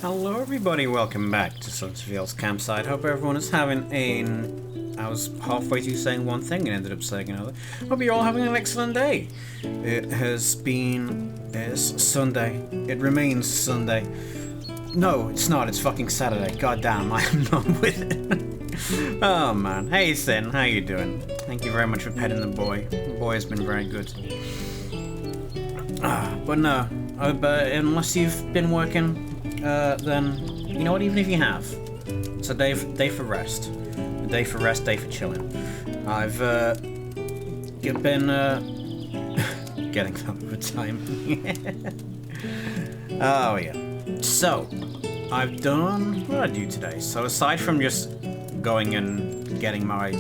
Hello everybody, welcome back to Sunsefields Campsite. Hope everyone is having I was halfway through saying one thing and ended up saying another. Hope you're all having an excellent day. It's Sunday. It remains Sunday. No, it's not, it's fucking Saturday. God damn, I am not with it. Oh man. Hey Sin, how you doing? Thank you very much for petting the boy. The boy has been very good. But no, unless you've been working, then, you know what, even if you have, it's a day for rest. A day for rest, day for chilling. I've, been, getting overtime. Oh, yeah. So, I've done, what did I do today? So, aside from just going and getting my,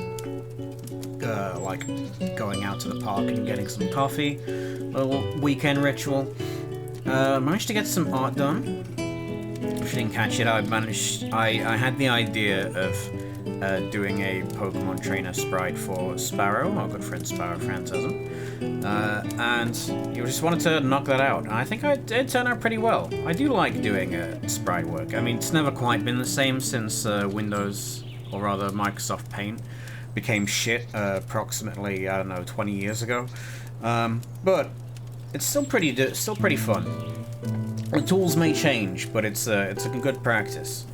going out to the park and getting some coffee, a little weekend ritual, managed to get some art done. If you didn't catch it, I had the idea of doing a Pokemon trainer sprite for Sparrow, our good friend Sparrow Phantasm, and you just wanted to knock that out, and I think it turned out pretty well. I do like doing sprite work. I mean, it's never quite been the same since Windows, or rather Microsoft Paint, became shit approximately, I don't know, 20 years ago, but it's still pretty fun. The tools may change, but it's a good practice.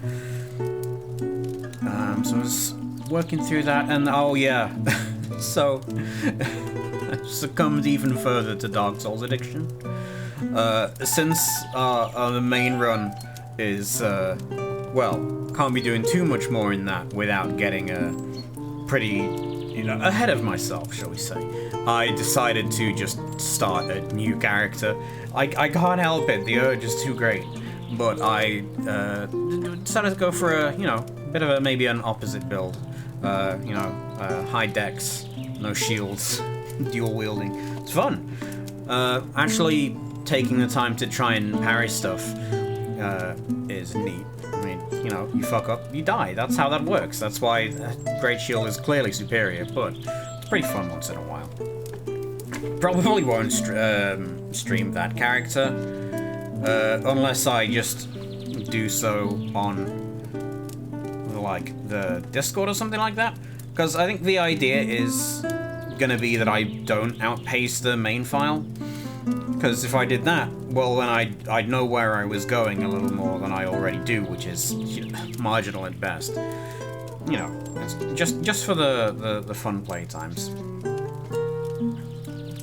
So I was working through that, and oh yeah, so I succumbed even further to Dark Souls addiction. Since the main run is, well, can't be doing too much more in that without getting pretty, ahead of myself, shall we say. I decided to just start a new character. I can't help it, the urge is too great. But I decided to go for a, bit of maybe an opposite build. High dex, no shields, dual wielding. It's fun. Actually, taking the time to try and parry stuff is neat. I mean, you fuck up, you die. That's how that works. That's why Great Shield is clearly superior, but it's pretty fun once in a while. Probably won't stream that character, unless I just do so on, the Discord or something like that. Because I think the idea is gonna be that I don't outpace the main file. Because if I did that, well then I'd know where I was going a little more than I already do, which is marginal at best. It's just for the fun playtimes.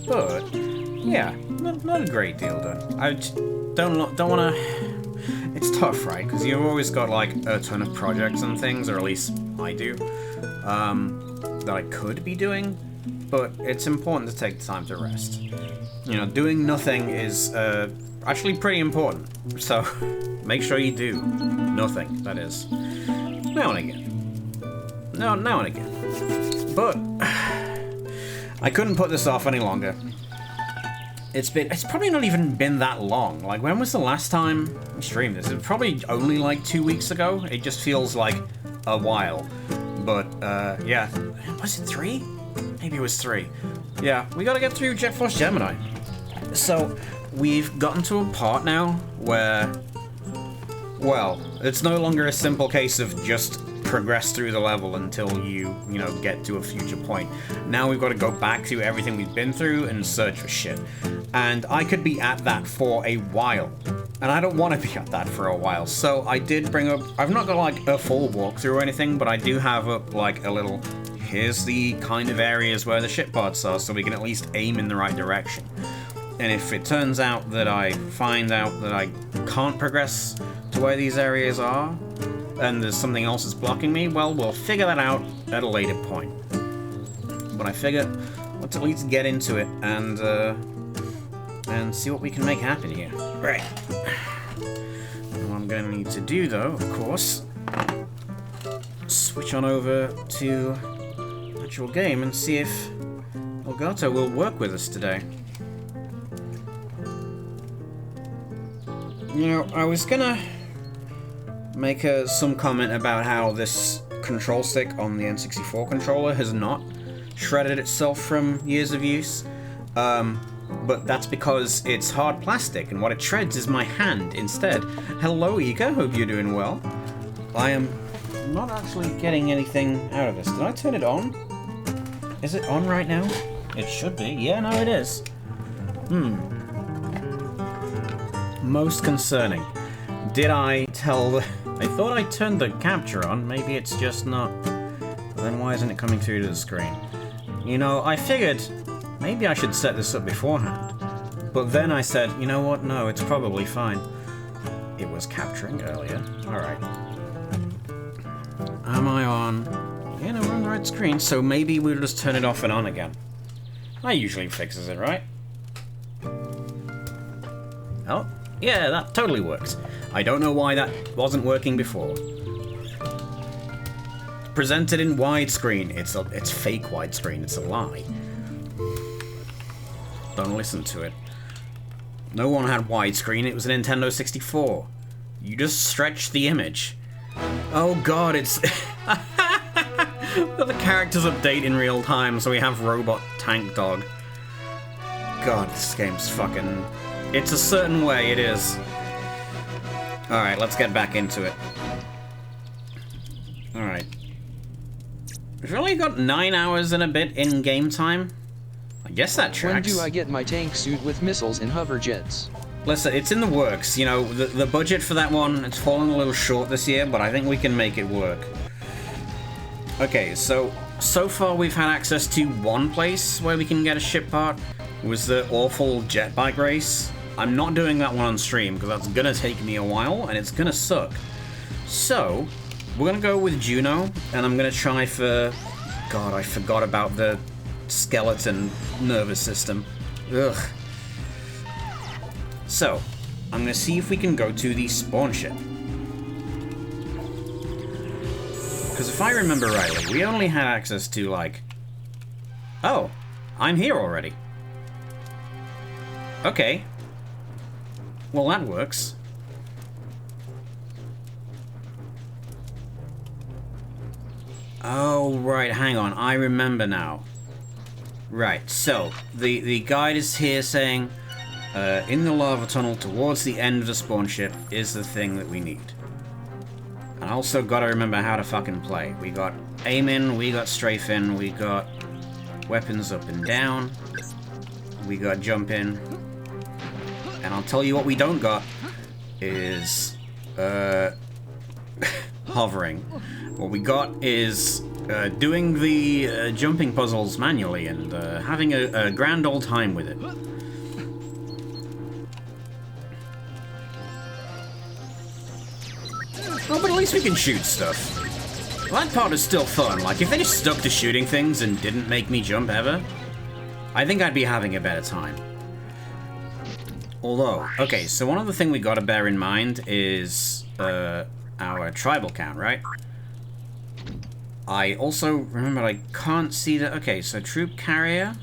But yeah, not a great deal done. I don't want to. It's tough, right? Because you've always got a ton of projects and things, or at least I do, that I could be doing. But it's important to take the time to rest. Doing nothing is actually pretty important. So make sure you do nothing. That is, now and again. Now and again. But I couldn't put this off any longer. It's probably not even been that long. When was the last time I streamed this? It was probably only 2 weeks ago. It just feels like a while. But, yeah. Was it 3? Maybe it was 3. Yeah, we gotta get through Jet Force Gemini. So, we've gotten to a part now where, well, it's no longer a simple case of just progress through the level until you get to a future point. Now we've got to go back to everything we've been through and search for shit. And I could be at that for a while. And I don't want to be at that for a while. So I did bring up, I've not got a full walkthrough or anything, but I do have up a little, here's the kind of areas where the shit parts are, so we can at least aim in the right direction. And if it turns out that I find out that I can't progress to where these areas are, and there's something else that's blocking me, well, we'll figure that out at a later point. But I figure let's at least get into it and see what we can make happen here. Right. What I'm going to need to do, though, of course, switch on over to actual game and see if Elgato will work with us today. I was gonna make some comment about how this control stick on the N64 controller has not shredded itself from years of use. but that's because it's hard plastic, and what it shreds is my hand instead. Hello, Ika, hope you're doing well. I am not actually getting anything out of this. Did I turn it on? Is it on right now? It should be. Yeah, no, it is. Most concerning. Did I tell the... I thought I turned the capture on. Maybe it's just not. Then why isn't it coming through to the screen? You know, I figured maybe I should set this up beforehand. But then I said, you know what? No, it's probably fine. It was capturing earlier. Alright. Am I on? Yeah, no, we're on the right screen, so maybe we'll just turn it off and on again. That usually fixes it, right? Oh, yeah, that totally works. I don't know why that wasn't working before. Presented in widescreen. It's fake widescreen. It's a lie. Don't listen to it. No one had widescreen. It was a Nintendo 64. You just stretch the image. Oh god, it's... The characters update in real time, so we have Robot Tank Dog. God, this game's fucking... It's a certain way, it is. Alright, let's get back into it. Alright. We've only got 9 hours and a bit in game time. I guess that tracks. When do I get my tank suit with missiles and hover jets? Listen, it's in the works. You know, the budget for that one, it's fallen a little short this year, but I think we can make it work. Okay, so far we've had access to one place where we can get a ship part. It was the awful jet bike race. I'm not doing that one on stream, because that's gonna take me a while, and it's gonna suck. So, we're gonna go with Juno, and I'm gonna try for... God, I forgot about the skeleton nervous system. Ugh. So, I'm gonna see if we can go to the spawn ship. Because if I remember rightly, we only had access to, like... Oh, I'm here already. Okay. Well, that works. Oh, right, hang on. I remember now. Right, so, the guide is here saying, in the lava tunnel towards the end of the spawn ship is the thing that we need. And I also gotta remember how to fucking play. We got aim in, we got strafe in, we got weapons up and down, we got jump in, and I'll tell you what we don't got is, hovering. What we got is doing the jumping puzzles manually and having a grand old time with it. Oh, but at least we can shoot stuff. Well, that part is still fun. Like, if they just stuck to shooting things and didn't make me jump ever, I think I'd be having a better time. Although, okay, so one other thing we gotta bear in mind is our tribal count, right? I also remember I can't see the... Okay, so troop carrier.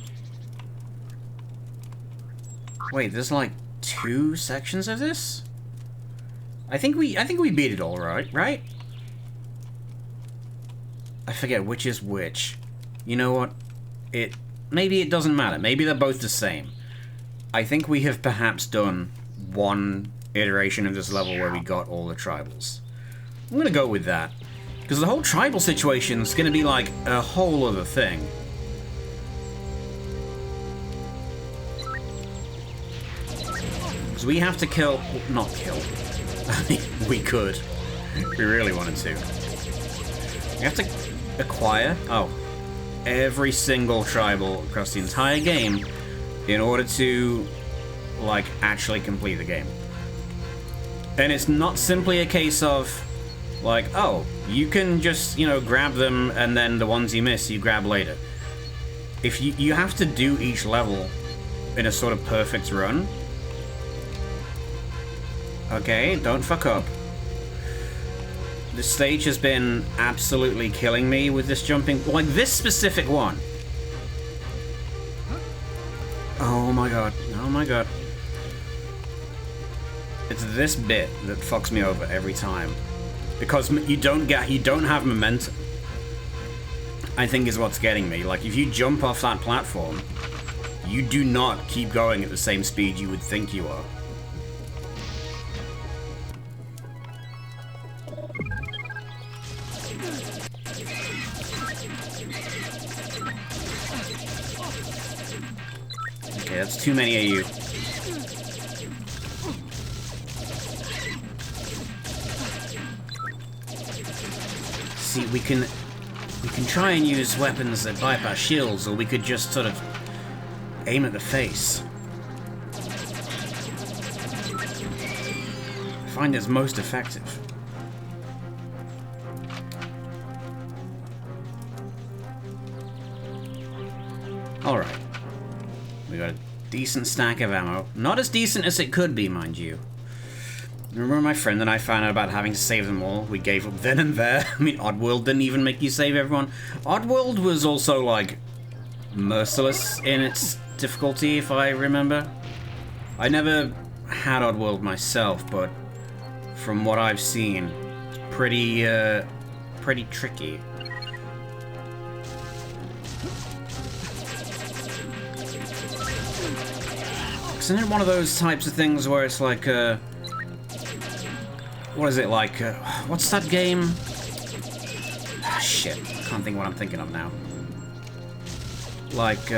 Wait, there's like 2 sections of this? I think we beat it all right? I forget which is which. You know what? Maybe it doesn't matter. Maybe they're both the same. I think we have perhaps done one iteration of this level where we got all the tribals. I'm gonna go with that. Because the whole tribal situation is gonna be like a whole other thing. Because we have to kill... Not kill. I mean, we could. We really wanted to. We have to acquire... Oh. Every single tribal across the entire game in order to, like, actually complete the game. And it's not simply a case of, like, oh, you can just, you know, grab them and then the ones you miss you grab later. If you have to do each level in a sort of perfect run. Okay, don't fuck up. This stage has been absolutely killing me with this jumping... Like, this specific one. Oh my god. Oh my god. It's this bit that fucks me over every time. Because you don't have momentum. I think is what's getting me. Like, if you jump off that platform, You do not keep going at the same speed you would think you are. Okay, that's too many of you. See, we can try and use weapons that bypass shields, or we could just sort of aim at the face. I find it's most effective. Alright. We got a decent stack of ammo. Not as decent as it could be, mind you. Remember my friend and I found out about having to save them all? We gave up then and there. I mean, Oddworld didn't even make you save everyone. Oddworld was also, like, merciless in its difficulty, if I remember. I never had Oddworld myself, but from what I've seen, it's pretty tricky. Isn't it one of those types of things where it's like, what is it like? What's that game? Shit, I can't think what I'm thinking of now. Like,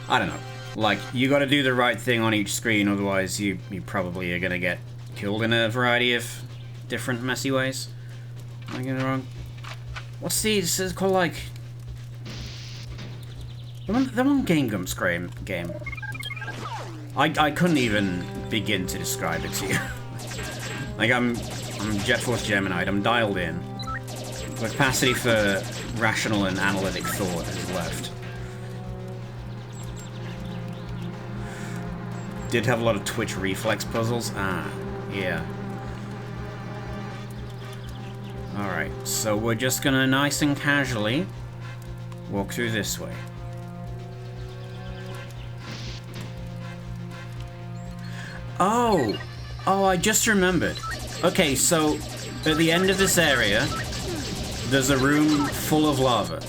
I don't know. Like, you gotta do the right thing on each screen, otherwise you probably are gonna get killed in a variety of different messy ways. Am I getting it wrong? What's this? It's called, like... The one Game Grumps game. I couldn't even begin to describe it to you. Like, I'm Jet Force Gemini, I'm dialed in. The capacity for rational and analytic thought is left. Did have a lot of twitch reflex puzzles. Ah, yeah. Alright, so we're just gonna nice and casually walk through this way. Oh! Oh, I just remembered. Okay, so at the end of this area, there's a room full of lava.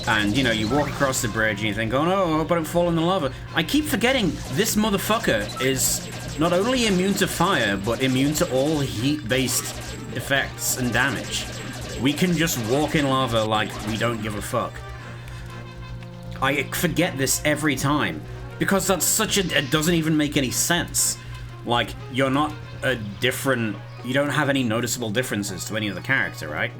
And, you know, you walk across the bridge and you think, oh no, I hope I don't fall in the lava. I keep forgetting this motherfucker is not only immune to fire, but immune to all heat-based effects and damage. We can just walk in lava like we don't give a fuck. I forget this every time. Because that's such a... It doesn't even make any sense. Like, you're not a different... You don't have any noticeable differences to any other character, right?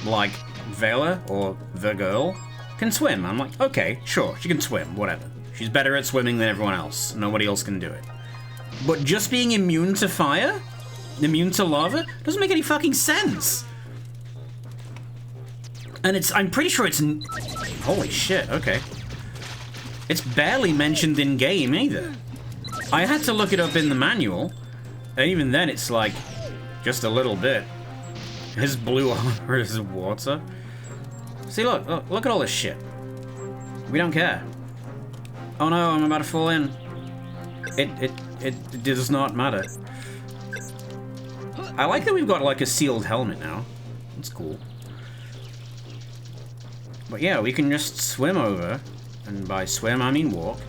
Like, Vela, or the girl, can swim. I'm like, okay, sure, she can swim, whatever. She's better at swimming than everyone else. Nobody else can do it. But just being immune to fire? Immune to lava? Doesn't make any fucking sense. And it's... I'm pretty sure it's... Holy shit, okay. It's barely mentioned in-game, either. I had to look it up in the manual, and even then it's like, just a little bit. His blue armor is water. See, look at all this shit. We don't care. Oh no, I'm about to fall in. It does not matter. I like that we've got, like, a sealed helmet now. That's cool. But yeah, we can just swim over. And by swim, I mean walk.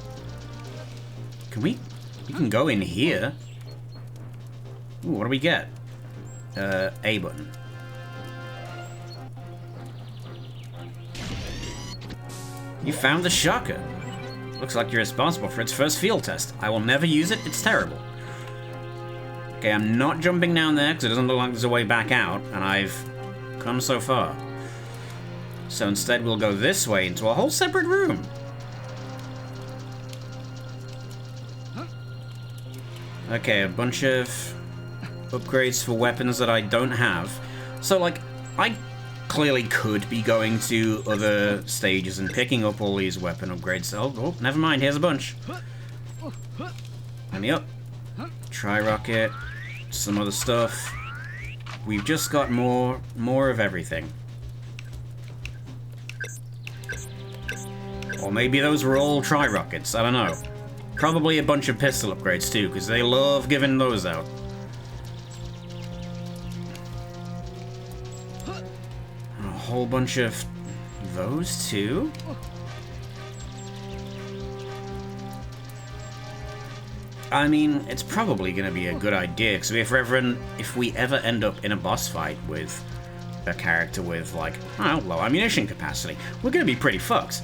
Can we can go in here. Ooh, what do we get? A button. You found the shotgun. Looks like you're responsible for its first field test. I will never use it, it's terrible. Okay, I'm not jumping down there because it doesn't look like there's a way back out, and I've come so far. So instead we'll go this way into a whole separate room. Okay, a bunch of upgrades for weapons that I don't have. So, like, I clearly could be going to other stages and picking up all these weapon upgrades. Oh, never mind, here's a bunch. Let me up. Tri-rocket, some other stuff. We've just got more of everything. Or maybe those were all tri-rockets, I don't know. Probably a bunch of pistol upgrades too, because they love giving those out. A whole bunch of those two. I mean, it's probably going to be a good idea, because if we ever end up in a boss fight with a character with, like, oh, low ammunition capacity, we're going to be pretty fucked.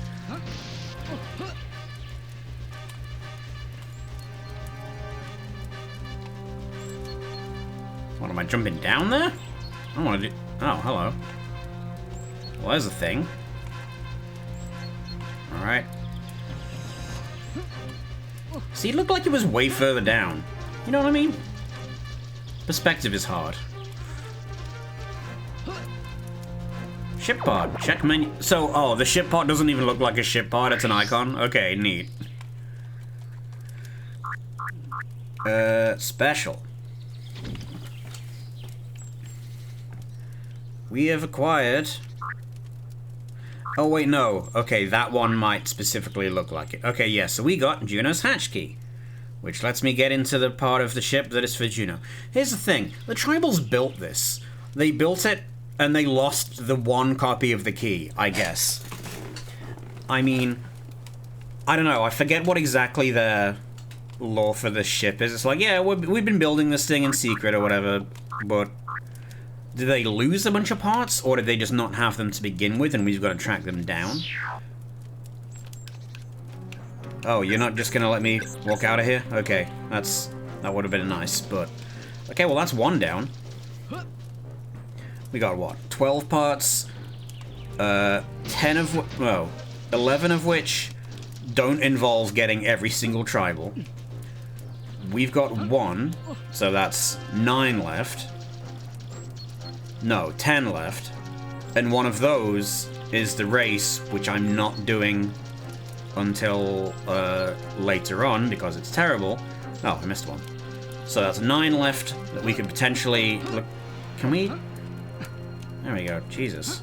What, am I jumping down there? I don't want to do... Oh, hello. Well, there's a thing. Alright. See, it looked like it was way further down. You know what I mean? Perspective is hard. Ship pod. Check menu. So, oh, the ship pod doesn't even look like a ship pod. It's an icon. Okay, neat. Special. We have acquired... Oh, wait, no. Okay, that one might specifically look like it. Okay, yeah, so we got Juno's hatch key, which lets me get into the part of the ship that is for Juno. Here's the thing. The Tribals built this. They built it, and they lost the one copy of the key, I guess. I mean, I don't know. I forget what exactly their lore for this ship is. It's like, yeah, we've been building this thing in secret or whatever, but... Did they lose a bunch of parts, or did they just not have them to begin with, and we've got to track them down? Oh, you're not just gonna let me walk out of here? Okay, that would have been nice, but... Okay, well that's one down. We got, what, 12 parts? 10 of... No, 11 of which don't involve getting every single tribal. We've got 1, so that's 9 left. No, 10 left. And one of those is the race, which I'm not doing until later on, because it's terrible. Oh, I missed one. So that's 9 left that we could potentially... Look, can we... There we go. Jesus.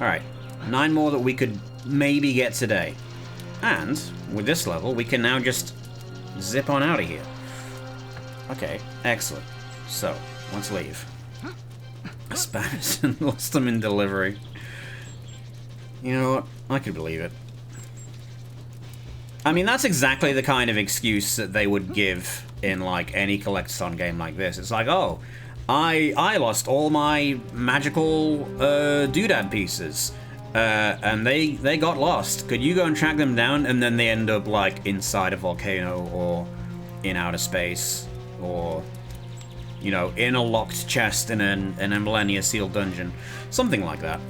Alright. 9 more that we could maybe get today. And, with this level, we can now just zip on out of here. Okay, excellent. So, let's leave. Spammerson lost them in delivery. You know what? I could believe it. I mean, that's exactly the kind of excuse that they would give in, like, any collectathon game like this. It's like, oh, I lost all my magical doodad pieces. And they got lost. Could you go and track them down? And then they end up, like, inside a volcano or in outer space or... You know, in a locked chest in a millennia sealed dungeon. Something like that.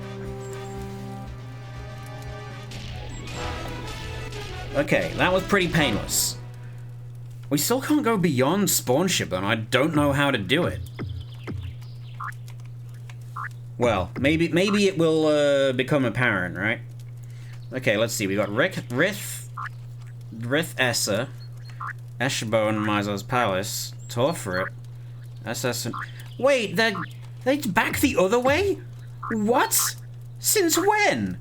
Okay, that was pretty painless. We still can't go beyond spawn ship, and I don't know how to do it. Well, maybe it will become apparent, right? Okay, let's see. We got Rith Essa, Eshbone, Mizar's Palace, Torfrit, SS. Wait, they back the other way? What? Since when?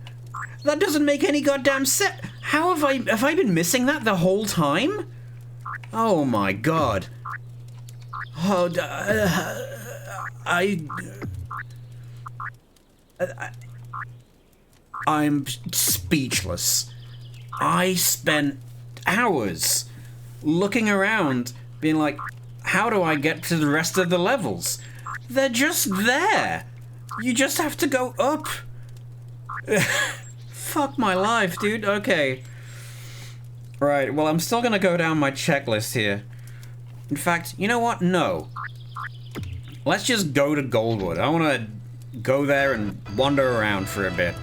That doesn't make any goddamn sense. How have I been missing that the whole time? Oh my god. Oh, I'm speechless. I spent hours looking around, being like, how do I get to the rest of the levels? They're just there. You just have to go up. Fuck my life, dude. Okay. Right, well, I'm still gonna go down my checklist here. In fact, you know what? No. Let's just go to Goldwood. I want to go there and wander around for a bit.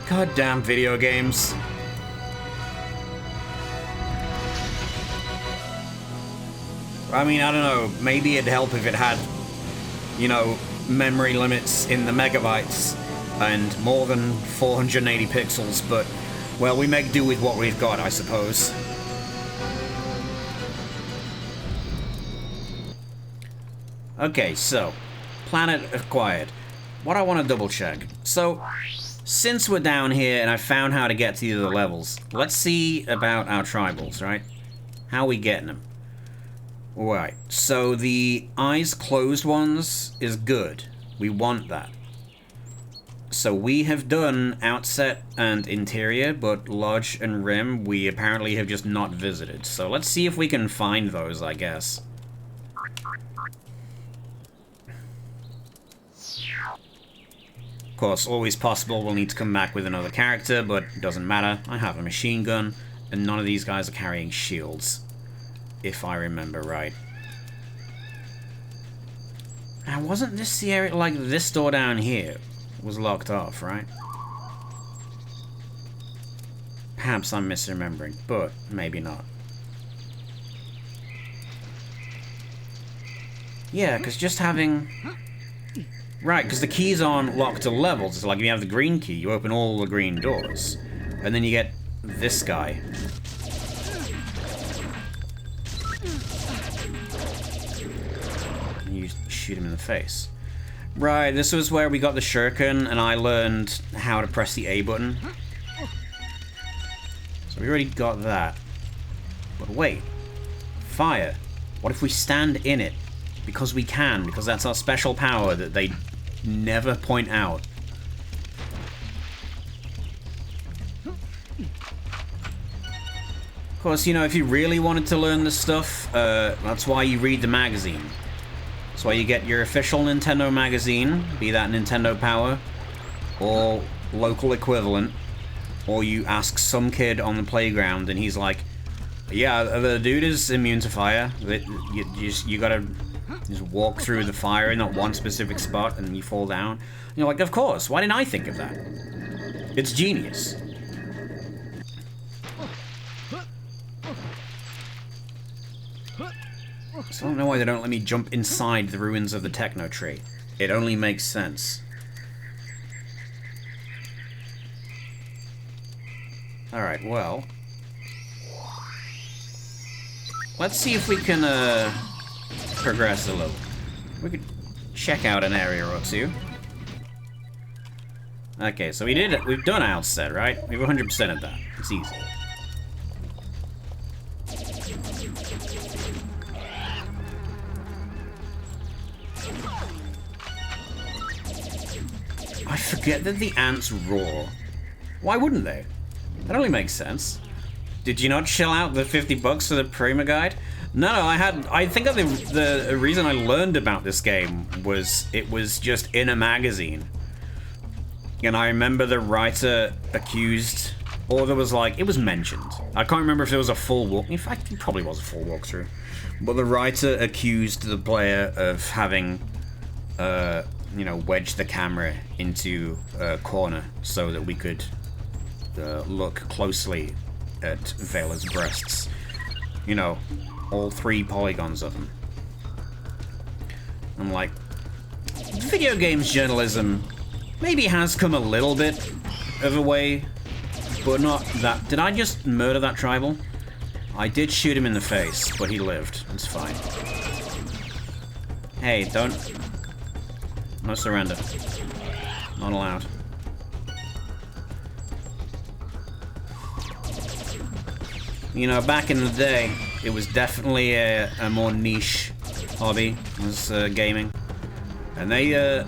Goddamn video games. I mean, I don't know, maybe it'd help if it had, you know, memory limits in the megabytes and more than 480 pixels, but, well, we make do with what we've got, I suppose. Okay, so, planet acquired. What I want to double check. So, since we're down here and I found how to get to the other levels, let's see about our tribals, right? How are we getting them? Right, so the eyes closed ones is good. We want that. So we have done outset and interior, but lodge and rim we apparently have just not visited. So let's see if we can find those, I guess. Of course, always possible we'll need to come back with another character, but it doesn't matter. I have a machine gun, and none of these guys are carrying shields, if I remember right. Now, wasn't this the area, like this door down here was locked off, right? Perhaps I'm misremembering, but maybe not. Yeah, because just having... Right, because the keys aren't locked to levels. It's like if you have the green key, you open all the green doors. And then you get this guy. And you shoot him in the face. Right, this was where we got the shuriken, and I learned how to press the A button. So we already got that. But wait. Fire. What if we stand in it? Because we can, because that's our special power that they never point out. Of course, you know, if you really wanted to learn this stuff, that's why you read the magazine. That's why you get your official Nintendo magazine, be that Nintendo Power, or local equivalent, or you ask some kid on the playground and he's like, yeah, the dude is immune to fire. You gotta just walk through the fire in that one specific spot and you fall down. And you're like, of course, why didn't I think of that? It's genius. So I don't know why they don't let me jump inside the ruins of the Techno Tree. It only makes sense. Alright, well... let's see if we can, progress a little. We could check out an area or two. Okay, so we did it. We've done outset, right? We've 100% of that. It's easy. I forget that the ants roar. Why wouldn't they? That only makes sense. Did you not shell out the 50 bucks for the Prima guide? No, I think that the reason I learned about this game was it was just in a magazine. And I remember the writer accused, or there was like, it was mentioned. I can't remember if there was a full walk. In fact, it probably was a full walkthrough. But the writer accused the player of having, you know, wedged the camera into a corner so that we could look closely at Vela's breasts. You know, all 3 polygons of them. I'm like, video games journalism maybe has come a little bit of a way, but not that. Did I just murder that tribal? I did shoot him in the face, but he lived. It's fine. Hey, don't... no surrender. Not allowed. You know, back in the day, it was definitely a more niche hobby, was gaming. And they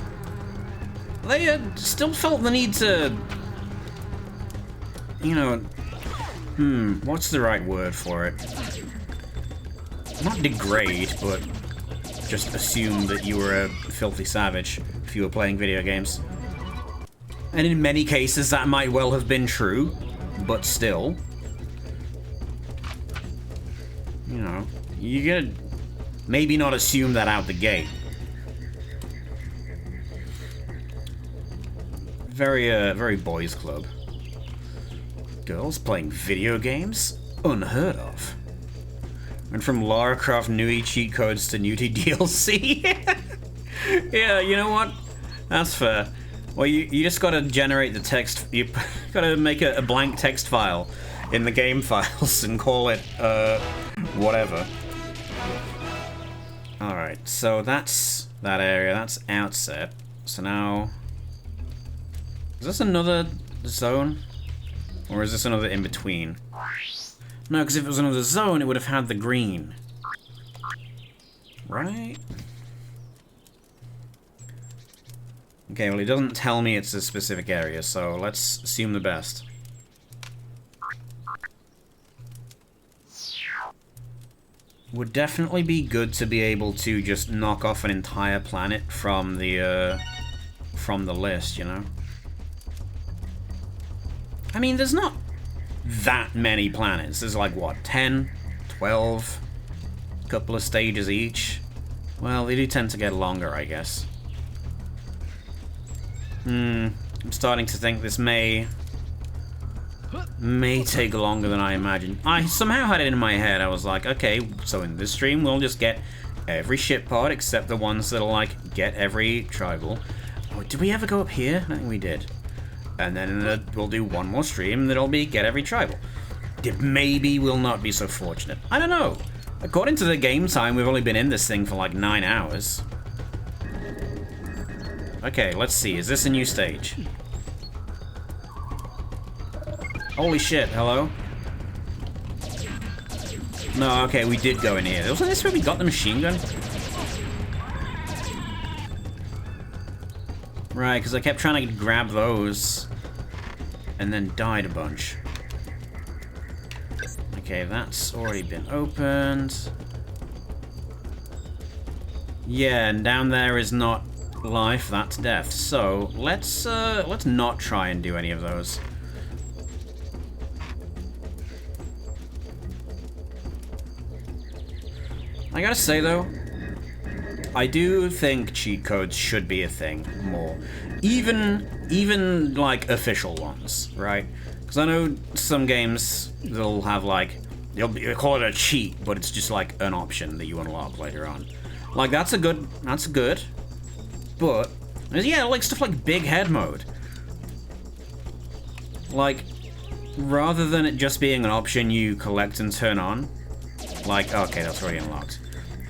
still felt the need to, you know, what's the right word for it? Not degrade, but just assume that you were a filthy savage if you were playing video games. And in many cases, that might well have been true, but still... you know, you gotta maybe not assume that out the gate. Very boys club. Girls playing video games? Unheard of. Went from Lara Croft Nui cheat codes to Nudie DLC. Yeah, you know what? That's fair. Well, you just gotta generate the text. You gotta make a blank text file in the game files and call it, whatever. Alright, so that's that area. That's outset. So now... is this another zone? Or is this another in-between? No, because if it was another zone, it would have had the green. Right? Okay, well, it doesn't tell me it's a specific area, so let's assume the best. Would definitely be good to be able to just knock off an entire planet from the list, you know? I mean, there's not that many planets. There's like, what, 10? 12? A couple of stages each? Well, they do tend to get longer, I guess. I'm starting to think this may take longer than I imagined. I somehow had it in my head. I was like, okay, so in this stream we'll just get every ship pod except the ones that'll like get every tribal. Oh, did we ever go up here? I think we did. And then we'll do one more stream that'll be get every tribal. Maybe we'll not be so fortunate. I don't know. According to the game time, we've only been in this thing for like 9 hours. Okay, let's see. Is this a new stage? Holy shit, hello? No, okay, we did go in here. Wasn't this where we got the machine gun? Right, because I kept trying to grab those and then died a bunch. Okay, that's already been opened. Yeah, and down there is not life, that's death. So, let's not try and do any of those. I gotta say though, I do think cheat codes should be a thing more. Even like official ones, right? Because I know some games they'll have like they'll call it a cheat, but it's just like an option that you unlock later on. Like that's good. But yeah, like stuff like big head mode. Like rather than it just being an option you collect and turn on. Like okay, that's already unlocked.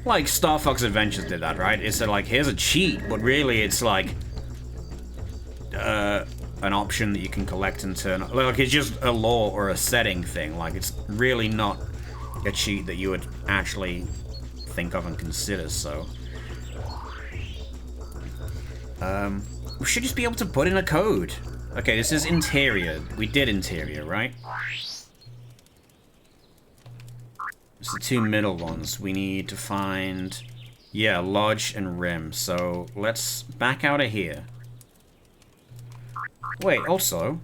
Like Star Fox Adventures did that, right? It's like here's a cheat, but really it's like an option that you can collect and turn on. Like it's just a law or a setting thing. Like it's really not a cheat that you would actually think of and consider. So we should just be able to put in a code. Okay, this is interior. We did interior, right? It's the two middle ones. We need to find, yeah, lodge and rim. So let's back out of here. Wait, also,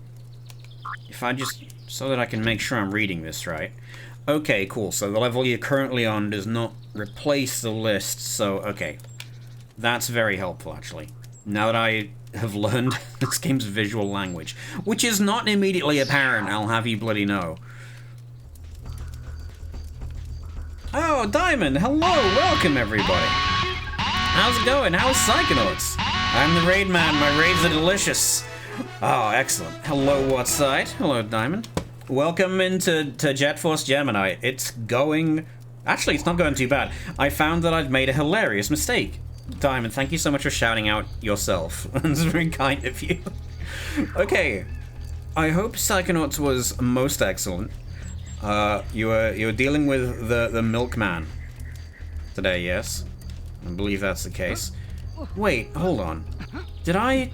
if I just, so that I can make sure I'm reading this right. Okay, cool. So the level you're currently on does not replace the list. So, okay. That's very helpful, actually. Now that I have learned this game's visual language, which is not immediately apparent, I'll have you bloody know. Oh, Diamond! Hello! Welcome, everybody! How's it going? How's Psychonauts? I'm the Raid Man. My raids are delicious. Oh, excellent. Hello, Whatside. Hello, Diamond. Welcome into Jet Force Gemini. It's going... Actually, it's not going too bad. I found that I'd made a hilarious mistake. Diamond, thank you so much for shouting out yourself. It's very kind of you. Okay. I hope Psychonauts was most excellent. You were dealing with the milkman today, yes? I believe that's the case. Wait, hold on. Did I...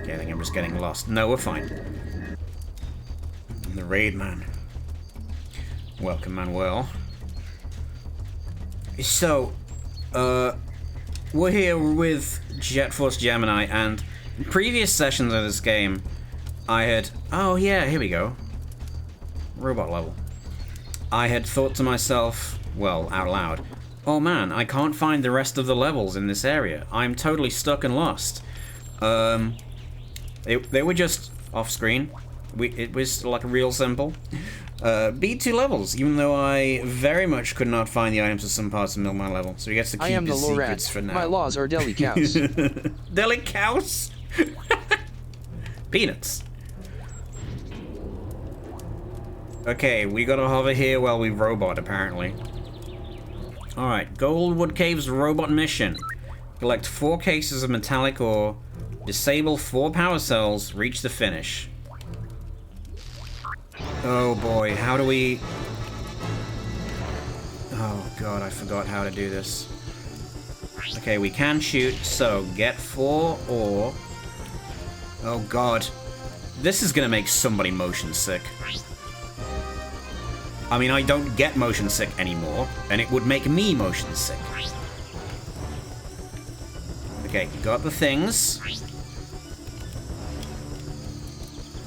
Okay, I think I'm just getting lost. No, we're fine. The Raid Man. Welcome, Manuel. So, we're here with Jet Force Gemini, and in previous sessions of this game, I had... Oh, yeah, here we go. Robot level. I had thought to myself, well, out loud, oh man, I can't find the rest of the levels in this area. I'm totally stuck and lost. They were just off screen. It was like real simple. Beat 2 levels, even though I very much could not find the items of some parts of Milkman level. So he gets to keep his secrets for now. My laws are deli cows. Deli cows? Peanuts. Okay, we gotta hover here while we robot, apparently. Alright, Goldwood Caves robot mission. Collect 4 cases of metallic ore, disable 4 power cells, reach the finish. Oh boy, how do we... Oh god, I forgot how to do this. Okay, we can shoot, so get 4 or... Oh god. This is gonna make somebody motion sick. I mean, I don't get motion sick anymore, and it would make me motion sick. Okay, got the things.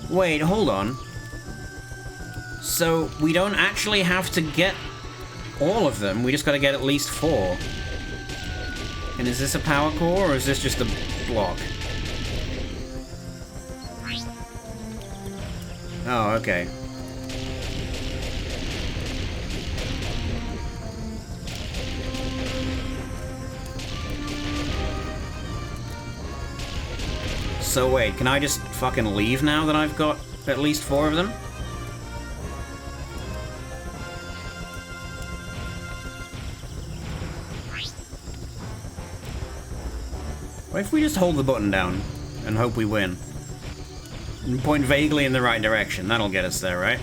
Wait, hold on. So, we don't actually have to get all of them, we just gotta get at least 4. And is this a power core, or is this just a block? Oh, okay. So wait, can I just fucking leave now that I've got at least 4 of them? What if we just hold the button down and hope we win? And point vaguely in the right direction, that'll get us there, right?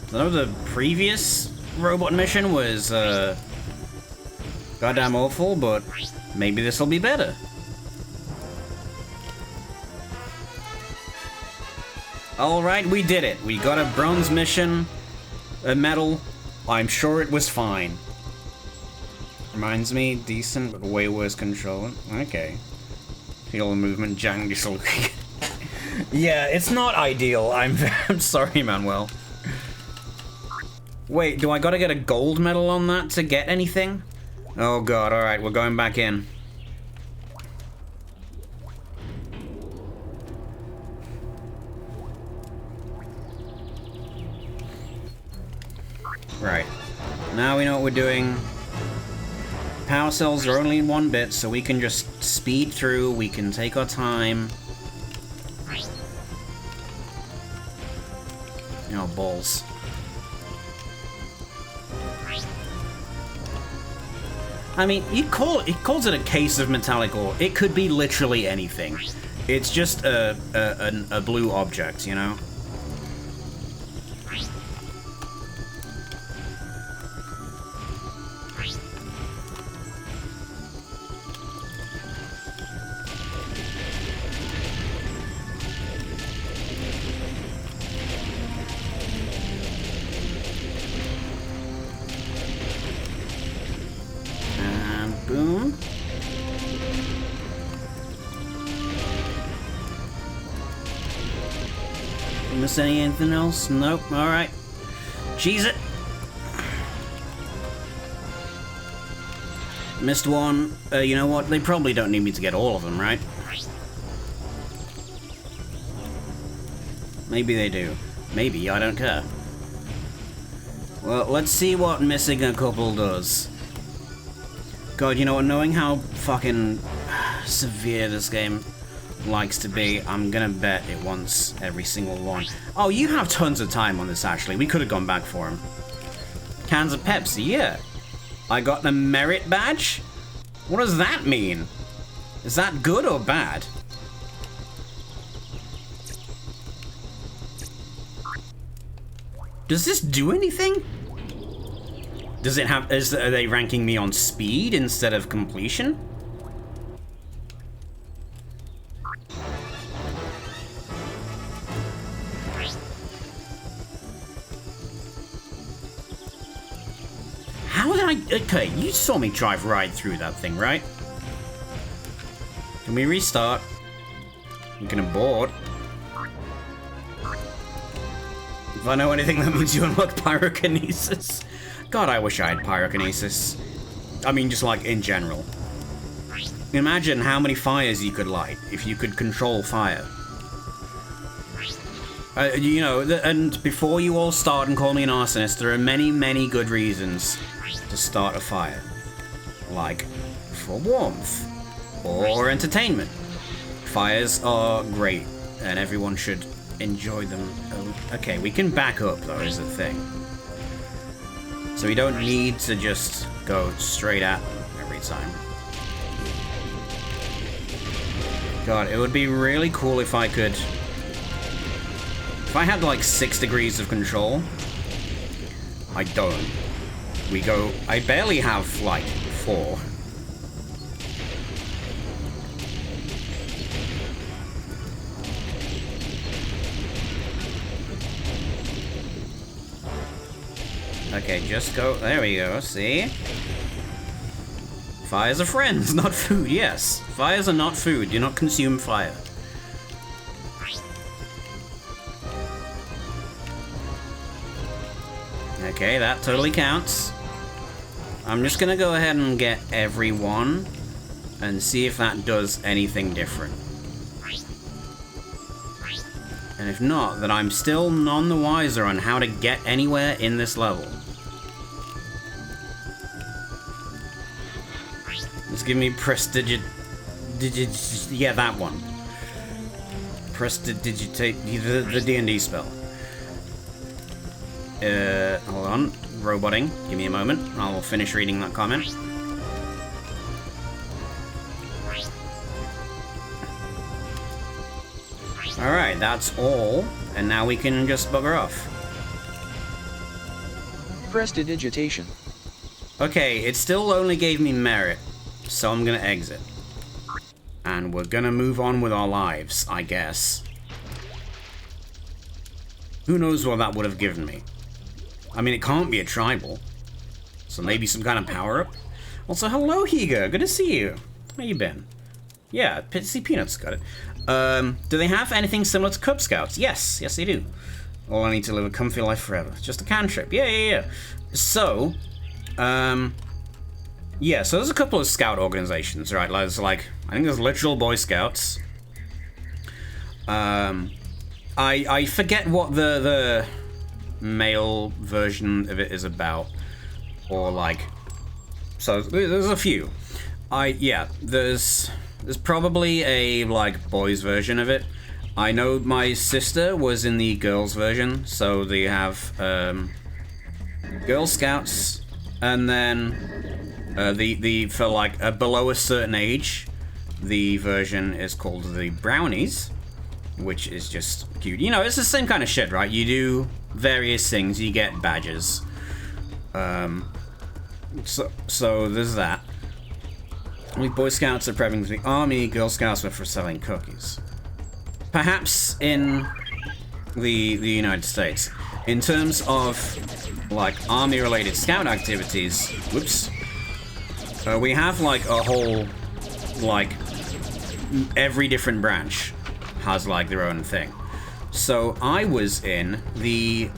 I know the previous robot mission was, goddamn awful, but maybe this'll be better. Alright, we did it. We got a bronze mission, a medal. I'm sure it was fine. Reminds me, decent, but way worse control. Okay. Feel the movement, Jang just looking. Yeah, it's not ideal. I'm sorry, Manuel. Wait, do I gotta get a gold medal on that to get anything? Oh god, alright, we're going back in. Right. Now we know what we're doing. Power cells are only in 1 bit, so we can just speed through, we can take our time. Oh, balls. I mean, he calls it a case of metallic ore. It could be literally anything. It's just a blue object, you know? Boom. Miss anything else? Nope. Alright. Cheese it. Missed one. You know what? They probably don't need me to get all of them, right? Maybe they do. Maybe, I don't care. Well, let's see what missing a couple does. God, you know what, knowing how fucking severe this game likes to be, I'm gonna bet it wants every single one. Oh, you have tons of time on this, actually. We could have gone back for him. Cans of Pepsi, yeah. I got the merit badge? What does that mean? Is that good or bad? Does this do anything? Does it have... are they ranking me on speed instead of completion? How did I... Okay, you saw me drive right through that thing, right? Can we restart? You can abort. If I know anything, that means you unlock pyrokinesis. God, I wish I had pyrokinesis. I mean, just like in general. Imagine how many fires you could light if you could control fire. You know, and before you all start and call me an arsonist, there are many, many good reasons to start a fire. Like, for warmth, or entertainment. Fires are great, and everyone should enjoy them. Okay, we can back up, though, is the thing. So we don't need to just go straight at them every time. God, it would be really cool if I could... If I had like 6 degrees of control. I don't. we go... I barely have, like, 4. Okay, just go... There we go, see? Fires are friends, not food, yes. Fires are not food, do not consume fire. Okay, that totally counts. I'm just gonna go ahead and get everyone and see if that does anything different. And if not, then I'm still none the wiser on how to get anywhere in this level. Just give me yeah, that one. Prestidigitate the D&D spell. Hold on. Roboting. Give me a moment. I'll finish reading that comment. Alright, that's all. And now we can just bugger off. Prestidigitation. Okay, it still only gave me merit, so I'm gonna exit. And we're gonna move on with our lives, I guess. Who knows what that would have given me? I mean, it can't be a tribal. So maybe some kind of power-up? Also, hello, Higa. Good to see you. How you been? Yeah, see, Peanuts got it. Do they have anything similar to Cub Scouts? Yes, yes they do. All I need to live a comfy life forever. Just a cantrip. Yeah. So, yeah, so there's a couple of scout organizations, right? There's like, I think there's literal Boy Scouts. I forget what the male version of it is about, or like, so there's a few. Yeah, there's probably a like boys version of it. I know my sister was in the girls version, so they have Girl Scouts, and then the for like below a certain age, the version is called the Brownies, which is just cute. You know, it's the same kind of shit, right? You do various things, you get badges. So there's that. We Boy Scouts are prepping for the army, Girl Scouts are for selling cookies. Perhaps in the United States. In terms of, like, army-related scout activities, whoops, we have, like, a whole, like, every different branch has, like, their own thing. So I was in the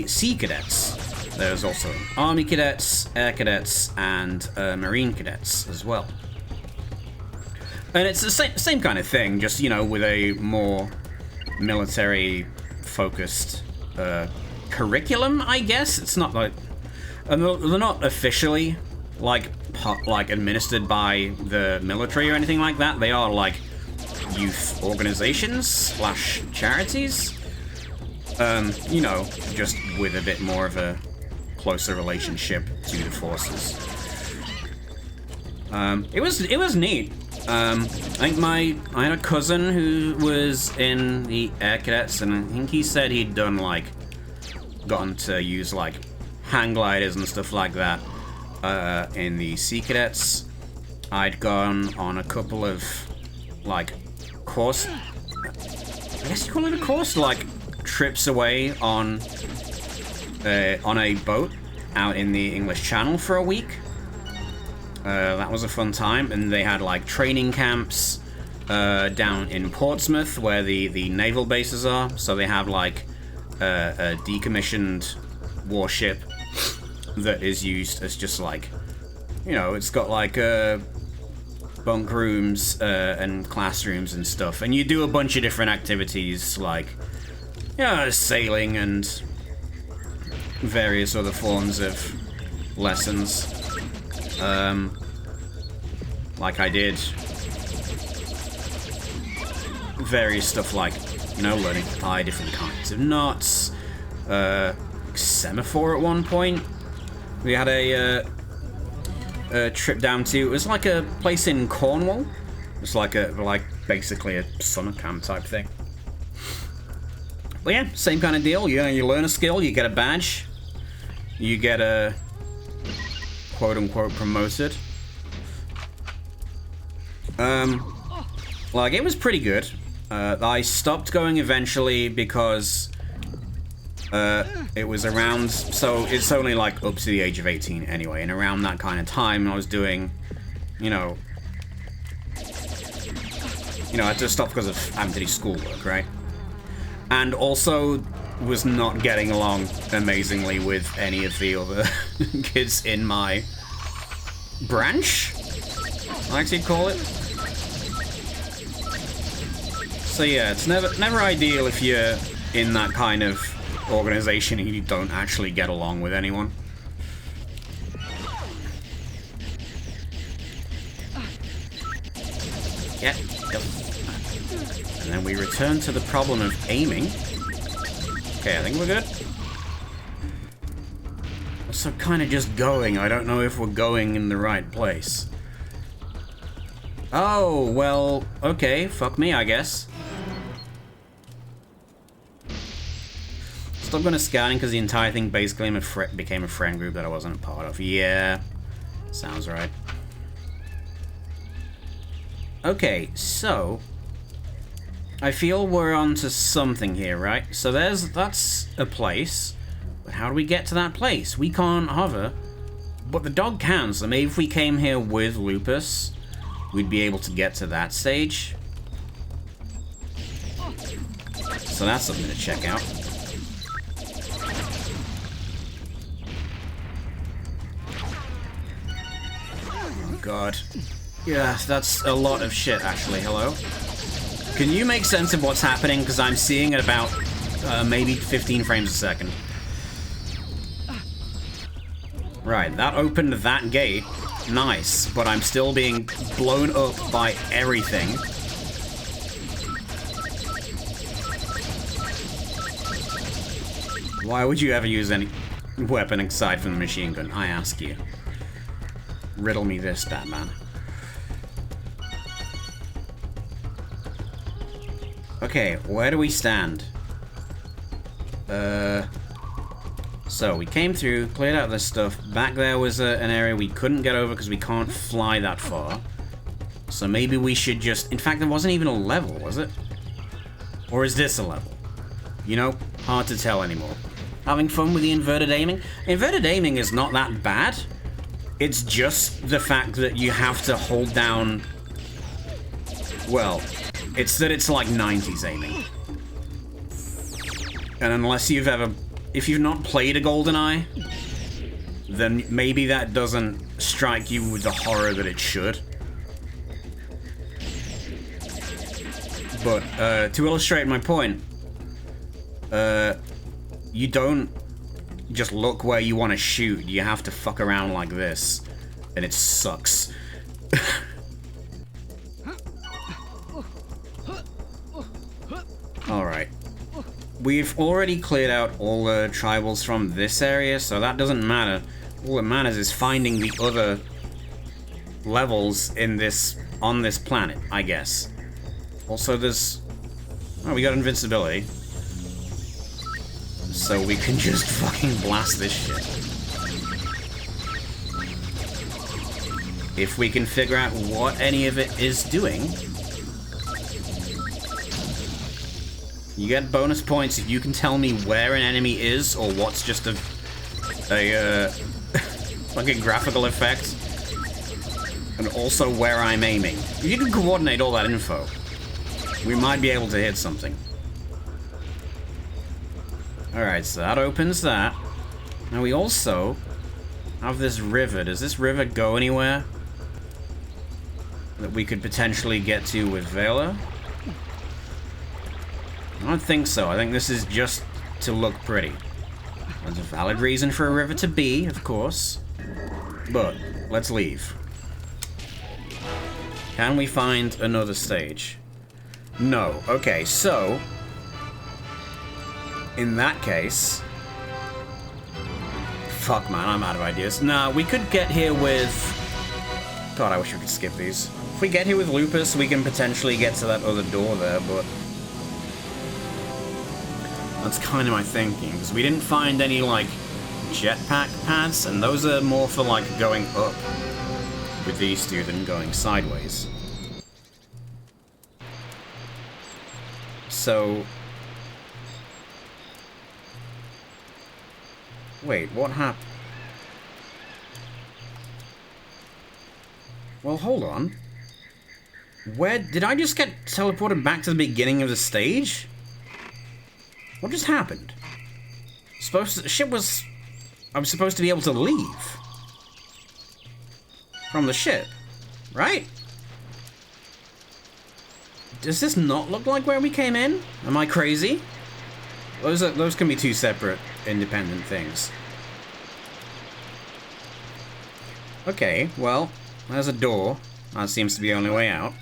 Sea Cadets. There's also Army Cadets, Air Cadets, and Marine Cadets as well. And it's the same kind of thing, just, you know, with a more military-focused curriculum, I guess. It's not like... they're not officially, like administered by the military or anything like that. They are, like, youth organizations / charities. You know, just with a bit more of a closer relationship to the forces. It was neat. I think I had a cousin who was in the Air Cadets, and I think he said he'd done, like, gotten to use, like, hang gliders and stuff like that in the Sea Cadets. I'd gone on a couple of, like, course... I guess you call it a course? Like, trips away on a boat out in the English Channel for a week. That was a fun time, and they had like training camps down in Portsmouth where the naval bases are. So they have like a decommissioned warship that is used as just like, you know, it's got like bunk rooms and classrooms and stuff, and you do a bunch of different activities like, yeah, sailing and various other forms of lessons. Like I did various stuff like, you know, learning to tie different kinds of knots, semaphore at one point. We had a trip down to, it was like a place in Cornwall. It's like basically a summer camp type thing. But yeah, same kind of deal. You know, you learn a skill, you get a badge. you get a quote-unquote promoted. Like, it was pretty good. I stopped going eventually because it was around, so it's only like up to the age of 18 anyway, and around that kind of time I was doing, you know, I had to stop because of having to do schoolwork, right? And also was not getting along amazingly with any of the other kids in my branch, I like to call it. So yeah, it's never ideal if you're in that kind of organization and you don't actually get along with anyone. Yeah, yep. And then we return to the problem of aiming. Okay, I think we're good. Also kind of just going. I don't know if we're going in the right place. Oh, well, okay, fuck me, I guess. Stop going to scouting because the entire thing basically became a friend group that I wasn't a part of. Yeah, sounds right. Okay, so I feel we're onto something here, right? So that's a place, but how do we get to that place? We can't hover, but the dog can, so maybe if we came here with Lupus, we'd be able to get to that stage. So that's something to check out. Oh god. Yeah, that's a lot of shit, actually. Hello? Can you make sense of what's happening? Because I'm seeing at about maybe 15 frames a second. Right, that opened that gate. Nice, but I'm still being blown up by everything. Why would you ever use any weapon aside from the machine gun? I ask you. Riddle me this, Batman. Okay, where do we stand? So we came through, cleared out this stuff. Back there was an area we couldn't get over because we can't fly that far. So maybe we should just... In fact, there wasn't even a level, was it? Or is this a level? You know, hard to tell anymore. Having fun with the inverted aiming? Inverted aiming is not that bad. It's just the fact that you have to hold down... Well, it's that it's like 90s aiming. And unless you've ever... If you've not played a GoldenEye, then maybe that doesn't strike you with the horror that it should. But, to illustrate my point, you don't just look where you want to shoot. You have to fuck around like this, and it sucks. Alright. We've already cleared out all the tribals from this area, so that doesn't matter. All that matters is finding the other levels in this, on this planet, I guess. Also, there's... Oh, we got invincibility. So we can just fucking blast this shit. If we can figure out what any of it is doing... You get bonus points if you can tell me where an enemy is, or what's just a fucking graphical effect. And also where I'm aiming. If you can coordinate all that info, we might be able to hit something. Alright, so that opens that. Now we also have this river. Does this river go anywhere that we could potentially get to with Vela? I don't think so. I think this is just to look pretty. There's a valid reason for a river to be, of course. But, let's leave. Can we find another stage? No. Okay, so... In that case... Fuck, man, I'm out of ideas. Nah, we could get here with... God, I wish we could skip these. If we get here with Lupus, we can potentially get to that other door there, but... That's kind of my thinking, because we didn't find any, like, jetpack pads, and those are more for, like, going up with these two than going sideways. So... Wait, what happened? Well, hold on. Where... Did I just get teleported back to the beginning of the stage? What just happened? The ship was... I was supposed to be able to leave. From the ship. Right? Does this not look like where we came in? Am I crazy? Those can be two separate, independent things. Okay, well, there's a door. That seems to be the only way out.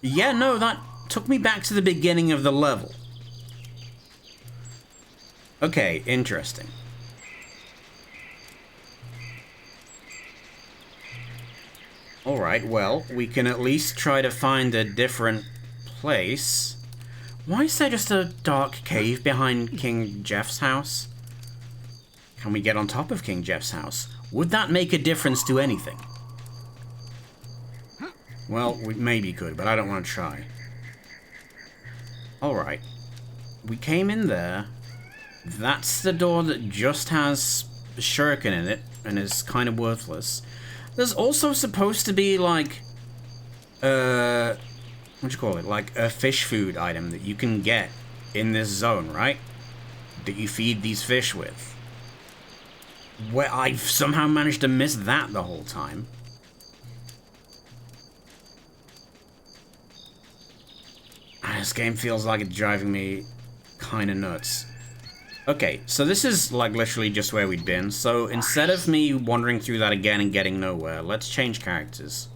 Yeah, no, that took me back to the beginning of the level. Okay, interesting. Alright, well, we can at least try to find a different place. Why is there just a dark cave behind King Jeff's house? Can we get on top of King Jeff's house? Would that make a difference to anything? Well, we maybe could, but I don't want to try. Alright. We came in there. That's the door that just has a shuriken in it, and is kind of worthless. There's also supposed to be, like, what do you call it? Like, a fish food item that you can get in this zone, right? That you feed these fish with. Where I've somehow managed to miss that the whole time. This game feels like it's driving me kind of nuts. Okay, so this is, like, literally just where we'd been. So instead of me wandering through that again and getting nowhere, let's change characters.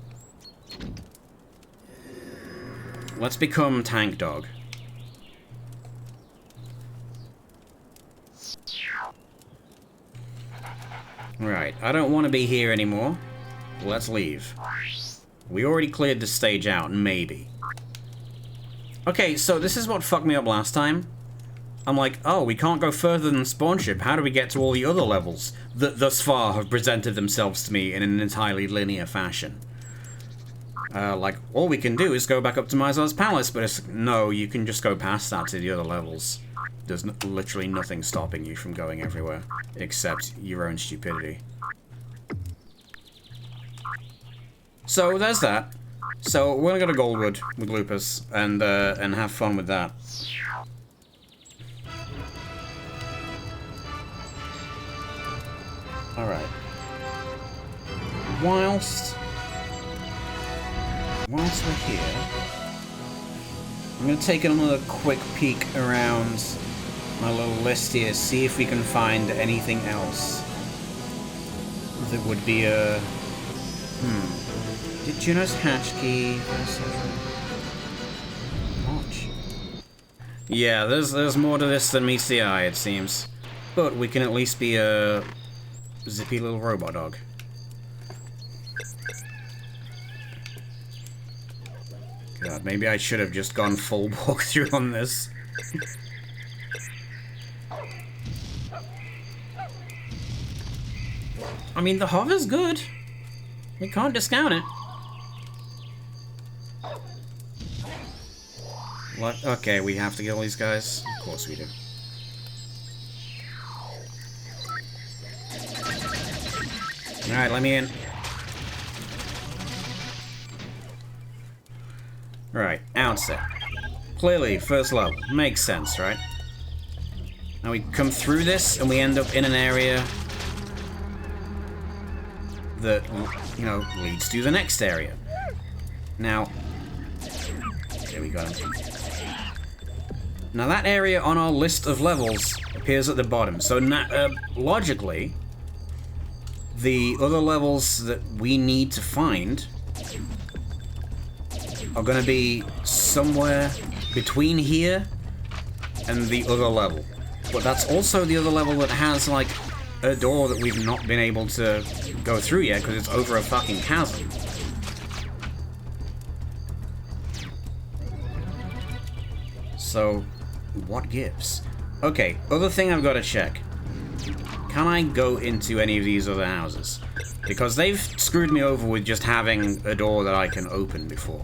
Let's become Tank Dog. Right, I don't want to be here anymore. Let's leave. We already cleared the stage out, maybe. Okay, so this is what fucked me up last time. I'm like, oh, we can't go further than spawn ship. How do we get to all the other levels that thus far have presented themselves to me in an entirely linear fashion? Like, all we can do is go back up to Mizar's Palace, but it's, no, you can just go past that to the other levels. There's literally nothing stopping you from going everywhere, except your own stupidity. So, there's that. So, we're gonna go to Goldwood with Lupus, and have fun with that. Alright. Whilst we're here, I'm going to take another quick peek around my little list here, see if we can find anything else that would be a... Did Juno's hatch key... Watch. Yeah, there's more to this than meets the eye, it seems. But we can at least be a... zippy little robot dog. God, maybe I should have just gone full walkthrough on this. I mean, the hover's good. We can't discount it. What? Okay, we have to kill these guys? Of course we do. Alright, let me in. Right, outset. Clearly, first level. Makes sense, right? Now we come through this, and we end up in an area that, you know, leads to the next area. Now, there we go. Now that area on our list of levels appears at the bottom, so logically, the other levels that we need to find are going to be somewhere between here and the other level. But that's also the other level that has, like, a door that we've not been able to go through yet because it's over a fucking chasm. So, what gives? Okay, other thing I've got to check. Can I go into any of these other houses? Because they've screwed me over with just having a door that I can open before.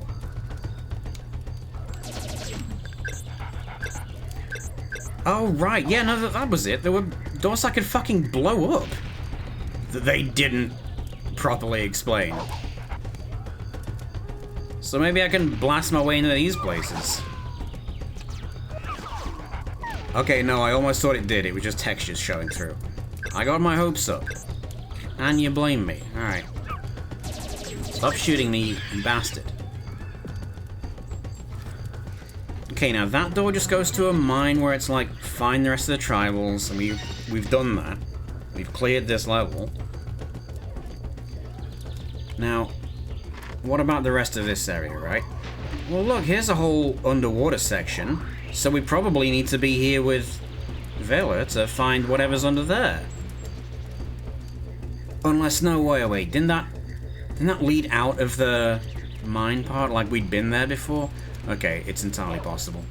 Oh, right. Yeah, no, that was it. There were doors I could fucking blow up. That they didn't properly explain. So maybe I can blast my way into these places. Okay, no, I almost thought it did. It was just textures showing through. I got my hopes up. And you blame me. Alright. Stop shooting me, you bastard. Okay, now that door just goes to a mine where it's like, find the rest of the tribals, and we've done that. We've cleared this level. Now, what about the rest of this area, right? Well, look, here's a whole underwater section, so we probably need to be here with Vela to find whatever's under there. Unless, no, wait, didn't that lead out of the mine part, like we'd been there before? Okay, it's entirely possible.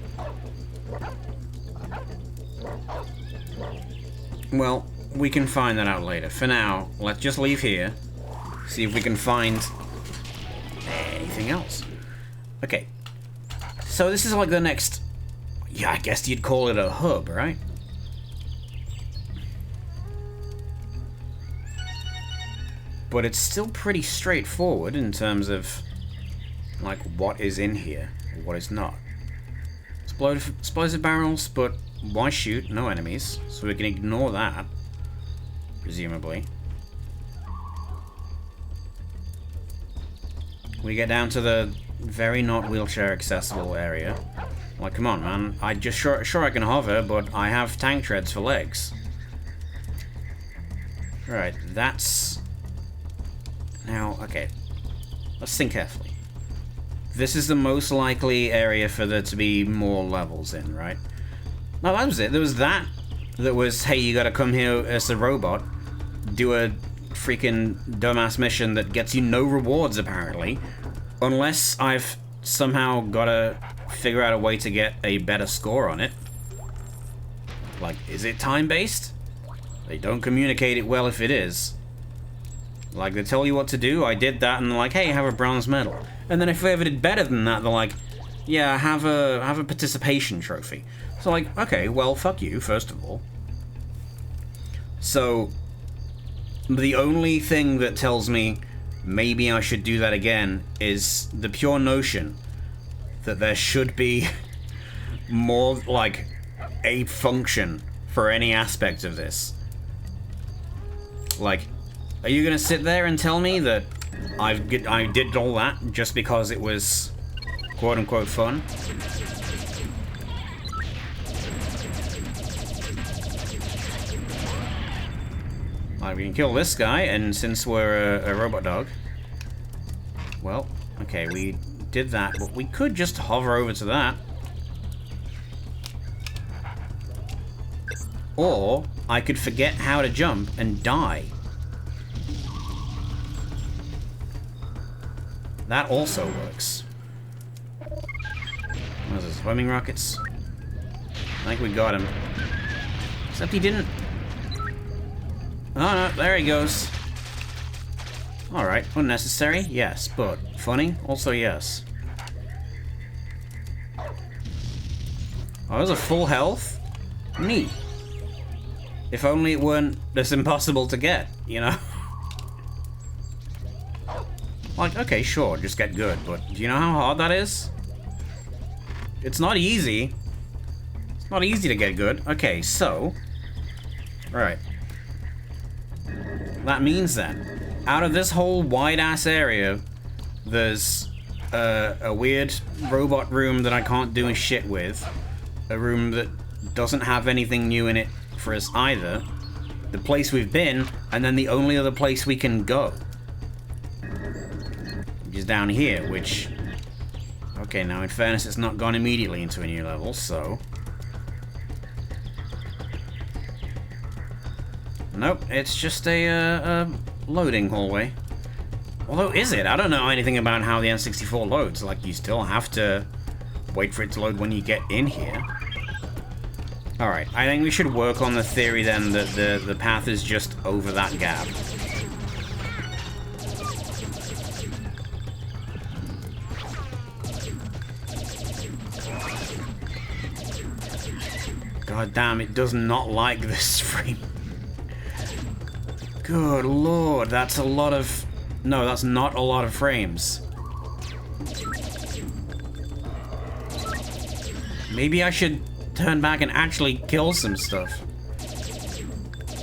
Well, we can find that out later. For now, let's just leave here. See if we can find anything else. Okay. So this is like the next... Yeah, I guess you'd call it a hub, right? But it's still pretty straightforward in terms of, like, what is in here, or what is not. Explosive barrels, but why shoot? No enemies, so we can ignore that, presumably. We get down to the very not wheelchair accessible area. Like, come on, man. I just sure I can hover, but I have tank treads for legs. Right, that's... Now, okay. Let's think carefully. This is the most likely area for there to be more levels in, right? No, that was it. There was that was, hey, you gotta come here as a robot, do a freaking dumbass mission that gets you no rewards, apparently. Unless I've somehow gotta figure out a way to get a better score on it. Like, is it time-based? They don't communicate it well if it is. Like, they tell you what to do, I did that, and they're like, hey, have a bronze medal. And then if I ever did better than that, they're like, yeah, have a participation trophy. So, like, okay, well, fuck you, first of all. So, the only thing that tells me maybe I should do that again is the pure notion that there should be more, like, a function for any aspect of this. Like, are you gonna sit there and tell me that I did all that just because it was quote-unquote fun? Like, we can kill this guy, and since we're a robot dog... Well, okay, we did that, but we could just hover over to that. Or, I could forget how to jump and die. That also works. What is this, swimming rockets? I think we got him. Except he didn't... Oh no, there he goes. Alright, unnecessary? Yes, but funny? Also yes. Oh, those are full health? Neat. If only it weren't this impossible to get, you know? Like, okay, sure, just get good, but do you know how hard that is? It's not easy. It's not easy to get good. Okay, so... Right. That means then, out of this whole wide-ass area, there's a weird robot room that I can't do shit with, a room that doesn't have anything new in it for us either, the place we've been, and then the only other place we can go. Which is down here, which... Okay, now in fairness, it's not gone immediately into a new level, so... Nope, it's just a loading hallway. Although, is it? I don't know anything about how the N64 loads. Like, you still have to wait for it to load when you get in here. Alright, I think we should work on the theory then that the path is just over that gap. God damn, it does not like this frame. Good lord, that's a lot of... No, that's not a lot of frames. Maybe I should turn back and actually kill some stuff.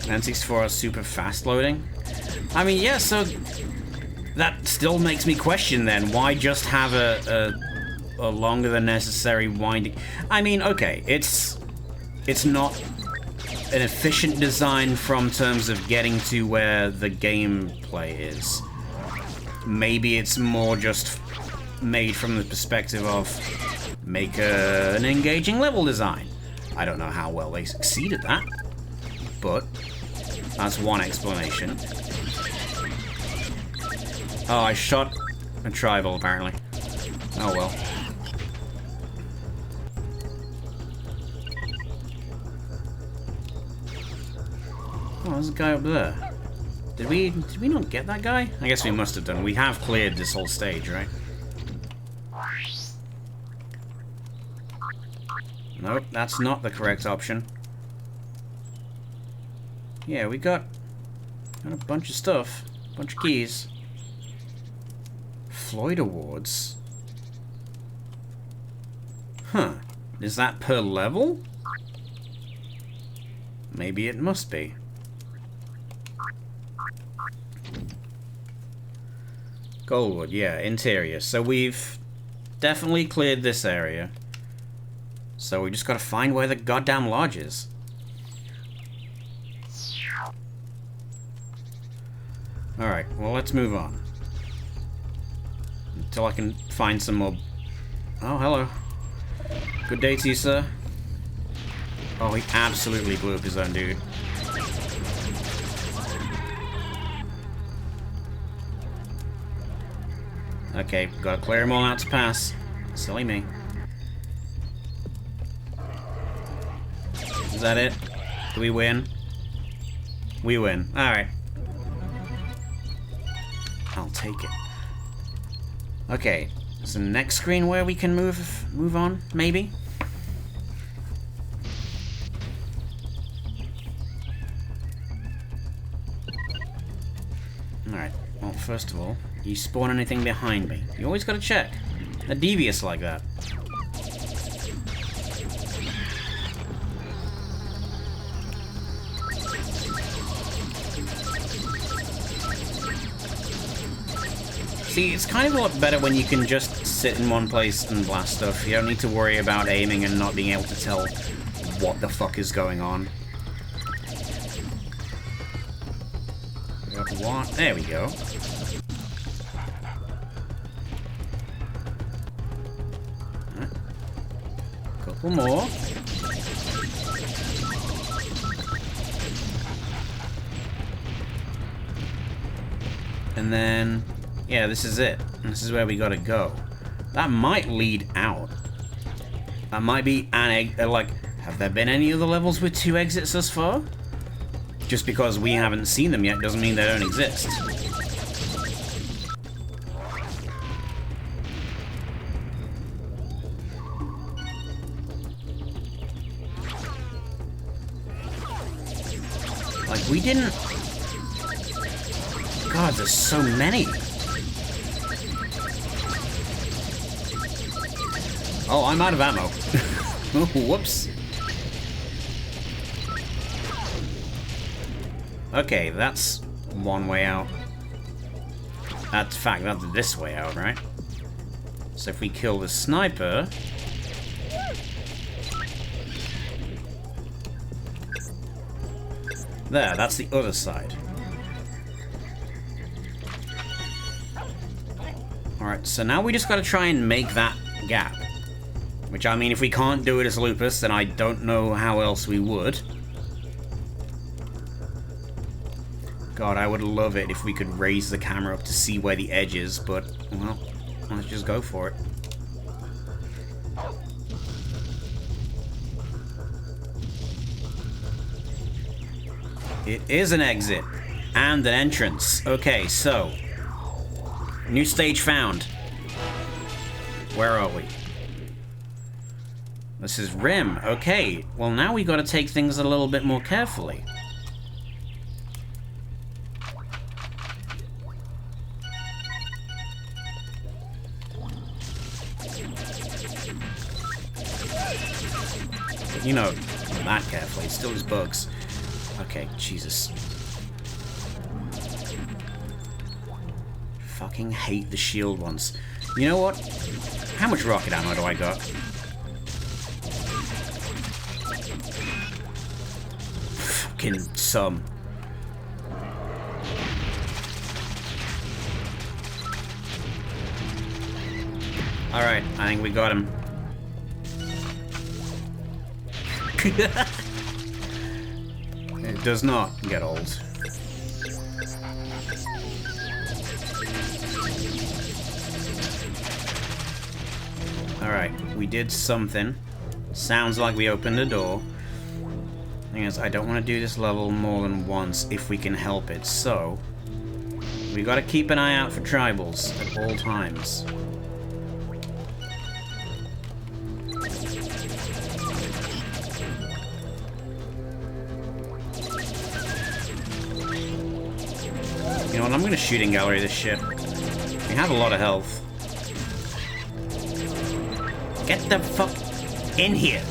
N64 is super fast loading. I mean, yeah, so... That still makes me question then, why just have a longer than necessary winding... I mean, okay, it's not an efficient design from terms of getting to where the gameplay is. Maybe it's more just made from the perspective of make an engaging level design. I don't know how well they succeed at that, but that's one explanation. Oh, I shot a tribal apparently. Oh well. Oh, there's a guy up there. Did we not get that guy? I guess we must have done. We have cleared this whole stage, right? Nope, that's not the correct option. Yeah, we got a bunch of stuff. A bunch of keys. Floyd Awards. Huh. Is that per level? Maybe it must be. Goldwood, yeah, interior. So we've definitely cleared this area. So we just gotta find where the goddamn lodge is. Alright, well let's move on. Until I can find some more... Oh, hello. Good day to you, sir. Oh, he absolutely blew up his own dude. Okay, gotta clear them all out to pass. Silly me. Is that it? Do we win? We win. Alright. I'll take it. Okay, is the next screen where we can move on, maybe? Alright, well, first of all, you spawn anything behind me. You always gotta check. They're devious like that. See, it's kind of a lot better when you can just sit in one place and blast stuff. You don't need to worry about aiming and not being able to tell what the fuck is going on. There we go. Right. Couple more. And then... yeah, this is it. This is where we gotta go. That might lead out. That might be an like, have there been any other levels with 2 exits thus far? Just because we haven't seen them yet doesn't mean they don't exist. Like, we didn't... God, there's so many. Oh, I'm out of ammo. Oh, whoops. Okay, that's one way out. That's, in fact, that's this way out, right? So if we kill the sniper... there, that's the other side. Alright, so now we just gotta try and make that gap. Which, I mean, if we can't do it as Lupus, then I don't know how else we would. God, I would love it if we could raise the camera up to see where the edge is, but, well, let's just go for it. It is an exit. And an entrance. Okay, so. New stage found. Where are we? This is Rim. Okay, well now we gotta take things a little bit more carefully. You know, not carefully. It's still just bugs. Okay, Jesus. Fucking hate the shield ones. You know what? How much rocket ammo do I got? Fucking some. Alright, I think we got him. It does not get old. Alright, we did something. Sounds like we opened a door. Thing is, I don't want to do this level more than once if we can help it, so we gotta keep an eye out for tribals at all times. You know what, I'm gonna shooting gallery this shit. We have a lot of health. Get the fuck in here!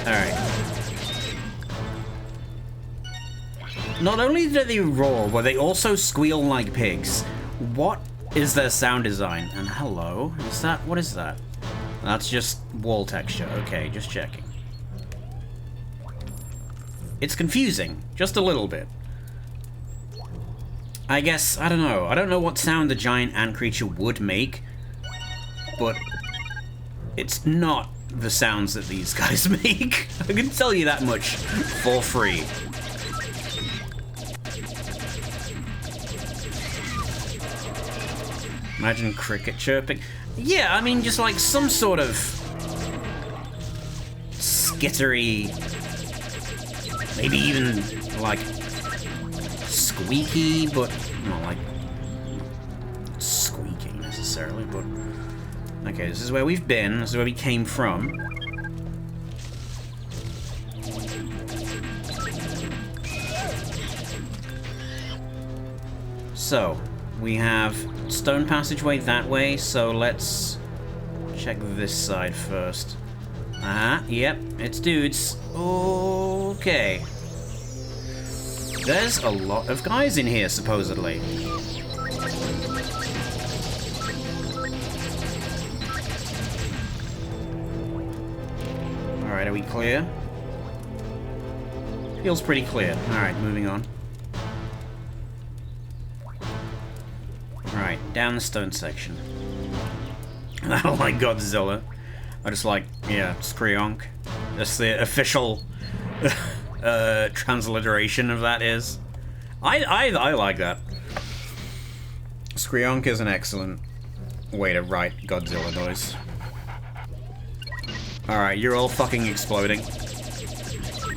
Alright. Not only do they roar, but they also squeal like pigs. What is their sound design? And hello? Is that... what is that? That's just wall texture. Okay, just checking. It's confusing. Just a little bit. I guess, I don't know. I don't know what sound the giant ant creature would make, but it's not the sounds that these guys make. I can tell you that much for free. Imagine cricket chirping. Yeah, I mean, just like some sort of skittery, maybe even like squeaky, but not like squeaking necessarily, but okay, this is where we've been, this is where we came from. So, we have stone passageway that way, so let's check this side first. Yep, it's dudes. Okay. There's a lot of guys in here, supposedly. Alright, are we clear? Feels pretty clear. Alright, moving on. Alright, down the stone section. I don't like Godzilla. I just like, yeah, Skryonk. That's the official transliteration of that is. I like that. Skryonk is an excellent way to write Godzilla noise. Alright, you're all fucking exploding.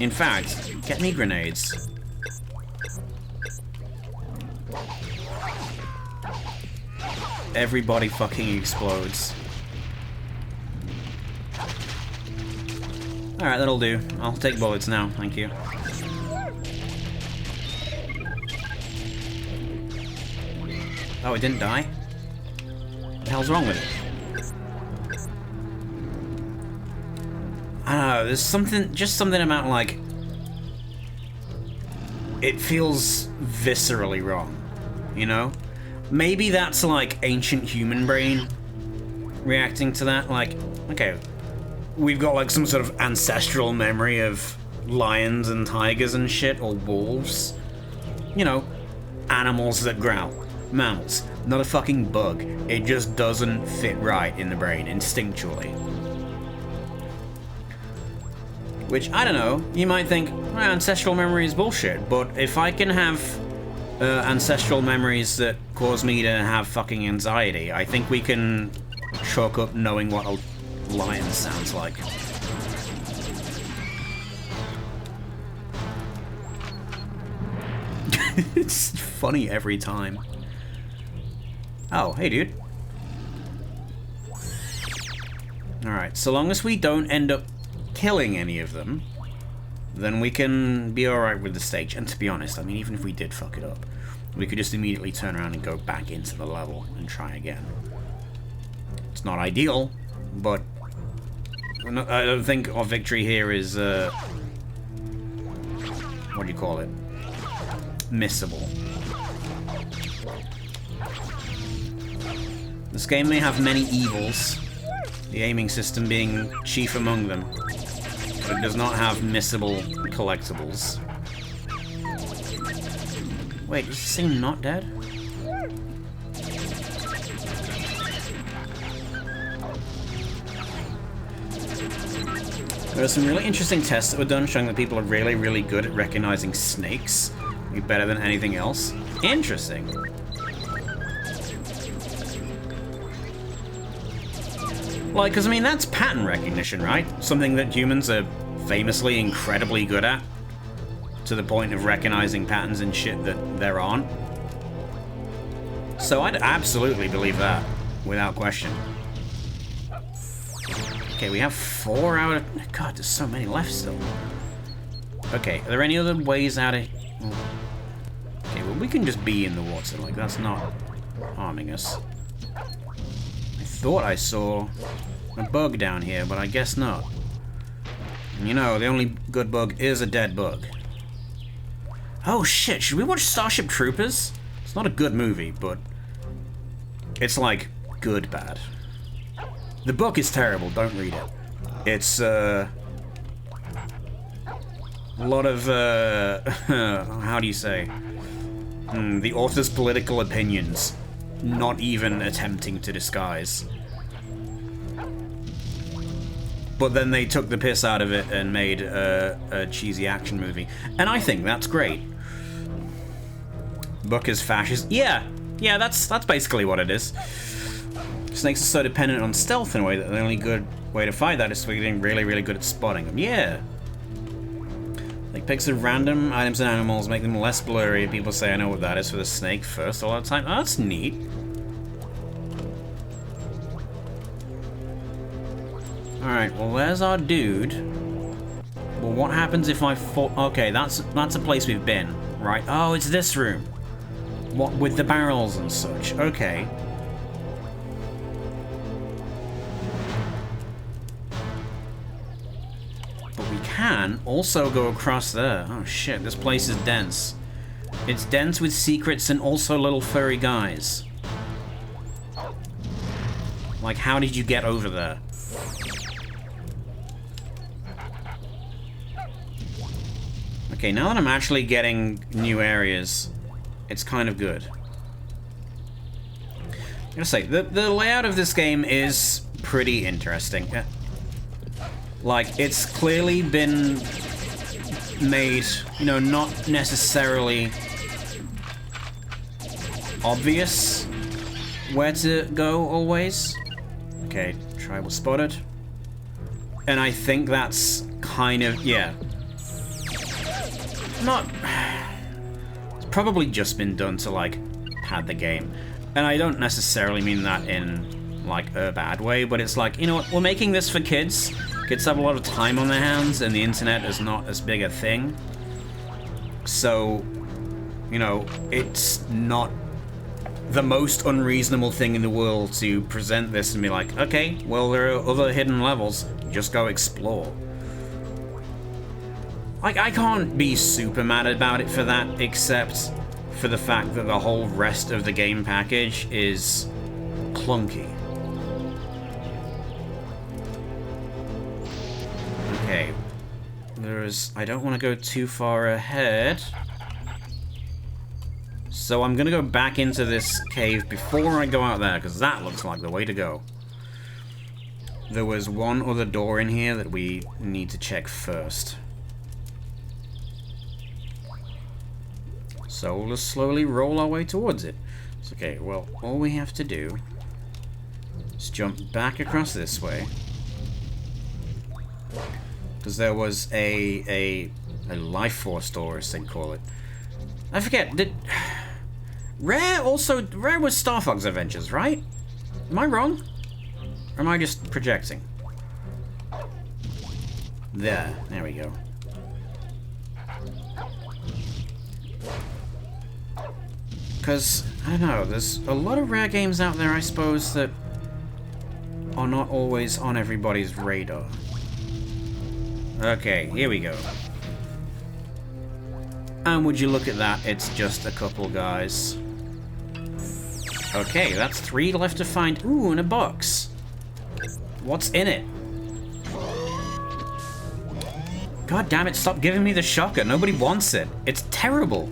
In fact, get me grenades. Everybody fucking explodes. Alright, that'll do. I'll take bullets now, thank you. Oh, it didn't die? What the hell's wrong with it? I don't know, there's something, just something about, like, it feels viscerally wrong, you know? Maybe that's, like, ancient human brain reacting to that, like, okay, we've got, like, some sort of ancestral memory of lions and tigers and shit, or wolves. You know, animals that growl. Mammals. Not a fucking bug. It just doesn't fit right in the brain, instinctually. Which, I don't know, you might think, well, ancestral memory is bullshit, but if I can have ancestral memories that cause me to have fucking anxiety, I think we can chalk up knowing what a lion sounds like. It's funny every time. Oh, hey dude. Alright, so long as we don't end up killing any of them, then we can be alright with the stage. And to be honest, I mean, even if we did fuck it up, we could just immediately turn around and go back into the level and try again. It's not ideal, but I don't think our victory here is, what do you call it? Missable. This game may have many evils, the aiming system being chief among them, but it does not have missable collectibles. Wait, is this thing not dead? There are some really interesting tests that were done showing that people are really, really good at recognizing snakes. Better than anything else. Interesting. Like, because I mean, that's pattern recognition, right? Something that humans are famously incredibly good at. To the point of recognizing patterns and shit that there aren't. So I'd absolutely believe that, without question. Okay, we have 4 out of... God, there's so many left still. Okay, are there any other ways out of... Okay, well, we can just be in the water, like, that's not harming us. I thought I saw a bug down here, but I guess not. And you know, the only good bug is a dead bug. Oh shit, should we watch Starship Troopers? It's not a good movie, but it's like, good bad. The book is terrible, don't read it. It's, a lot of, how do you say? The author's political opinions, not even attempting to disguise. But then they took the piss out of it and made a cheesy action movie. And I think that's great. Book is fascist. Yeah, that's basically what it is. Snakes are so dependent on stealth in a way that the only good way to fight that is to be getting really, really good at spotting them. Yeah. Like picks of random items and animals, make them less blurry. People say I know what that is for the snake first all the time. Oh, that's neat. Alright, well there's our dude. Well, what happens if I fall? Okay, that's a place we've been, right? Oh, it's this room. What with the barrels and such. Okay. But we can also go across there. Oh shit, this place is dense. It's dense with secrets and also little furry guys. Like, how did you get over there? Okay, now that I'm actually getting new areas, it's kind of good. I gotta say, the layout of this game is pretty interesting. Like, it's clearly been made, you know, not necessarily obvious where to go always. Okay, tribal spotted. And I think that's kind of, yeah. Not... It's probably just been done to, like, pad the game. And I don't necessarily mean that in, like, a bad way, but it's like, you know what, we're making this for kids. Kids have a lot of time on their hands, and the internet is not as big a thing. So, you know, it's not the most unreasonable thing in the world to present this and be like, okay, well, there are other hidden levels, just go explore. Like, I can't be super mad about it for that, except for the fact that the whole rest of the game package is clunky. Okay. I don't want to go too far ahead. So I'm gonna go back into this cave before I go out there, because that looks like the way to go. There was one other door in here that we need to check first. So we'll just slowly roll our way towards it. It's okay, well, all we have to do Let's jump back across this way. Because there was a life force door, as they'd call it. I forget, did... Rare was Star Fox Adventures, right? Am I wrong? Or am I just projecting? There we go. Because, I don't know, there's a lot of Rare games out there, I suppose, that are not always on everybody's radar. Okay, here we go. And would you look at that, it's just a couple guys. Okay, that's 3 left to find. Ooh, and a box. What's in it? God damn it, stop giving me the shocker. Nobody wants it. It's terrible.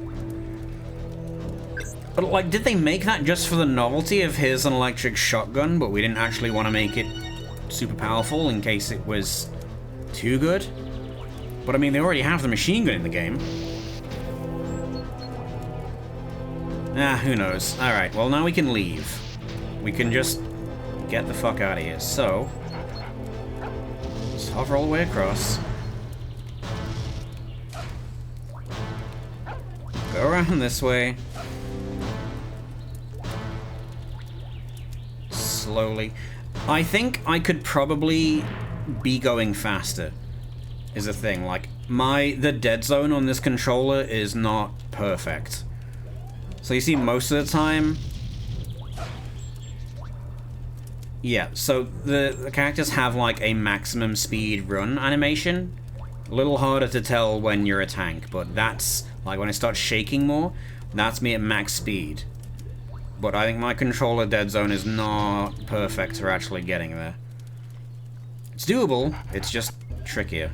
But, like, did they make that just for the novelty of here's an electric shotgun, but we didn't actually want to make it super powerful in case it was too good? But, I mean, they already have the machine gun in the game. Ah, who knows. Alright, well, now we can leave. We can just get the fuck out of here. So, let's hover all the way across. Go around this way. Slowly. I think I could probably be going faster, is the thing. Like, the dead zone on this controller is not perfect. So you see, most of the time... Yeah, so the characters have, like, a maximum speed run animation. A little harder to tell when you're a tank, but that's... Like, when I start shaking more, that's me at max speed. But I think my controller dead zone is not perfect for actually getting there. It's doable, it's just trickier.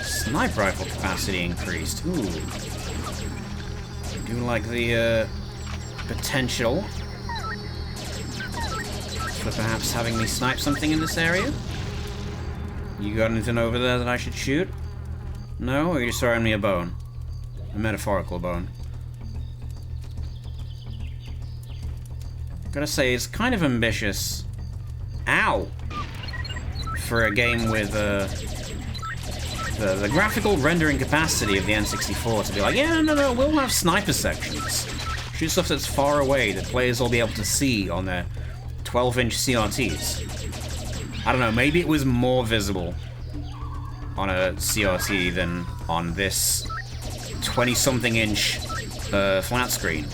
Sniper rifle capacity increased. Ooh. I do like the potential for perhaps having me snipe something in this area. You got anything over there that I should shoot? No? Or are you just throwing me a bone? A metaphorical bone. Gotta say, it's kind of ambitious. Ow! For a game with the graphical rendering capacity of the N64 to be like, yeah, no, we'll have sniper sections. Shoot stuff that's far away that players will be able to see on their 12-inch CRTs. I don't know, maybe it was more visible on a CRT than on this 20-something inch flat screen.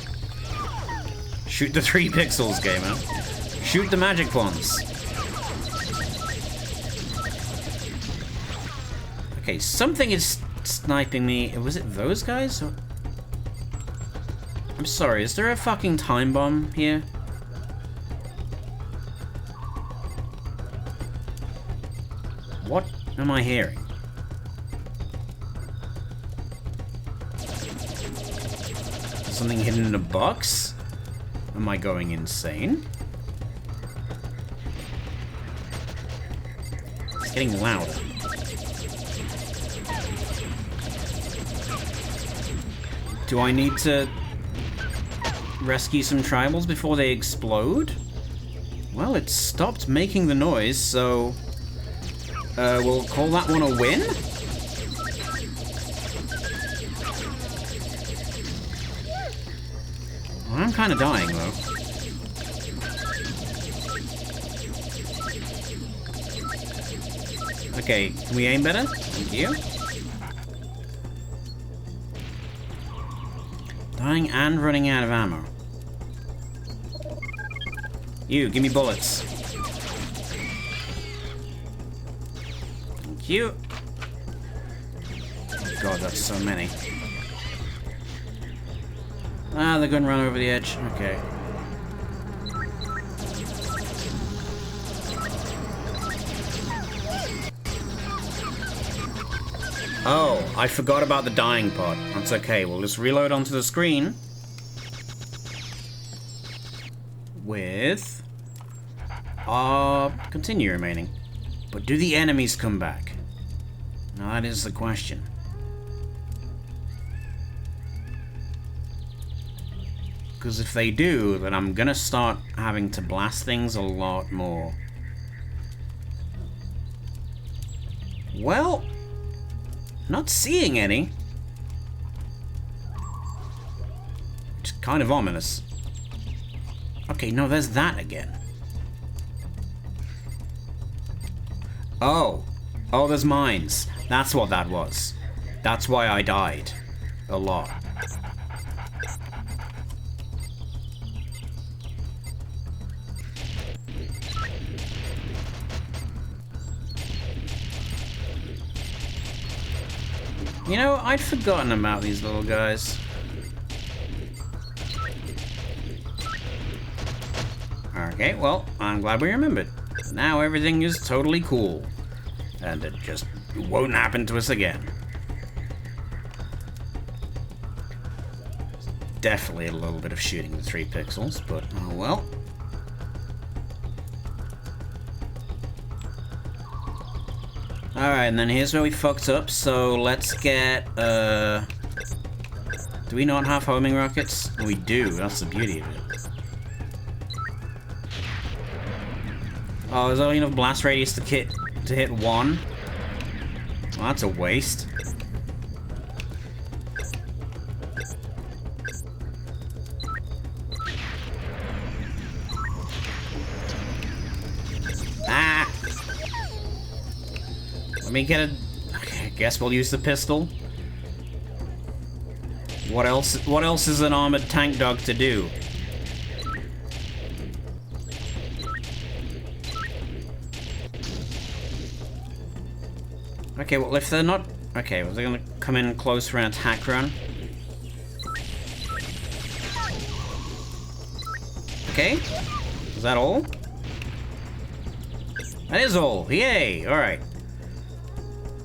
Shoot the 3 pixels, gamer. Shoot the magic wands. Okay, something is sniping me. Was it those guys? Or... I'm sorry, is there a fucking time bomb here? What am I hearing? Something hidden in a box? Am I going insane? It's getting louder. Do I need to rescue some tribals before they explode? Well, it stopped making the noise, so... we'll call that one a win? Well, I'm kind of dying, though. Okay, can we aim better? Thank you. Dying and running out of ammo. You, give me bullets. Thank you. Oh god, that's so many. Ah, they're gonna run over the edge. Okay. Oh, I forgot about the dying part. That's okay, we'll just reload onto the screen. With... continue remaining. But do the enemies come back? Now that is the question. Because if they do, then I'm gonna start having to blast things a lot more. Well, not seeing any. It's kind of ominous. Okay, no, there's that again. Oh. Oh, there's mines. That's what that was. That's why I died. A lot. You know, I'd forgotten about these little guys. Okay, well, I'm glad we remembered. Now everything is totally cool. And it just won't happen to us again. Definitely a little bit of shooting with 3 pixels, but oh well. Alright, and then here's where we fucked up, so let's get, do we not have homing rockets? We do, that's the beauty of it. Oh, there's only enough blast radius to hit 1? Well, that's a waste. Ah! Let me get a... Okay, I guess we'll use the pistol. What else is an armored tank dog to do? Okay, well, if they're not... Okay, well, they're gonna come in close for an attack run. Okay. Is that all? That is all. Yay! Alright.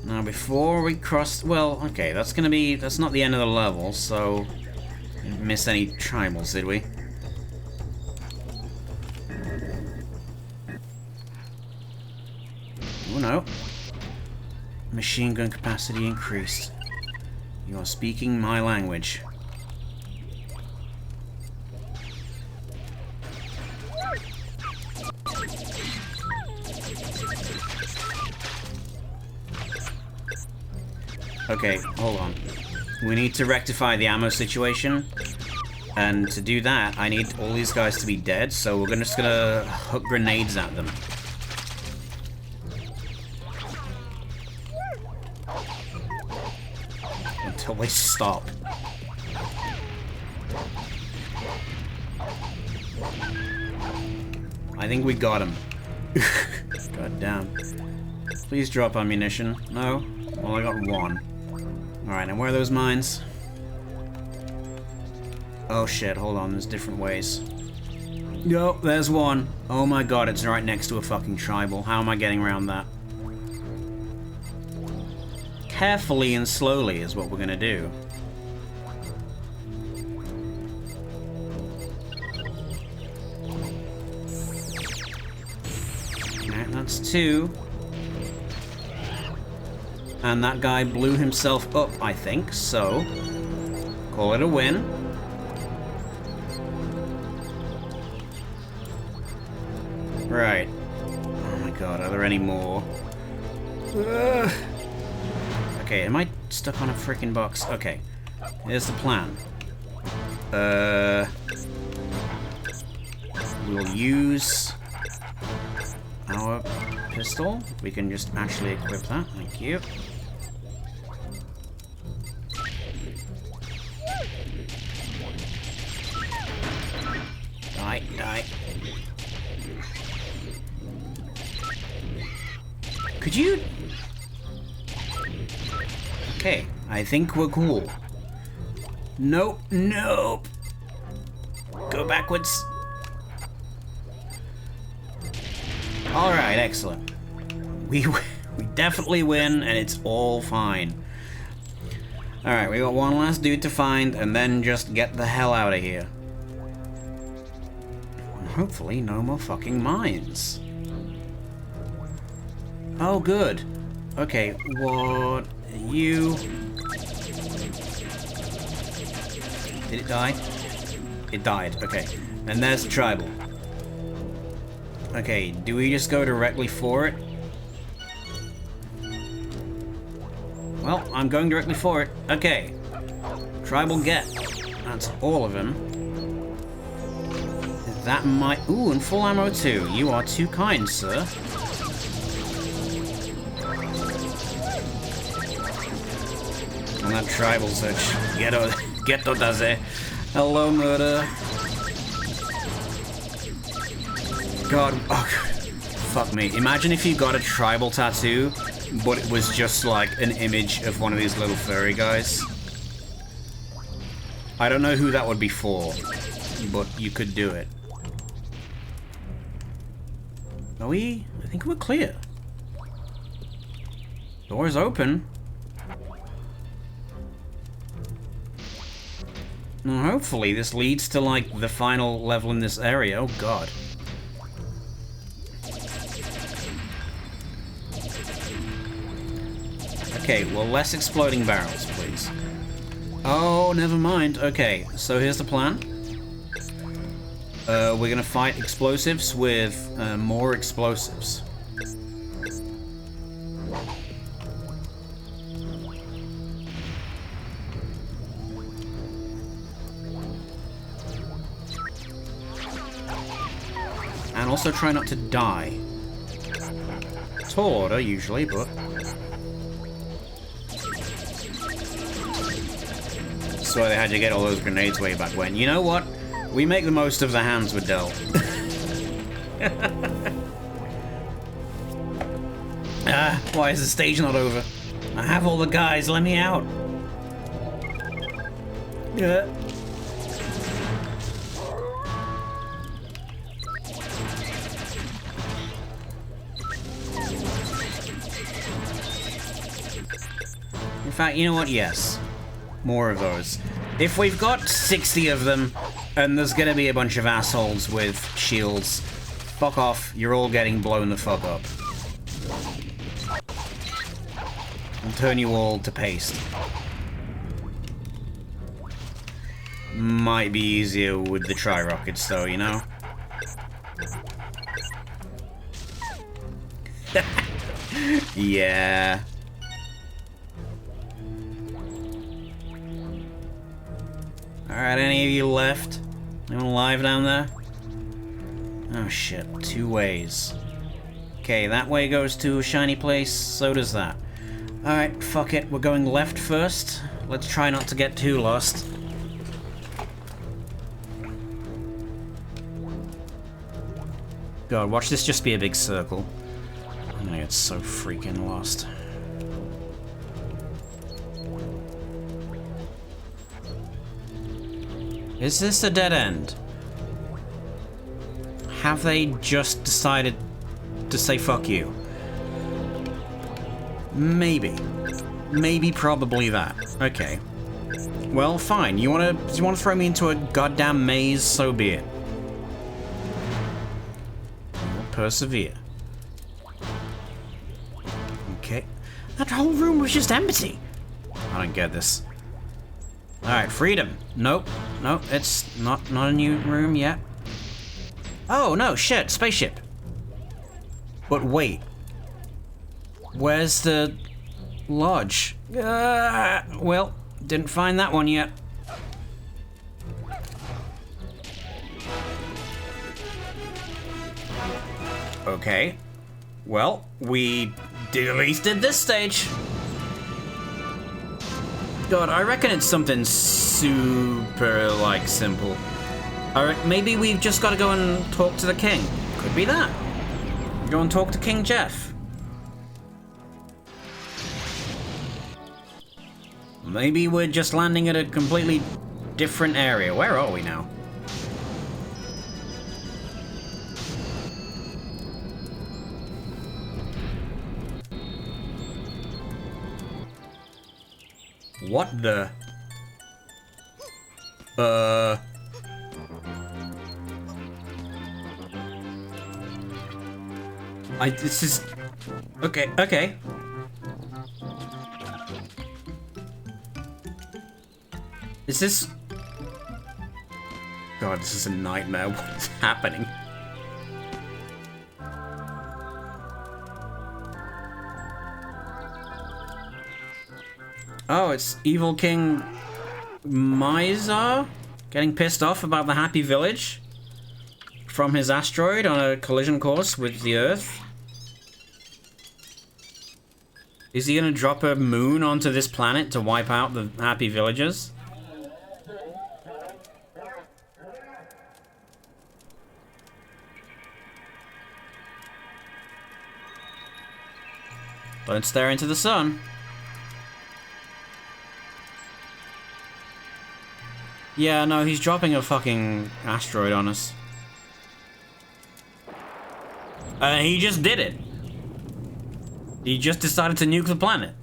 Now, before we cross... Well, okay, that's gonna be... That's not the end of the level, so... Didn't miss any tribals, did we? Oh, no. Machine gun capacity increased. You are speaking my language. Okay, hold on. We need to rectify the ammo situation. And to do that, I need all these guys to be dead, so we're just gonna hook grenades at them. Until they stop. I think we got him. God damn. Please drop ammunition. No? Well, I got 1. Alright, and where are those mines? Oh shit, hold on, there's different ways. Yo, there's one. Oh my god, it's right next to a fucking tribal. How am I getting around that? Carefully and slowly is what we're gonna do. Alright, that's 2. And that guy blew himself up, I think, so... Call it a win. Right. Oh my god, are there any more? Ugh. Okay, am I stuck on a freaking box? Okay. Here's the plan. We'll use our pistol. We can just actually equip that. Thank you. Die, die. Could you... Okay, I think we're cool. Nope, nope. Go backwards. Alright, excellent. We definitely win, and it's all fine. Alright, we got one last dude to find, and then just get the hell out of here. And hopefully no more fucking mines. Oh, good. Okay, what... You... Did it die? It died. Okay. And there's the tribal. Okay, do we just go directly for it? Well, I'm going directly for it. Okay. Tribal get. That's all of them. That might... Ooh, and full ammo too. You are too kind, sir. And that tribal search. Ghetto does it. Hello, murder. God. Oh, fuck me. Imagine if you got a tribal tattoo, but it was just like an image of one of these little furry guys. I don't know who that would be for, but you could do it. Are we? I think we're clear. Door's open. Well, hopefully this leads to, like, the final level in this area. Oh, God. Okay, well, less exploding barrels, please. Oh, never mind. Okay, so here's the plan. We're gonna fight explosives with more explosives. And also try not to die. Tall order, usually, but... That's why they had to get all those grenades way back when. You know what? We make the most of the hands we're dealt. Why is the stage not over? I have all the guys, let me out. Yeah. In fact, you know what? Yes. More of those. If we've got 60 of them, and there's gonna be a bunch of assholes with shields, fuck off, you're all getting blown the fuck up. I'll turn you all to paste. Might be easier with the tri-rockets though, you know? Yeah. Alright, any of you left? Anyone alive down there? Oh shit, 2 ways. Okay, that way goes to a shiny place, so does that. Alright, fuck it, we're going left first. Let's try not to get too lost. God, watch this just be a big circle. I'm gonna get so freaking lost. Is this a dead end? Have they just decided to say fuck you? Maybe. Maybe probably that. Okay. Well, fine. You wanna throw me into a goddamn maze, so be it. We'll persevere. Okay. That whole room was just empty. I don't get this. Alright, freedom. Nope. Nope, it's not a new room yet. Oh, no, shit, spaceship. But wait. Where's the lodge? Well, didn't find that one yet. Okay. Well, we at least did this stage. God, I reckon it's something super, like, simple. Maybe we've just got to go and talk to the king. Could be that. Go and talk to King Jeff. Maybe we're just landing at a completely different area. Where are we now? What the? This is... Okay, okay. Is this... God, this is a nightmare. What is happening? Oh, it's Evil King Mizar getting pissed off about the Happy Village from his asteroid on a collision course with the Earth. Is he gonna drop a moon onto this planet to wipe out the Happy Villagers? Don't stare into the sun. Yeah, no, he's dropping a fucking asteroid on us. He just did it. He just decided to nuke the planet.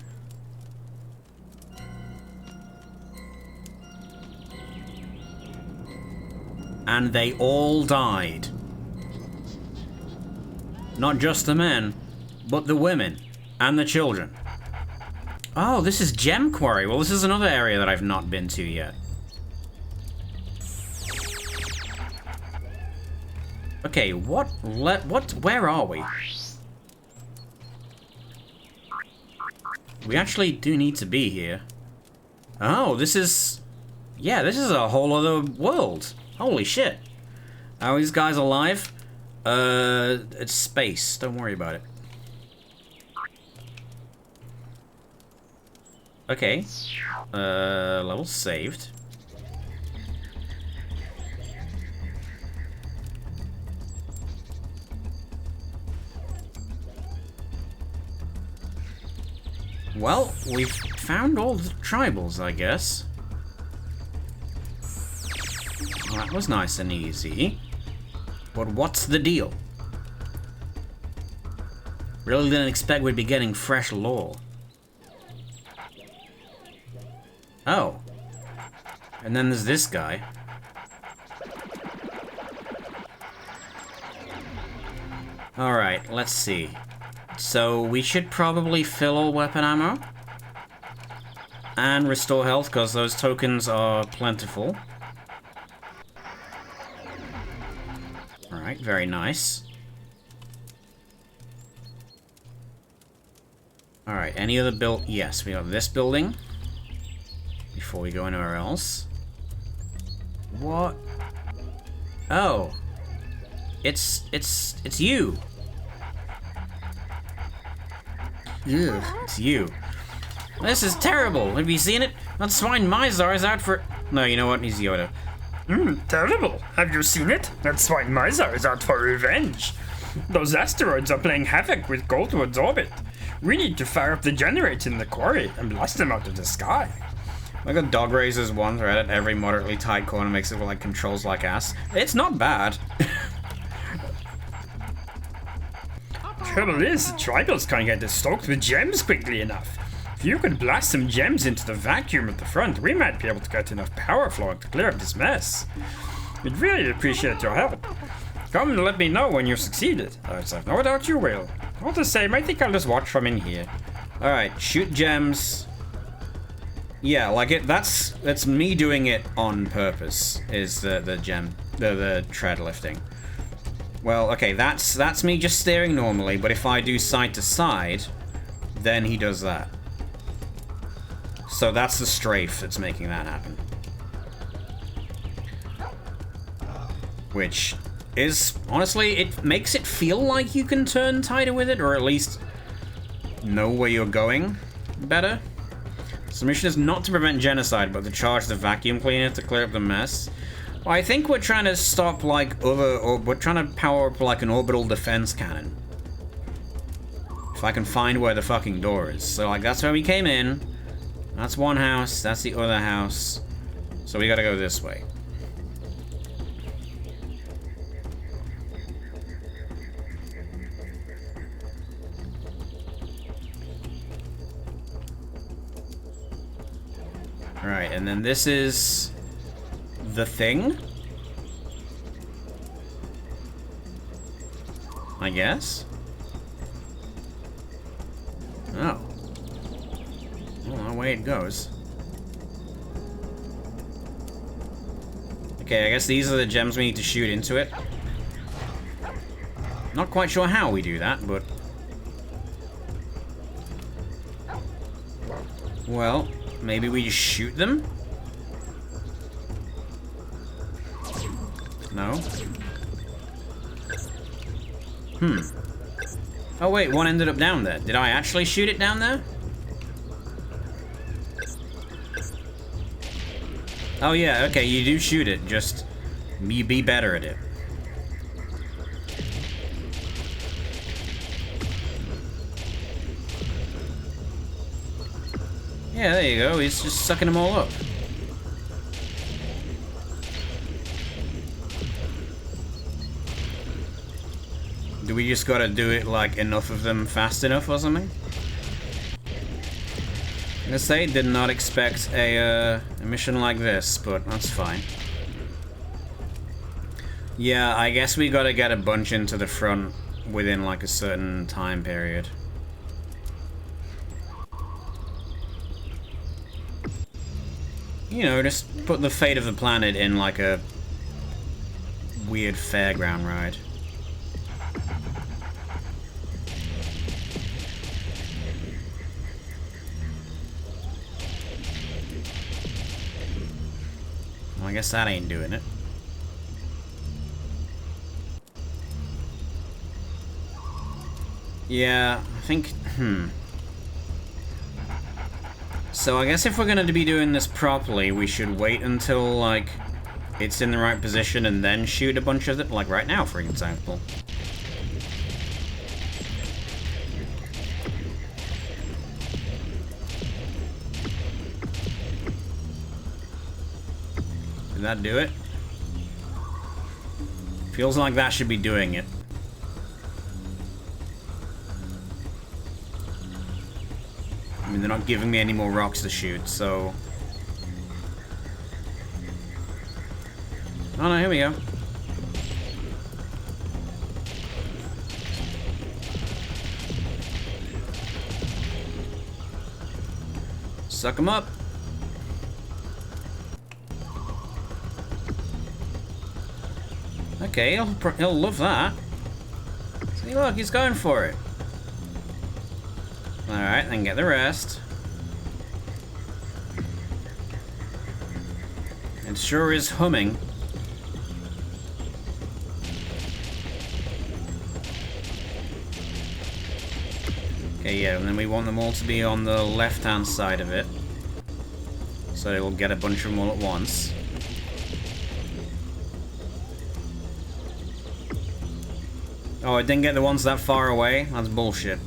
And they all died. Not just the men, but the women and the children. Oh, this is Gem Quarry. Well, this is another area that I've not been to yet. Okay, where are we? We actually do need to be here. Oh, this is... Yeah, this is a whole other world. Holy shit. Are these guys alive? It's space. Don't worry about it. Okay. Level saved. Well, we've found all the tribals, I guess. Well, that was nice and easy. But what's the deal? Really didn't expect we'd be getting fresh lore. Oh. And then there's this guy. Alright, let's see. So we should probably fill all weapon ammo. And restore health, because those tokens are plentiful. Alright, very nice. Alright, any other build? Yes, we have this building. Before we go anywhere else. What? Oh. It's you. Ugh, it's you. This is terrible. Have you seen it? That swine Mizar is out for... No, you know what? He's Yoda. Terrible. Have you seen it? That swine Mizar is out for revenge. Those asteroids are playing havoc with Goldwood's orbit. We need to fire up the generator in the quarry and blast them out of the sky. I got dog raisers one thread at every moderately tight corner makes it look like controls like ass. It's not bad. Trouble is, the tribals can't get stoked with gems quickly enough. If you could blast some gems into the vacuum at the front, we might be able to get enough power flow to clear up this mess. We'd really appreciate your help. Come and let me know when you've succeeded, as I've no doubt you will. All the same, I think I'll just watch from in here. Alright, shoot gems. Yeah, like that's me doing it on purpose, is the tread lifting. Well, okay, that's me just steering normally, but if I do side to side, then he does that. So that's the strafe that's making that happen. Which is, honestly, it makes it feel like you can turn tighter with it, or at least know where you're going better. So the mission is not to prevent genocide, but to charge the vacuum cleaner to clear up the mess. Well, I think we're trying to stop, like, we're trying to power up, like, an orbital defense cannon. If I can find where the fucking door is. So, like, that's where we came in. That's one house, that's the other house. So we gotta go this way. Alright, and then this is... the thing? I guess? Oh. Well, away it goes. Okay, I guess these are the gems we need to shoot into it. Not quite sure how we do that, but... Well, maybe we just shoot them? No? Oh wait, one ended up down there. Did I actually shoot it down there? Oh yeah, okay, you do shoot it, just... you be better at it. Yeah, there you go, he's just sucking them all up. Do we just gotta do it, like, enough of them fast enough or something? I'm gonna say, did not expect a mission like this, but that's fine. Yeah, I guess we gotta get a bunch into the front within, like, a certain time period. You know, just put the fate of the planet in, like, a weird fairground ride. Well, I guess that ain't doing it. Yeah, I think, So I guess if we're gonna be doing this properly, we should wait until, like, it's in the right position and then shoot a bunch of it, like right now, for example. Did that do it? Feels like that should be doing it. I mean, they're not giving me any more rocks to shoot, so... Oh no, here we go. Suck them up. Okay, he'll love that. See, look, he's going for it. Alright, then get the rest. It sure is humming. Okay, yeah, and then we want them all to be on the left-hand side of it. So it'll get a bunch of them all at once. Oh, I didn't get the ones that far away? That's bullshit.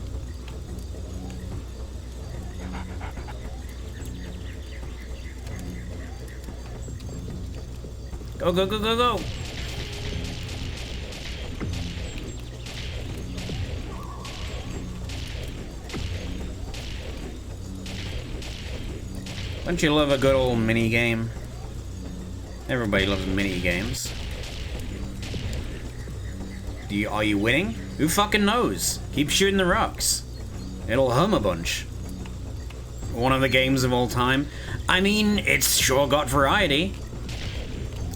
Go, go, go, go, go! Don't you love a good old mini game? Everybody loves mini games. Are you winning? Who fucking knows? Keep shooting the rocks. It'll hum a bunch. One of the games of all time. I mean, it's sure got variety.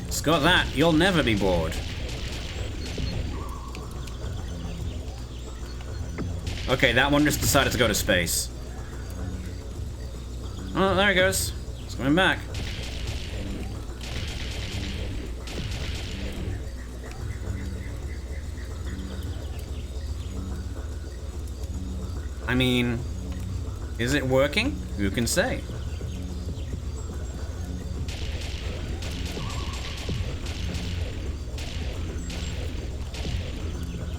It's got that. You'll never be bored. Okay, that one just decided to go to space. Oh, there it goes. It's coming back. I mean, is it working? Who can say?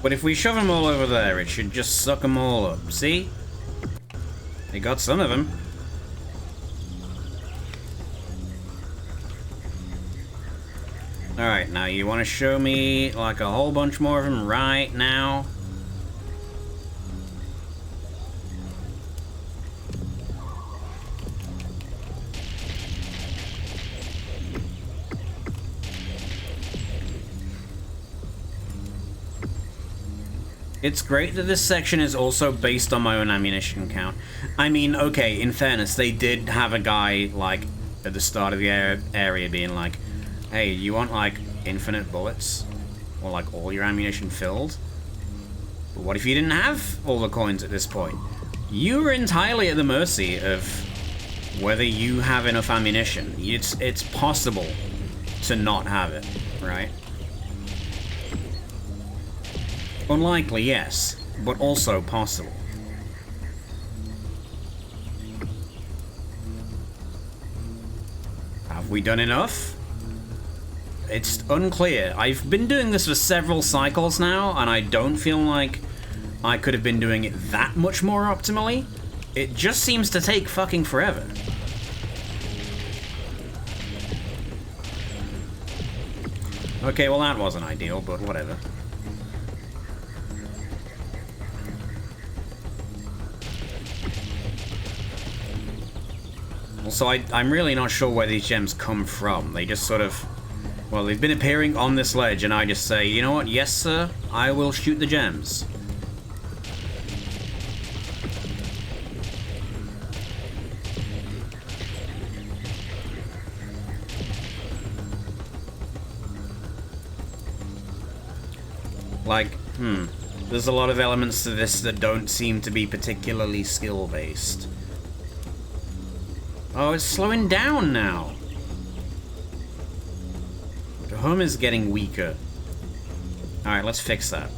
But if we shove them all over there, it should just suck them all up. See? They got some of them. Alright, now you want to show me like a whole bunch more of them right now? It's great that this section is also based on my own ammunition count. I mean, okay, in fairness, they did have a guy, like, at the start of the area being like, Hey, you want, like, infinite bullets? Or, like, all your ammunition filled? But what if you didn't have all the coins at this point? You are entirely at the mercy of whether you have enough ammunition. It's possible to not have it, right? Unlikely, yes, but also possible. Have we done enough? It's unclear. I've been doing this for several cycles now, and I don't feel like I could have been doing it that much more optimally. It just seems to take fucking forever. Okay, well that wasn't ideal, but whatever. Also, I'm really not sure where these gems come from. They just sort of... Well, they've been appearing on this ledge, and I just say, you know what, yes sir, I will shoot the gems. Like, there's a lot of elements to this that don't seem to be particularly skill-based. Oh, it's slowing down now. The hum is getting weaker. Alright, let's fix that.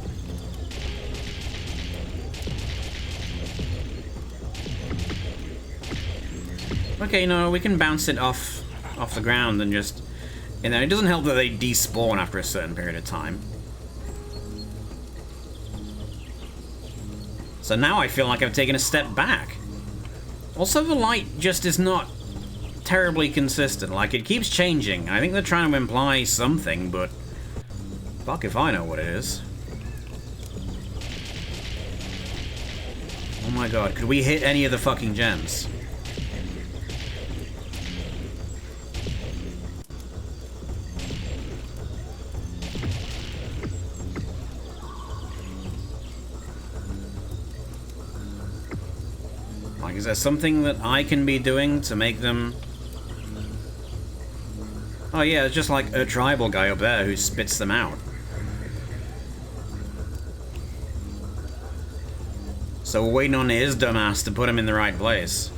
Okay, no, we can bounce it off the ground and just... And then it doesn't help that they despawn after a certain period of time. So now I feel like I've taken a step back. Also, the light just is not terribly consistent. Like, it keeps changing. I think they're trying to imply something, but fuck if I know what it is. Oh my god, could we hit any of the fucking gems? Like, is there something that I can be doing to make them... Oh yeah, it's just like a tribal guy up there who spits them out. So we're waiting on his dumbass to put him in the right place.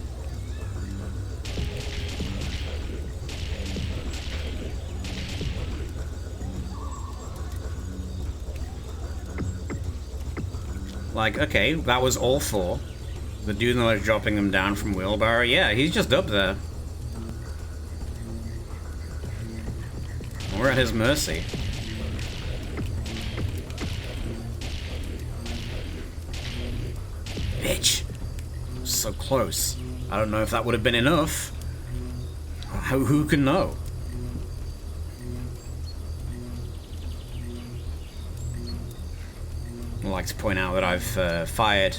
Like, okay, that was all four. The dude that was dropping them down from wheelbarrow, yeah, he's just up there. We're at his mercy. Bitch! So close. I don't know if that would have been enough. Who can know? I'd like to point out that I've fired...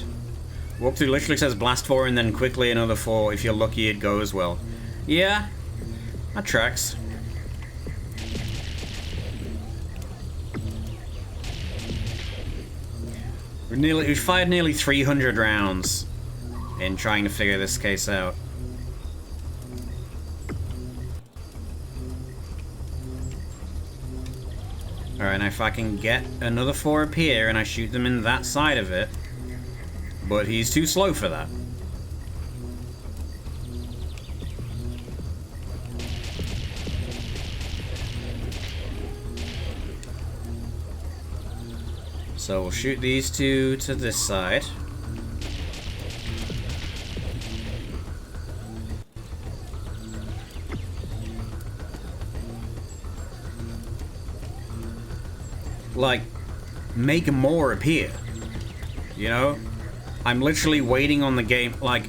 Walkthrough literally says blast 4 and then quickly another 4. If you're lucky, it goes well. Yeah, that tracks. We've fired nearly 300 rounds in trying to figure this case out. Alright, now if I can get another 4 up here and I shoot them in that side of it. But he's too slow for that. So we'll shoot these two to this side. Like, make more appear. You know? I'm literally waiting on the game, like...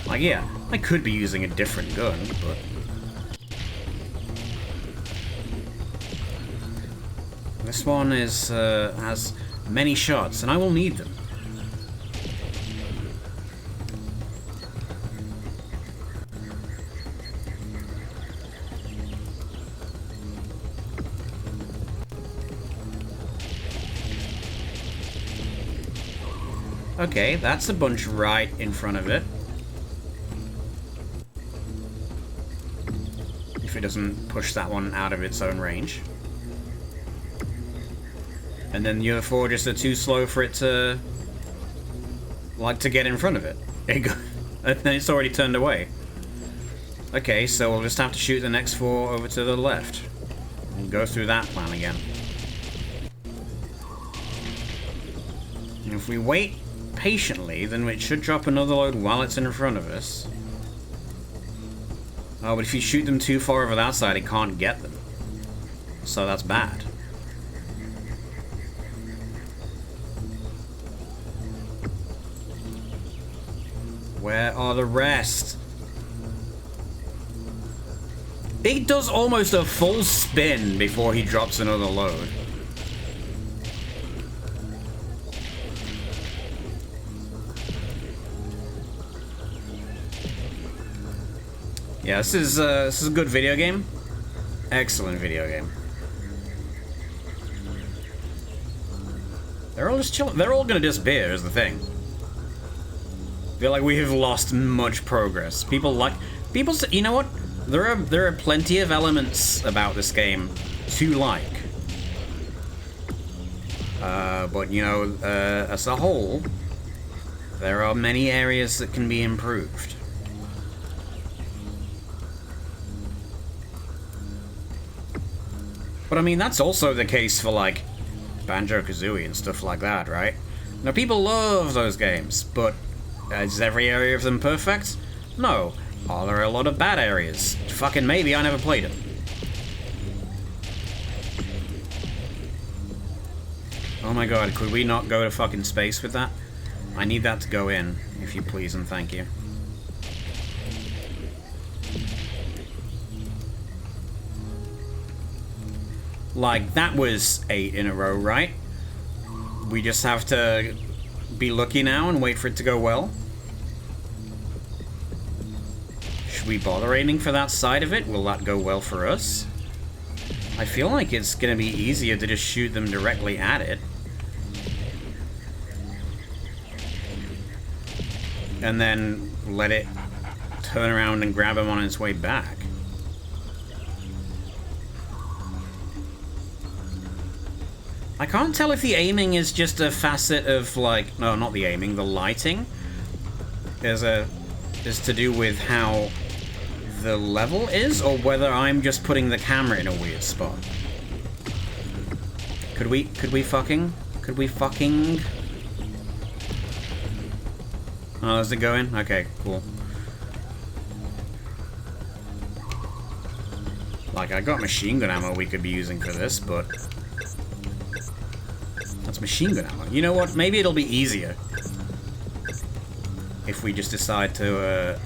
Like, yeah, I could be using a different gun, but... This one is, has many shots, and I will need them. Okay, that's a bunch right in front of it. If it doesn't push that one out of its own range. And then the other four just are too slow for it to... like, to get in front of it. And then it's already turned away. Okay, so we'll just have to shoot the next four over to the left. And go through that plan again. And if we wait patiently, then it should drop another load while it's in front of us. Oh, but if you shoot them too far over that side, it can't get them. So that's bad. Where are the rest? He does almost a full spin before he drops another load. Yeah, this is a good video game. Excellent video game. They're all just chilling. They're all gonna disappear is the thing. I feel like we have lost much progress. People say, you know what? There are plenty of elements about this game to like. But you know, as a whole, there are many areas that can be improved. But I mean, that's also the case for like Banjo-Kazooie and stuff like that, right? Now, people love those games, but is every area of them perfect? No. Are there a lot of bad areas? Fucking maybe, I never played it. Oh my god, could we not go to fucking space with that? I need that to go in, if you please and thank you. Like, that was 8 in a row, right? We just have to be lucky now and wait for it to go well. Should we bother aiming for that side of it? Will that go well for us? I feel like it's gonna be easier to just shoot them directly at it. And then let it turn around and grab him on its way back. I can't tell if the aiming is just a facet of, like... No, not the aiming, the lighting. Is to do with how the level is, or whether I'm just putting the camera in a weird spot. Could we fucking? Oh, is it going? Okay, cool. Like, I got machine gun ammo we could be using for this, but... That's machine gun ammo. You know what? Maybe it'll be easier. If we just decide to,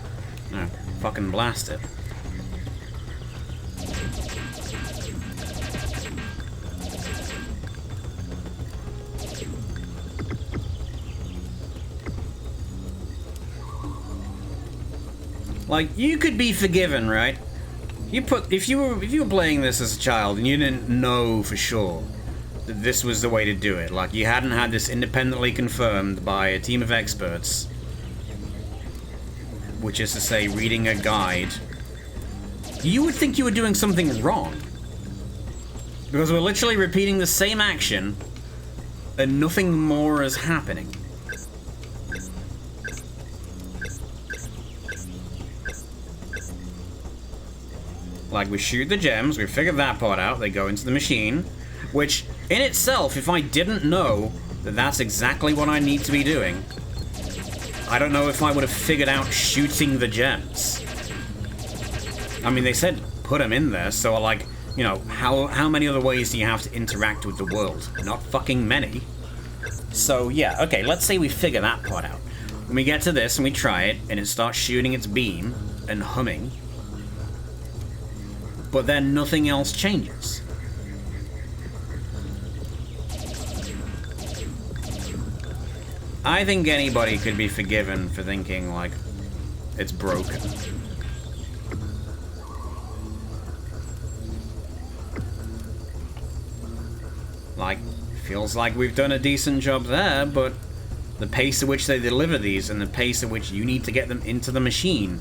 no, fucking blast it. Like, you could be forgiven, right? If you were playing this as a child and you didn't know for sure that this was the way to do it, like you hadn't had this independently confirmed by a team of experts, which is to say, reading a guide, you would think you were doing something wrong. Because we're literally repeating the same action, and nothing more is happening. Like, we shoot the gems, we figured that part out, they go into the machine, which, in itself, if I didn't know that that's exactly what I need to be doing, I don't know if I would have figured out shooting the gems. I mean, they said put them in there, so like, you know, how many other ways do you have to interact with the world? Not fucking many. So yeah, okay, let's say we figure that part out. When we get to this and we try it, and it starts shooting its beam and humming, but then nothing else changes. I think anybody could be forgiven for thinking, like, it's broken. Like, feels like we've done a decent job there, but the pace at which they deliver these and the pace at which you need to get them into the machine,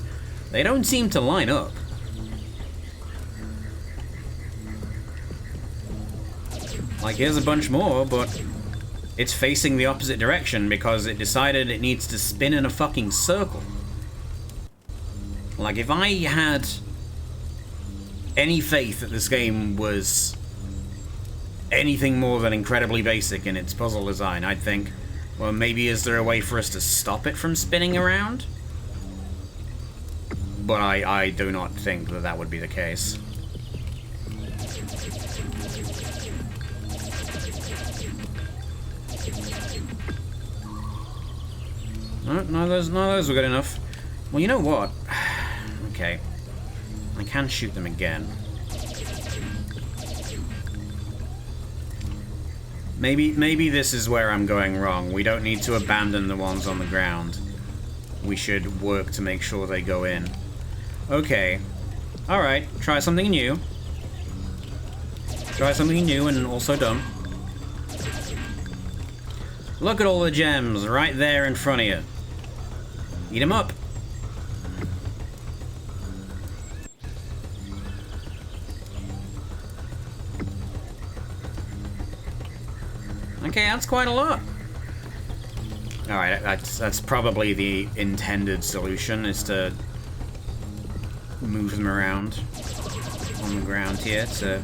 they don't seem to line up. Like, here's a bunch more, but it's facing the opposite direction because it decided it needs to spin in a fucking circle. Like, if I had any faith that this game was anything more than incredibly basic in its puzzle design, I'd think, well, maybe is there a way for us to stop it from spinning around? But I do not think that that would be the case. No, none of those were good enough. Well, you know what? Okay. I can shoot them again. Maybe this is where I'm going wrong. We don't need to abandon the ones on the ground. We should work to make sure they go in. Okay. Alright, try something new. Try something new and also dumb. Look at all the gems right there in front of you. Eat them up. Okay, that's quite a lot. Alright, that's probably the intended solution, is to move them around on the ground here to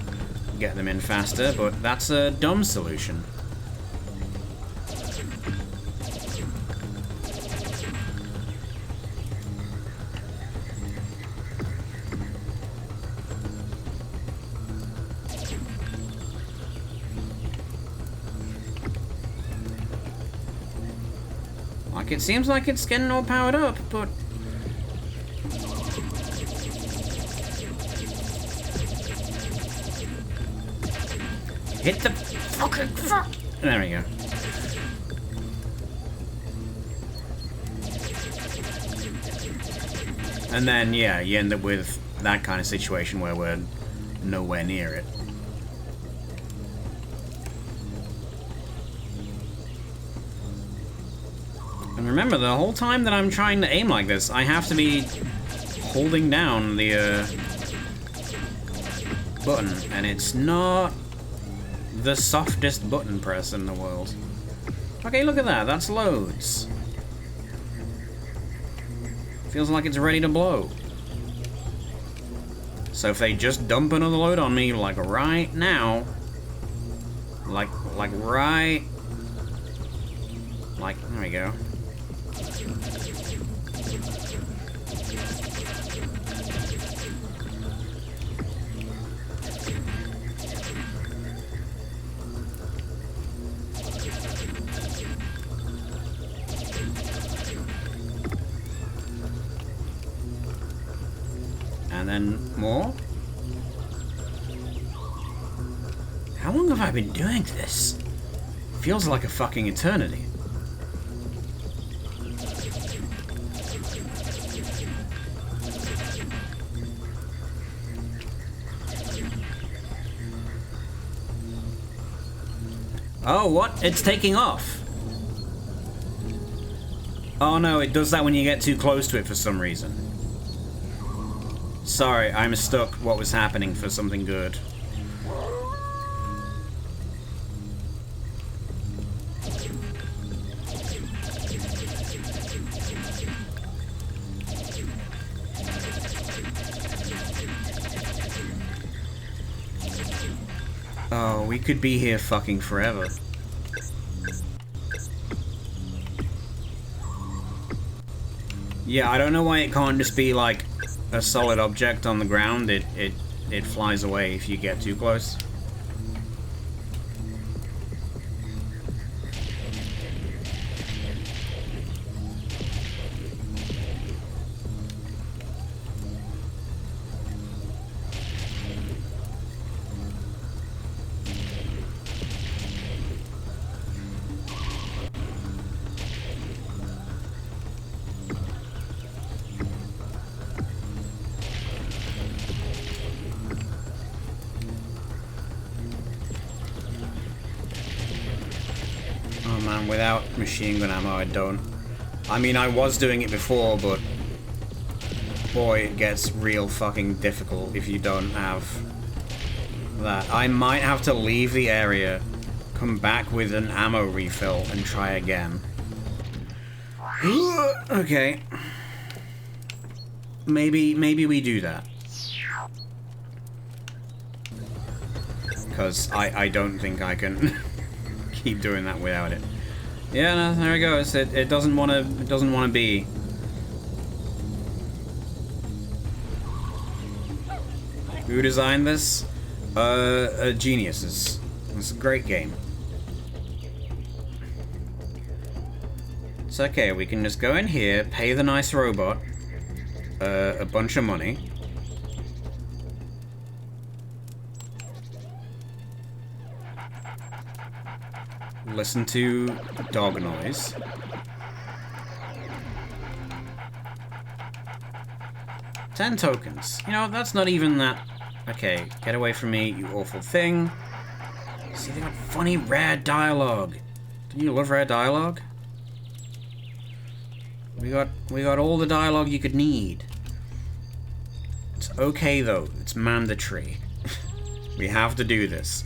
get them in faster, but that's a dumb solution. Like, it seems like it's getting all powered up, but hit the fucking fuck. There we go. And then, yeah, you end up with that kind of situation where we're nowhere near it. And remember, the whole time that I'm trying to aim like this, I have to be holding down the button, and it's not the softest button press in the world. Okay, look at that. That's loads. Feels like it's ready to blow. So if they just dump another load on me, like right now, like right, like, there we go. And then more. How long have I been doing this? Feels like a fucking eternity. Oh, what? It's taking off. Oh no, it does that when you get too close to it for some reason. Sorry, I mistook what was happening for something good. Oh, we could be here fucking forever. Yeah, I don't know why it can't just be like a solid object on the ground. It flies away if you get too close. without machine gun ammo, I don't. I mean, I was doing it before, but boy, it gets real fucking difficult if you don't have that. I might have to leave the area, come back with an ammo refill, and try again. Okay. Maybe we do that. Because I don't think I can keep doing that without it. Yeah, no, there it goes. It doesn't wanna be. Who designed this? Geniuses. It's a great game. It's okay, we can just go in here, pay the nice robot a bunch of money. Listen to dog noise. $10 tokens. You know, that's not even that... Okay, get away from me, you awful thing. See, they got funny, rare dialogue. Don't you love rare dialogue? We got all the dialogue you could need. It's okay, though. It's mandatory. We have to do this.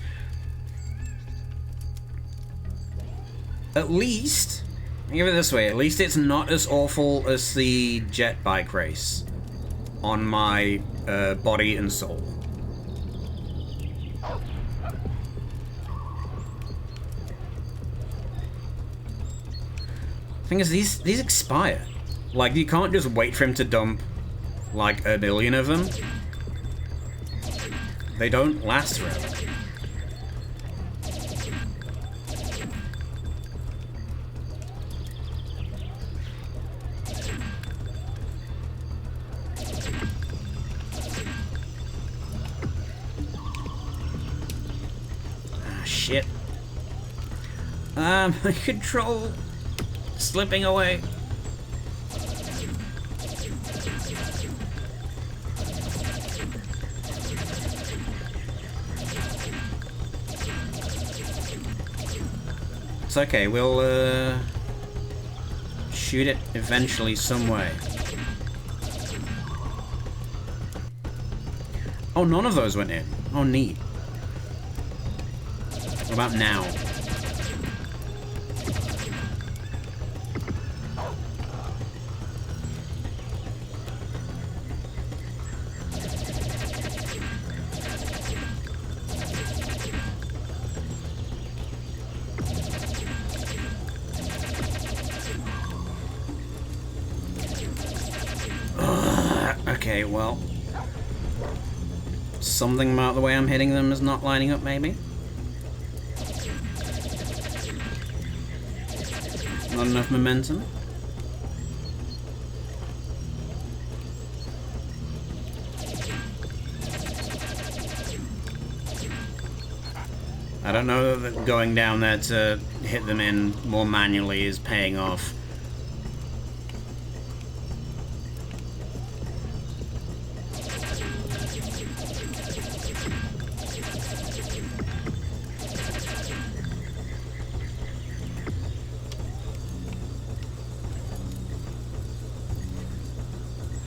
At least, give it this way, at least it's not as awful as the jet bike race on my body and soul. Thing is, these expire. Like, you can't just wait for him to dump, like, 1 billion of them. They don't last forever. Shit. My control slipping away. It's okay, we'll shoot it eventually some way. Oh, none of those went in. Oh, neat. What about now? Okay, well, something about the way I'm hitting them is not lining up, maybe? Not enough momentum? I don't know that going down there to hit them in more manually is paying off.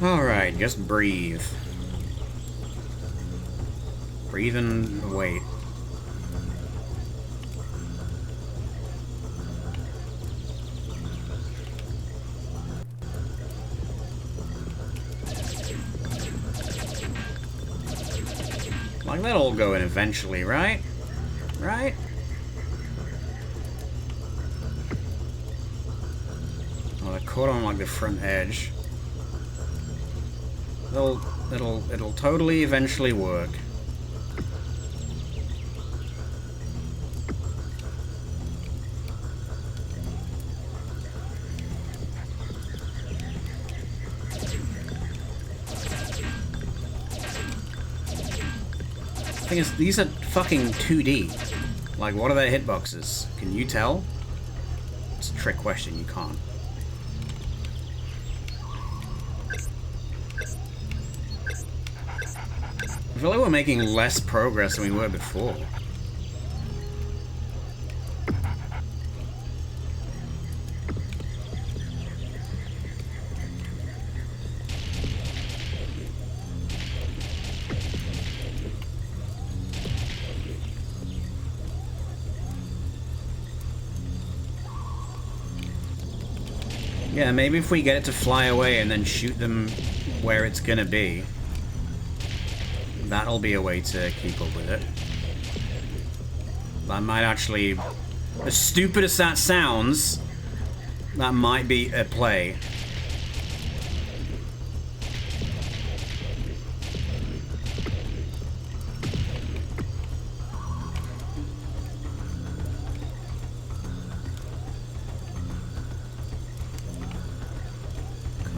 Alright, just breathe. Breathe and wait. Like, that'll all go in eventually, right? Right? Oh, they're caught on, like, the front edge. It'll totally eventually work. Thing is, these are fucking 2D. Like, what are their hitboxes? Can you tell? It's a trick question, you can't. I feel like we're making less progress than we were before. Yeah, maybe if we get it to fly away and then shoot them where it's gonna be, that'll be a way to keep up with it. That might actually, as stupid as that sounds, that might be a play.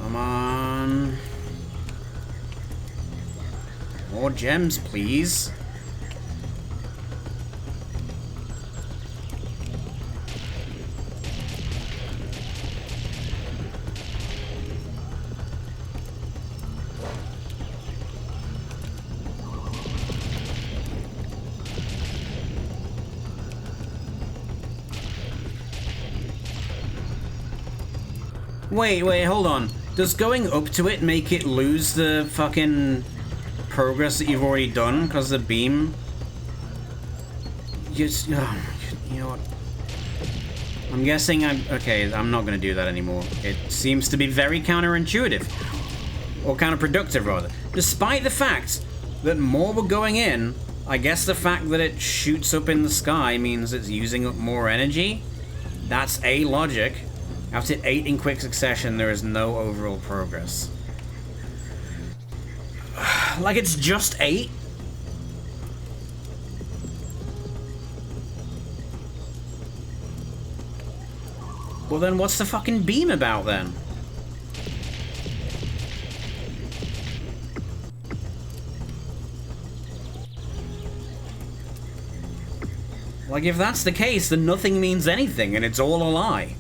Come on. More gems, please. Wait, hold on. Does going up to it make it lose the fucking progress that you've already done because the beam? Just, you know what? I'm guessing okay, I'm not going to do that anymore. It seems to be very counterintuitive. Or counterproductive, rather. Despite the fact that more were going in, I guess the fact that it shoots up in the sky means it's using up more energy. That's A logic. After 8 in quick succession, there is no overall progress. Like it's just 8? Well then what's the fucking beam about then? Like if that's the case, then nothing means anything and it's all a lie.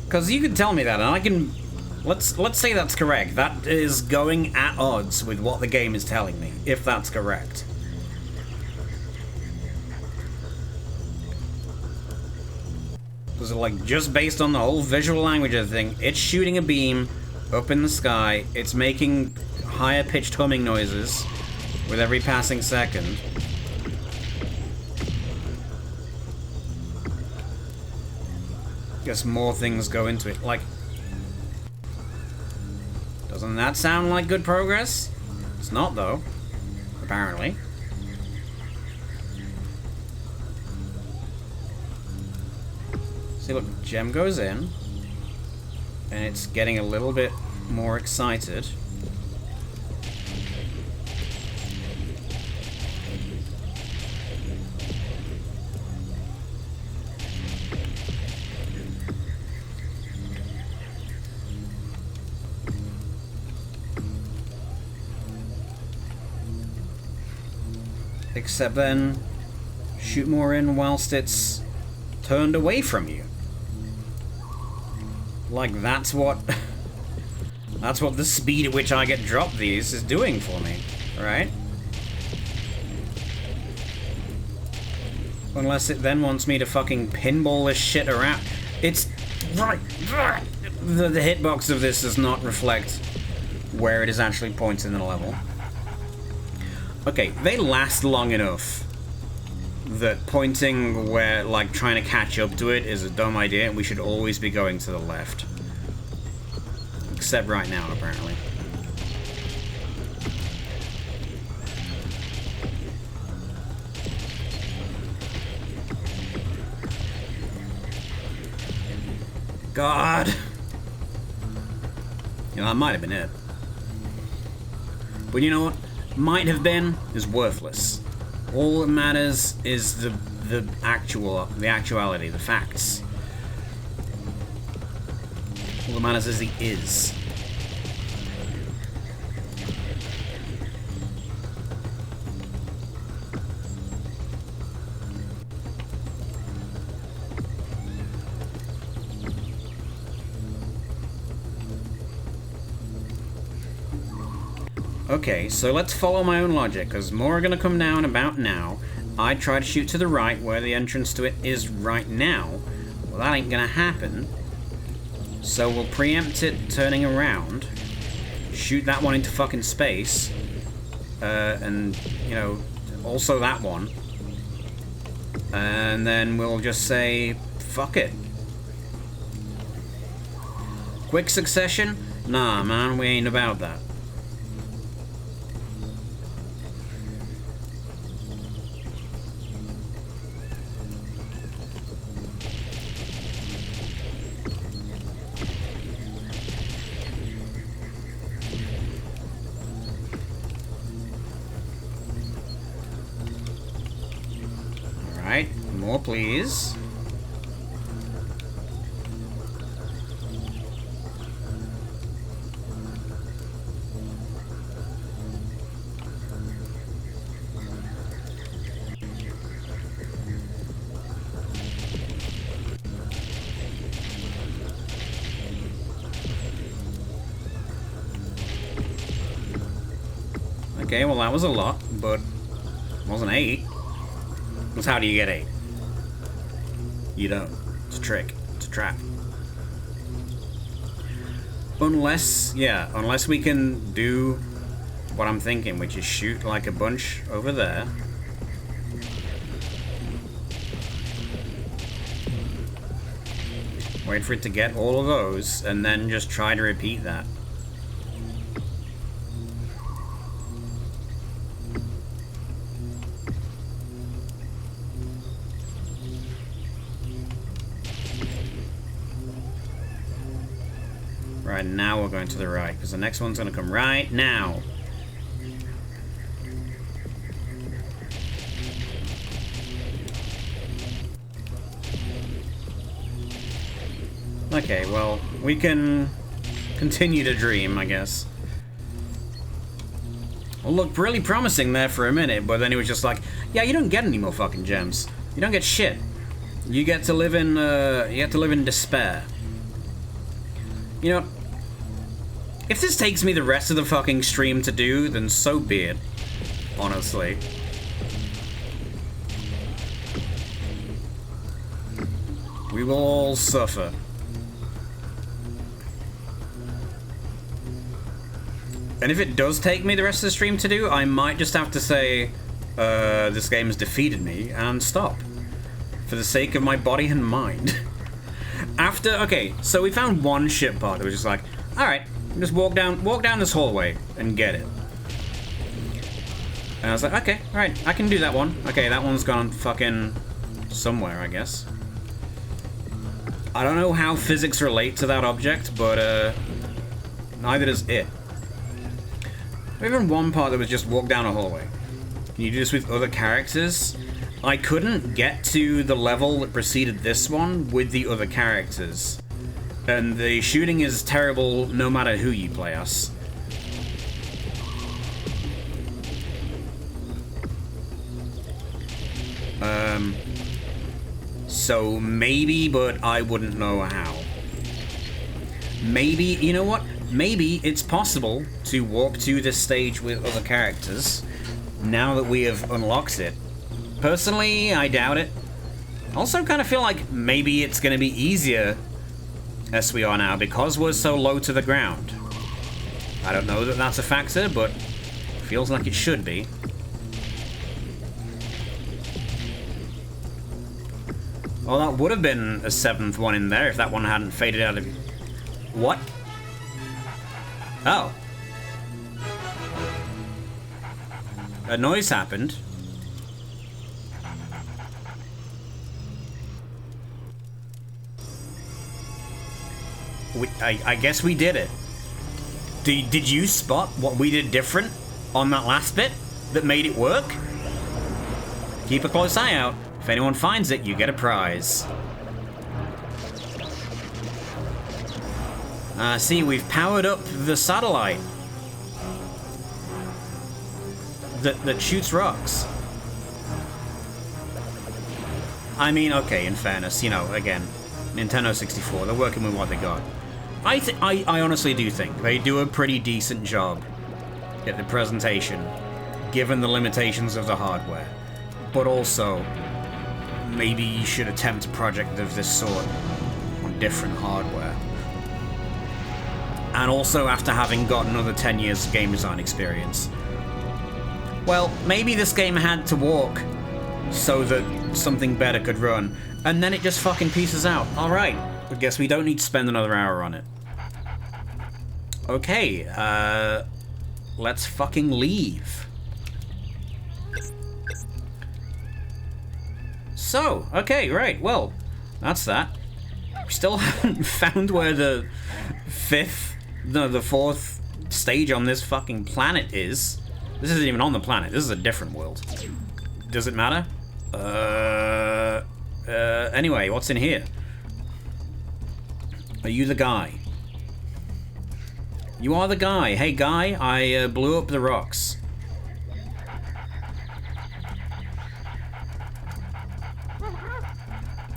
Because you can tell me that, and I can... Let's say that's correct. That is going at odds with what the game is telling me, if that's correct. Because, like, just based on the whole visual language of the thing, it's shooting a beam up in the sky, it's making higher-pitched humming noises with every passing second. Guess more things go into it. Like, doesn't that sound like good progress? It's not, though. Apparently. See, look, gem goes in, and it's getting a little bit more excited. Except then, shoot more in whilst it's turned away from you. Like, that's what... that's what the speed at which I get dropped these is doing for me, right? Unless it then wants me to fucking pinball this shit around. It's... right... The hitbox of this does not reflect where it is actually pointing in the level. Okay, they last long enough that pointing where, like, trying to catch up to it is a dumb idea, and we should always be going to the left. Except right now, apparently. God! You know, that might have been it. But you know what? Might have been is worthless. All that matters is the actuality, the facts. All that matters is the is. Okay, so let's follow my own logic, because more are going to come down about now. I try to shoot to the right, where the entrance to it is right now. Well, that ain't going to happen. So we'll preempt it turning around, shoot that one into fucking space, and, you know, also that one. And then we'll just say, fuck it. Quick succession? Nah, man, we ain't about that. Alright, more please. Okay, well that was a lot, but it wasn't 8. Because how do you get 8? You don't. It's a trick. It's a trap. Unless, yeah, unless we can do what I'm thinking, which is shoot like a bunch over there. Wait for it to get all of those, and then just try to repeat that. Right, now we're going to the right, because the next one's going to come right now. Okay, well, we can continue to dream, I guess. Well, looked really promising there for a minute, but then he was just like, yeah, you don't get any more fucking gems. You don't get shit. You get to live in, despair. You know, if this takes me the rest of the fucking stream to do, then so be it. Honestly. We will all suffer. And if it does take me the rest of the stream to do, I might just have to say, this game has defeated me, and stop. For the sake of my body and mind. Okay, so we found one ship part that was just like, alright, just walk down this hallway and get it. And I was like, okay, alright, I can do that one. Okay, that one's gone fucking somewhere, I guess. I don't know how physics relate to that object, but neither does it. We have one part that was just walk down a hallway. Can you do this with other characters? I couldn't get to the level that preceded this one with the other characters. And the shooting is terrible no matter who you play as. So maybe, but I wouldn't know how. Maybe, you know what? Maybe it's possible to walk to this stage with other characters now that we have unlocked it. Personally, I doubt it. Also kind of feel like maybe it's going to be easier as we are now because we're so low to the ground. I don't know that that's a factor, but feels like it should be. Well, that would have been a 7th one in there if that one hadn't faded out of... What? Oh. A noise happened. I guess we did it. Did you spot what we did different on that last bit that made it work? Keep a close eye out. If anyone finds it, you get a prize. See, we've powered up the satellite that shoots rocks. I mean, okay, in fairness, you know, again, Nintendo 64, they're working with what they got. I honestly do think they do a pretty decent job at the presentation, given the limitations of the hardware. But also, maybe you should attempt a project of this sort on different hardware. and also after having got another 10 years of game design experience. Well, maybe this game had to walk so that something better could run, and then it just fucking pieces out. Alright, I guess we don't need to spend another hour on it. Okay, let's fucking leave. So, okay, right, well, that's that. We still haven't found where the fourth stage on this fucking planet is. This isn't even on the planet, this is a different world. Does it matter? Anyway, what's in here? Are you the guy? You are the guy. Hey guy, I blew up the rocks.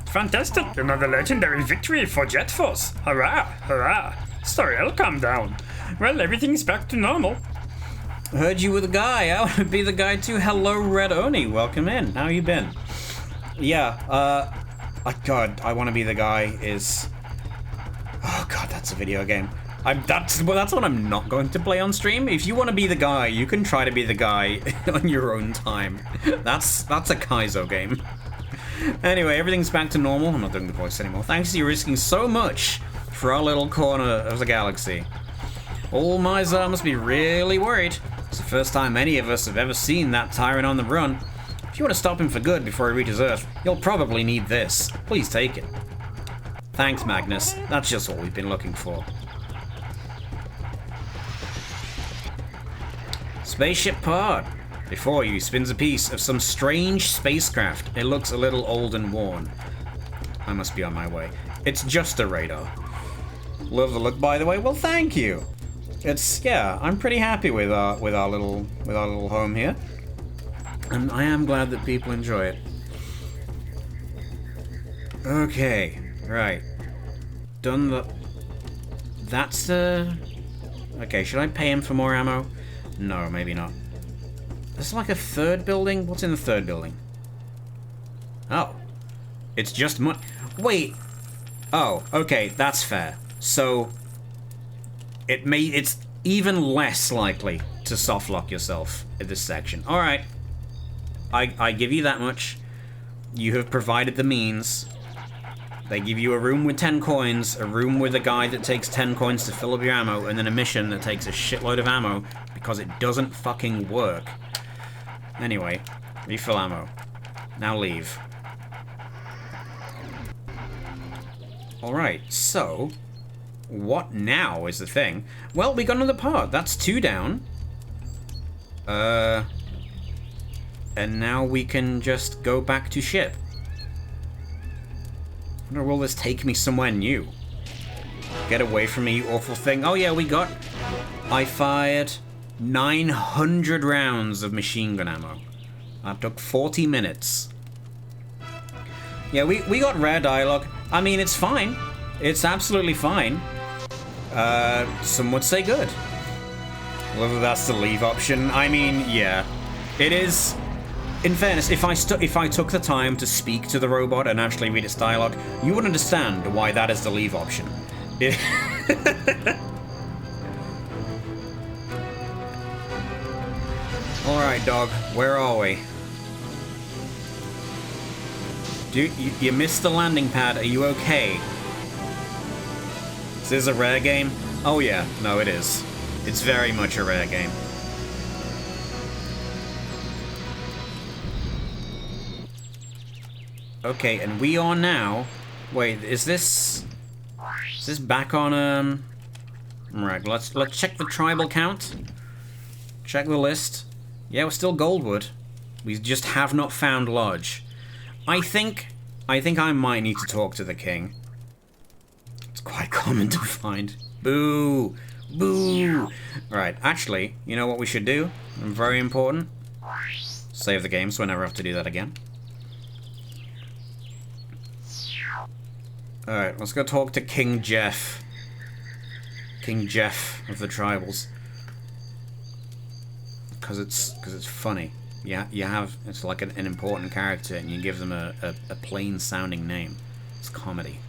Fantastic! Another legendary victory for Jet Force! Hurrah! Hurrah! Sorry, I'll calm down. Well, everything's back to normal. Heard you were the guy. I want to be the guy too. Hello, Red Oni. Welcome in. How you been? Yeah, God, I want to be the guy is... Oh god, that's a video game. That's what I'm not going to play on stream. If you want to be the guy, you can try to be the guy on your own time. That's a Kaizo game. Anyway, everything's back to normal. I'm not doing the voice anymore. Thanks to you risking so much for our little corner of the galaxy. Old Mizar must be really worried. It's the first time any of us have ever seen that tyrant on the run. If you want to stop him for good before he reaches Earth, you'll probably need this. Please take it. Thanks, Magnus. That's just what we've been looking for. Spaceship pod. Before you spins a piece of some strange spacecraft. It looks a little old and worn. I must be on my way. It's just a radar. Love the look, by the way. Well, thank you. It's, yeah, I'm pretty happy with our little home here. And I am glad that people enjoy it. Okay, right. Done the... That's the... Okay, should I pay him for more ammo? No, maybe not. There's like a third building? What's in the third building? Oh. It's just money. Wait. Oh, okay, that's fair. So, it's even less likely to softlock yourself in this section. Alright. I give you that much. You have provided the means. They give you a room with 10 coins, a room with a guy that takes 10 coins to fill up your ammo, and then a mission that takes a shitload of ammo because it doesn't fucking work. Anyway, refill ammo. Now leave. Alright, so... What now is the thing? Well, we got another part. That's 2 down. And now we can just go back to ship. I wonder, will this take me somewhere new? Get away from me, you awful thing. Oh yeah, I fired 900 rounds of machine gun ammo. That took 40 minutes. Yeah, we got rare dialogue. I mean, it's fine. It's absolutely fine. Some would say good. Whether that's the leave option, I mean, yeah. It is... In fairness, if I took the time to speak to the robot and actually read its dialogue, you would understand why that is the leave option. Alright, dog. Where are we? Dude, you missed the landing pad. Are you okay? Is this a rare game? Oh yeah. No, it is. It's very much a rare game. Okay, and we are now... Wait, is this back on, Right, let's check the tribal count. Check the list. Yeah, we're still Goldwood. We just have not found Lodge. I think I might need to talk to the king. It's quite common to find. Boo! Boo! Right, actually, you know what we should do? Very important. Save the game so I never have to do that again. Alright, let's go talk to King Jeff. King Jeff of the Tribals. Because it's funny. Yeah, it's like an important character and you give them a plain sounding name. It's comedy.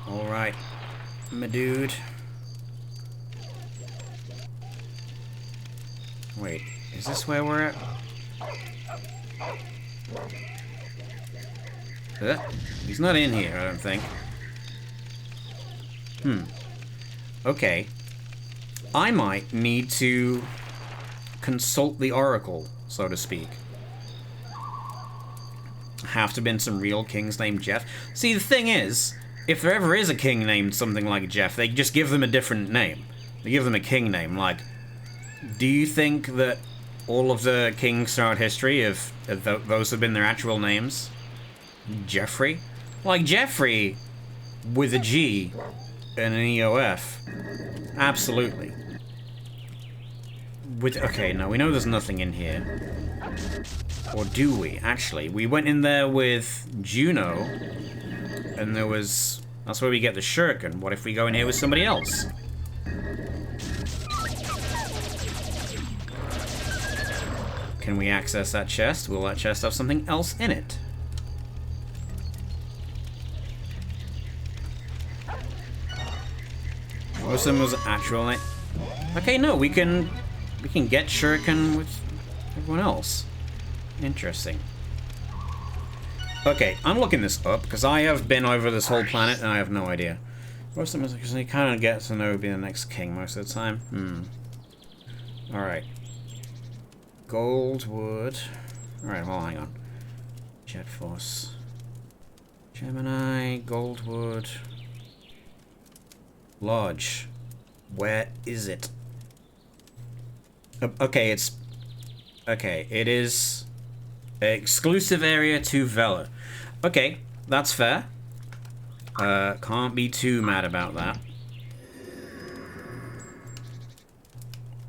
Alright. my dude. Wait, is this where we're at? He's not in here, I don't think. Okay. I might need to consult the Oracle, so to speak. Have to have been some real kings named Jeff. See, the thing is, if there ever is a king named something like Jeff, they just give them a different name. They give them a king name. Like, do you think that all of the kings throughout history, those have been their actual names? Jeffrey? Like, Jeffrey with a G and an EOF. Absolutely. Okay, now we know there's nothing in here. Or do we? Actually, we went in there with Juno, and there was... That's where we get the shuriken. What if we go in here with somebody else? Can we access that chest? Will that chest have something else in it? Most of them was actual... Okay, no, we can get shuriken with everyone else. Interesting. Okay, I'm looking this up, because I have been over this whole planet, and I have no idea. Most of them, because you kind of get to know who be the next king most of the time. Alright. Goldwood. Alright, well, hang on. Jet Force. Gemini, Goldwood. Lodge. Where is it? Okay, it's... Okay, it is... Exclusive area to Vela. Okay, that's fair. Can't be too mad about that.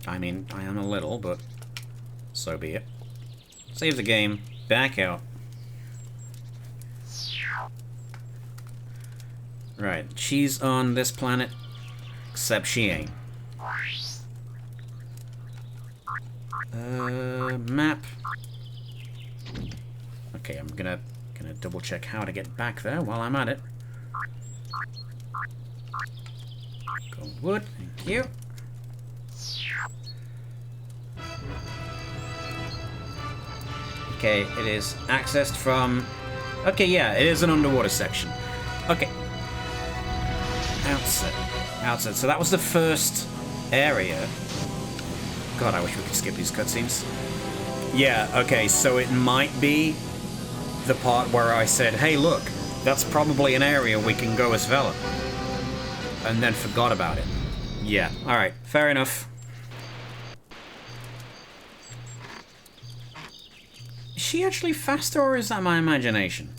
I mean, I am a little, but so be it. Save the game. Back out. Right, she's on this planet, except she ain't. Map. Okay, I'm gonna double check how to get back there while I'm at it. Goldwood, thank you. Okay, it is accessed from... Okay, yeah, it is an underwater section. Okay. Outset. So that was the first area. God, I wish we could skip these cutscenes. Yeah, okay, so it might be the part where I said, hey, look, that's probably an area we can go as Vela. And then forgot about it. Yeah, alright, fair enough. Is she actually faster, or is that my imagination?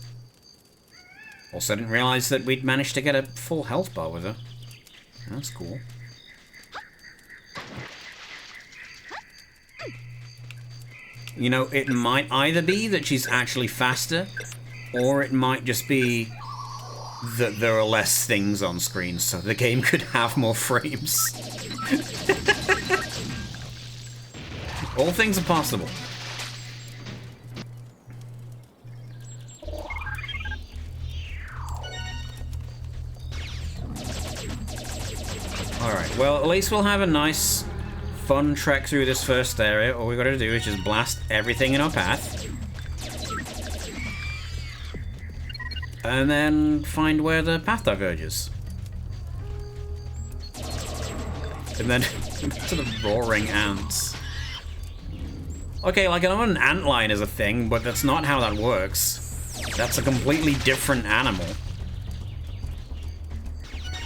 Also, I didn't realize that we'd managed to get a full health bar with her. That's cool. You know, it might either be that she's actually faster, or it might just be that there are less things on screen, so the game could have more frames. All things are possible. Alright, well, at least we'll have a nice... fun trek through this first area. All we gotta do is just blast everything in our path. And then find where the path diverges. And then to the roaring ants. Okay, like I know an antlion is a thing, but that's not how that works. That's a completely different animal.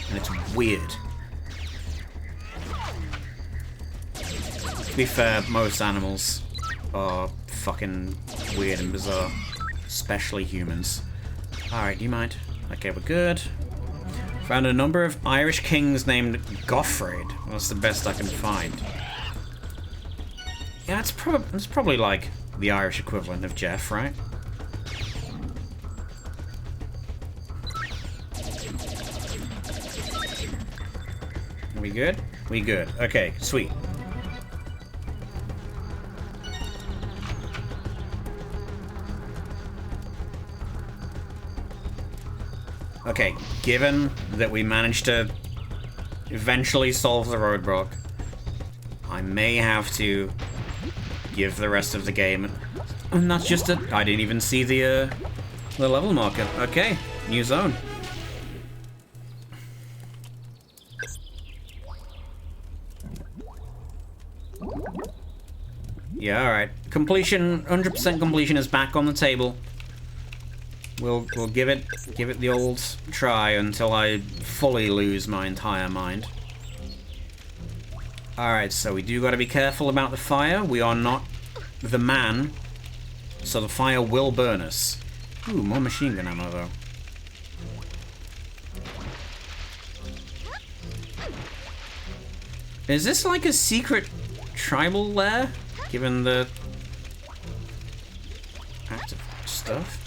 And it's weird. To be fair, most animals are fucking weird and bizarre. Especially humans. Alright, do you mind? Okay, we're good. Found a number of Irish kings named Goffred. That's the best I can find. Yeah, it's probably like the Irish equivalent of Jeff, right? Are we good? We good. Okay, sweet. Okay, given that we managed to eventually solve the roadblock, I may have to give the rest of the game. And that's just it. I didn't even see the level marker. Okay, new zone. Yeah, alright. Completion, 100% completion is back on the table. We'll give it the old try until I fully lose my entire mind. Alright, so we do gotta be careful about the fire. We are not the man, so the fire will burn us. Ooh, more machine gun ammo though. Is this like a secret tribal lair? Given the active stuff?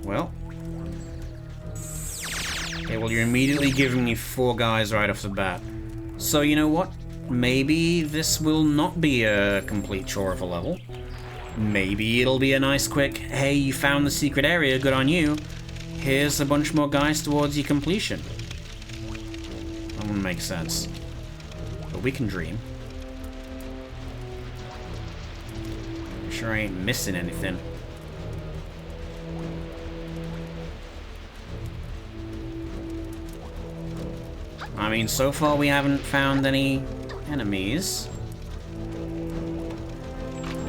Well. Okay, well you're immediately giving me 4 guys right off the bat. So you know what? Maybe this will not be a complete chore of a level. Maybe it'll be a nice quick, hey, you found the secret area, good on you. Here's a bunch more guys towards your completion. That wouldn't make sense. But we can dream. Sure I ain't missing anything. I mean, so far we haven't found any enemies.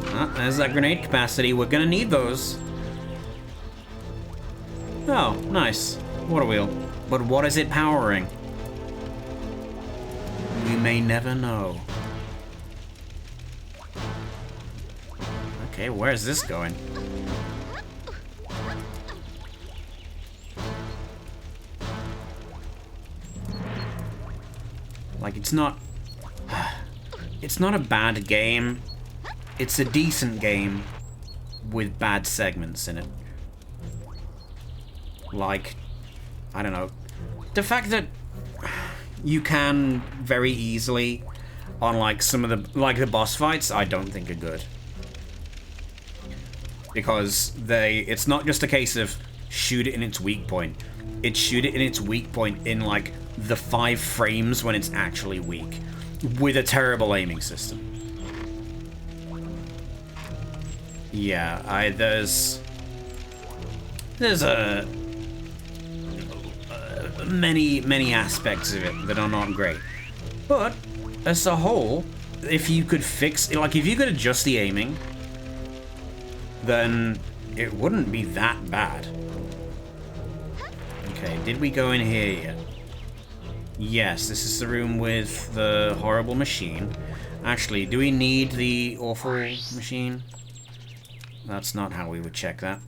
Ah, there's that grenade capacity. We're gonna need those. Oh, nice. Water wheel. But what is it powering? We may never know. Okay, where's this going? Like, it's not a bad game. It's a decent game with bad segments in it. Like, I don't know. The fact that you can very easily, on like some of the, like the boss fights, I don't think are good. Because it's not just a case of shoot it in its weak point. It's shoot it in its weak point in like the 5 frames when it's actually weak. With a terrible aiming system. Yeah, there's many aspects of it that are not great. But as a whole, if you could fix, like if you could adjust the aiming, then it wouldn't be that bad. Okay, did we go in here yet? Yes, this is the room with the horrible machine. Actually, do we need the awful machine? That's not how we would check that.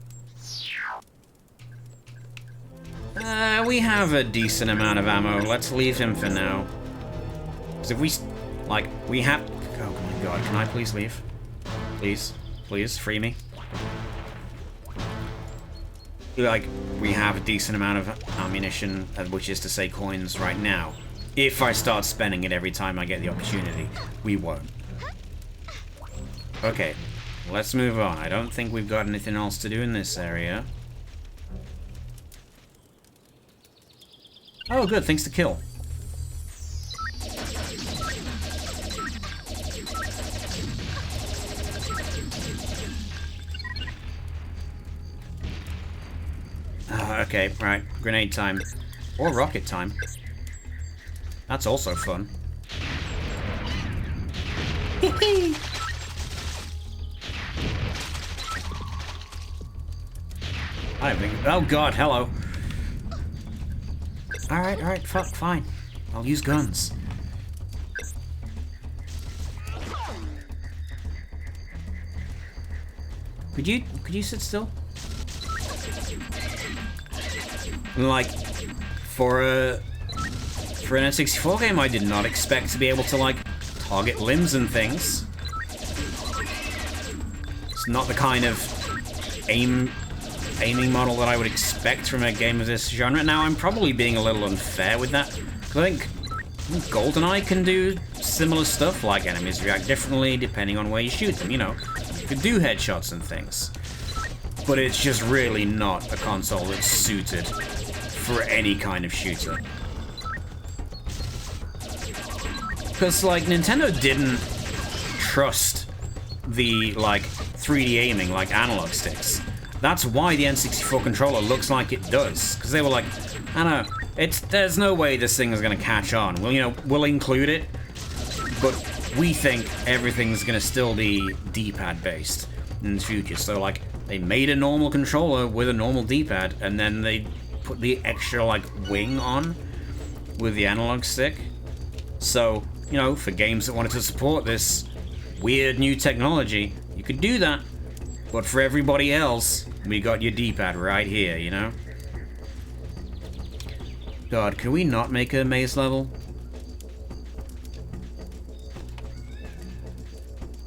We have a decent amount of ammo. Let's leave him for now. Because if we, like, we have... Oh my god, can I please leave? Please? Please, free me. Like, we have a decent amount of ammunition, which is to say coins right now. If I start spending it every time I get the opportunity, we won't. Okay, let's move on. I don't think we've got anything else to do in this area. Oh, good, things to kill. Okay, right. Grenade time. Or rocket time. That's also fun. I don't think... Oh god, hello. Alright, fuck, fine. I'll use guns. Could you sit still? Like, for an N64 game, I did not expect to be able to, like, target limbs and things. It's not the kind of aiming model that I would expect from a game of this genre. Now, I'm probably being a little unfair with that, because I think GoldenEye can do similar stuff, like enemies react differently depending on where you shoot them, you know. You could do headshots and things. But it's just really not a console that's suited for any kind of shooter. Because, like, Nintendo didn't trust the, like, 3D aiming like analog sticks. That's why the N64 controller looks like it does. Because they were like, I don't know, there's no way this thing is going to catch on. Well, you know, we'll include it, but we think everything's going to still be D-pad based in the future. So, like, they made a normal controller with a normal D-pad, and then they put the extra, like, wing on with the analog stick. So, you know, for games that wanted to support this weird new technology, you could do that. But for everybody else, we got your D-pad right here, you know? God, can we not make a maze level?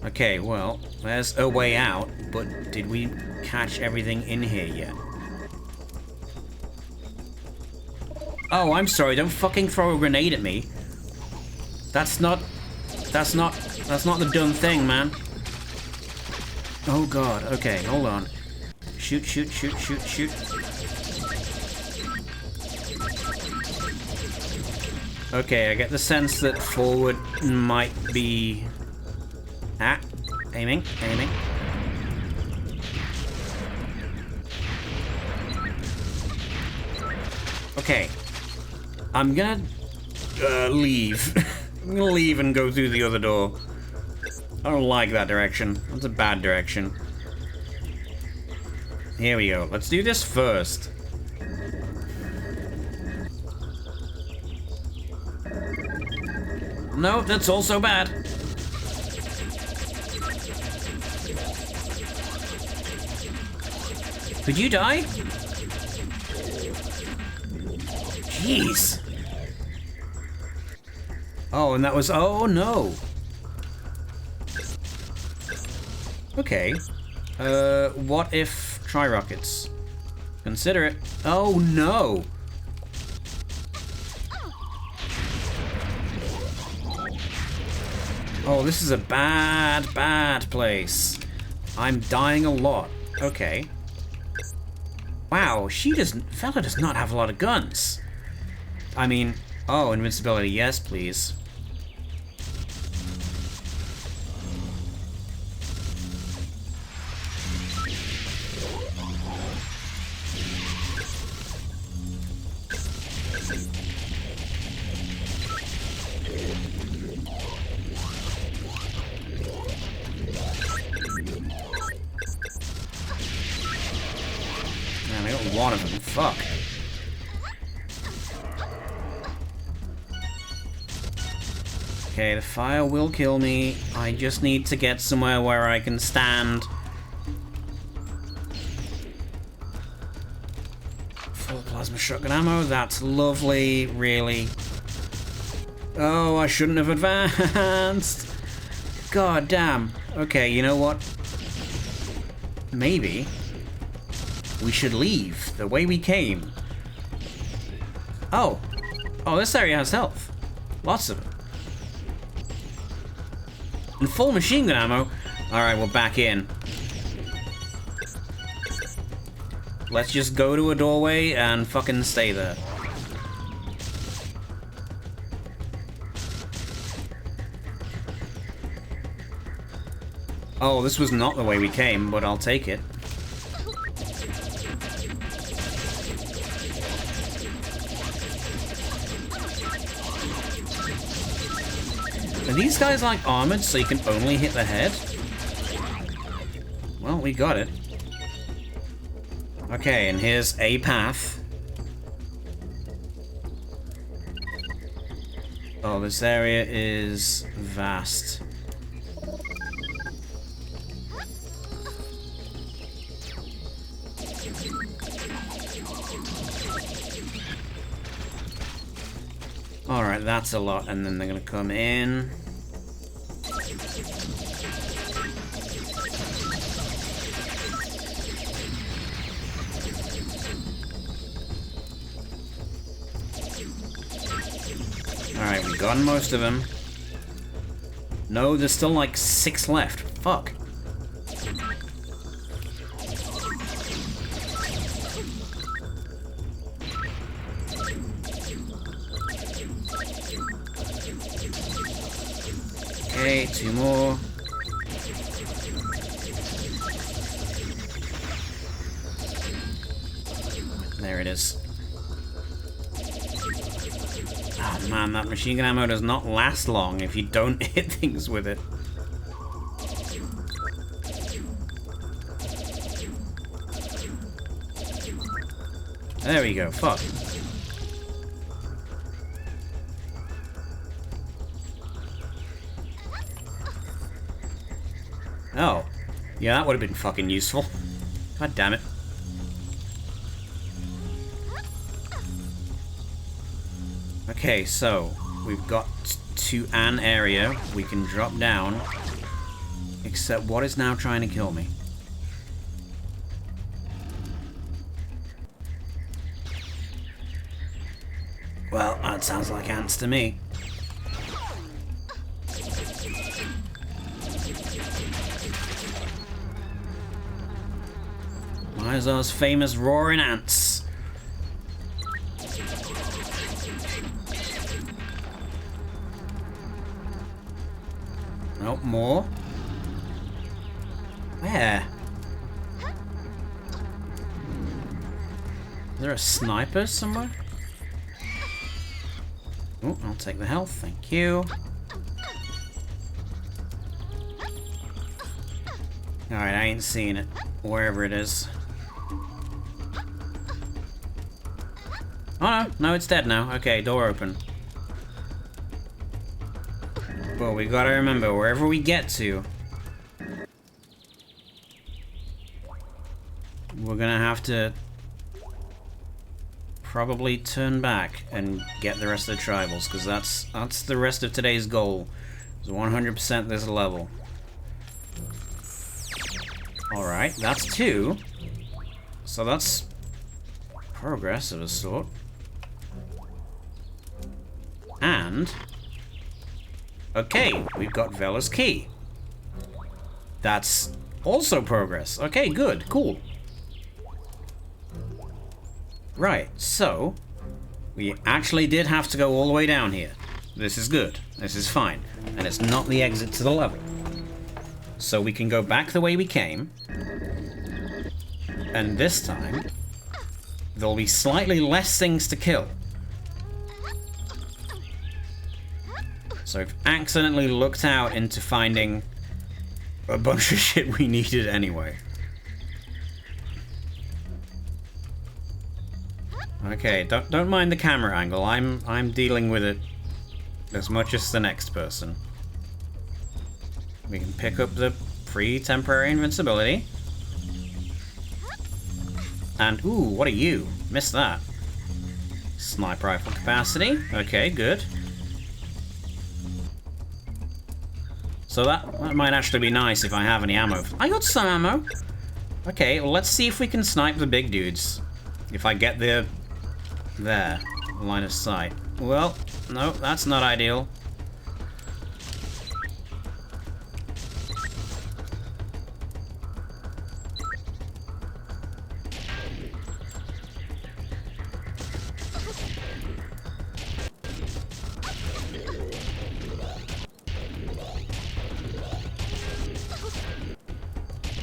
Okay, well, there's a way out, but did we catch everything in here yet? Oh, I'm sorry, don't fucking throw a grenade at me. That's not the done thing, man. Oh god, okay, hold on. Shoot. Okay, I get the sense that forward might be... aiming. Okay. I'm gonna leave. I'm gonna leave and go through the other door. I don't like that direction. That's a bad direction. Here we go. Let's do this first. No, that's also bad. Could you die? Jeez. Oh, and that was... oh, no. Okay. What if... try rockets? Consider it. Oh, no. Oh, this is a bad place. I'm dying a lot. Okay. Wow, fella does not have a lot of guns. I mean, oh, invincibility, yes, please. Man, I got one of them. Fuck. Okay, the fire will kill me. I just need to get somewhere where I can stand. Full plasma shotgun ammo, that's lovely, really. Oh, I shouldn't have advanced. God damn. Okay, you know what? Maybe we should leave the way we came. Oh. Oh, this area has health. Lots of it. And full machine gun ammo. Alright, we're back in. Let's just go to a doorway and fucking stay there. Oh, this was not the way we came, but I'll take it. Are these guys like armored so you can only hit the head? Well, we got it. Okay, and here's a path. Oh, this area is vast. Alright, that's a lot, and then they're gonna come in. Alright, we've gotten most of them. No, there's still like 6 left. Fuck. Okay, 2 more. There it is. Oh man, that machine gun ammo does not last long if you don't hit things with it. There we go, fuck. Oh. Yeah, that would have been fucking useful. God damn it. Okay, so we've got to an area we can drop down. Except what is now trying to kill me? Well, that sounds like ants to me. Where's those famous roaring ants? Nope, more. Where? Is there a sniper somewhere? Oh, I'll take the health, thank you. Alright, I ain't seeing it. Wherever it is. Oh no, it's dead now. Okay, door open. But we gotta remember, wherever we get to, we're gonna have to probably turn back and get the rest of the tribals, because that's the rest of today's goal. Is 100% this level. Alright, that's 2. So that's progress of a sort. And okay, we've got Vela's key. That's also progress. Okay, good, cool. Right, so we actually did have to go all the way down here. This is good. This is fine. And it's not the exit to the level. So we can go back the way we came. And this time, there'll be slightly less things to kill. So I've accidentally looked out into finding a bunch of shit we needed anyway. Okay, don't mind the camera angle. I'm dealing with it as much as the next person. We can pick up the free temporary invincibility. And ooh, what are you? Missed that. Sniper rifle capacity. Okay, good. So that might actually be nice if I have any ammo. I got some ammo. Okay, well, let's see if we can snipe the big dudes. If I get there, line of sight. Well, no, that's not ideal.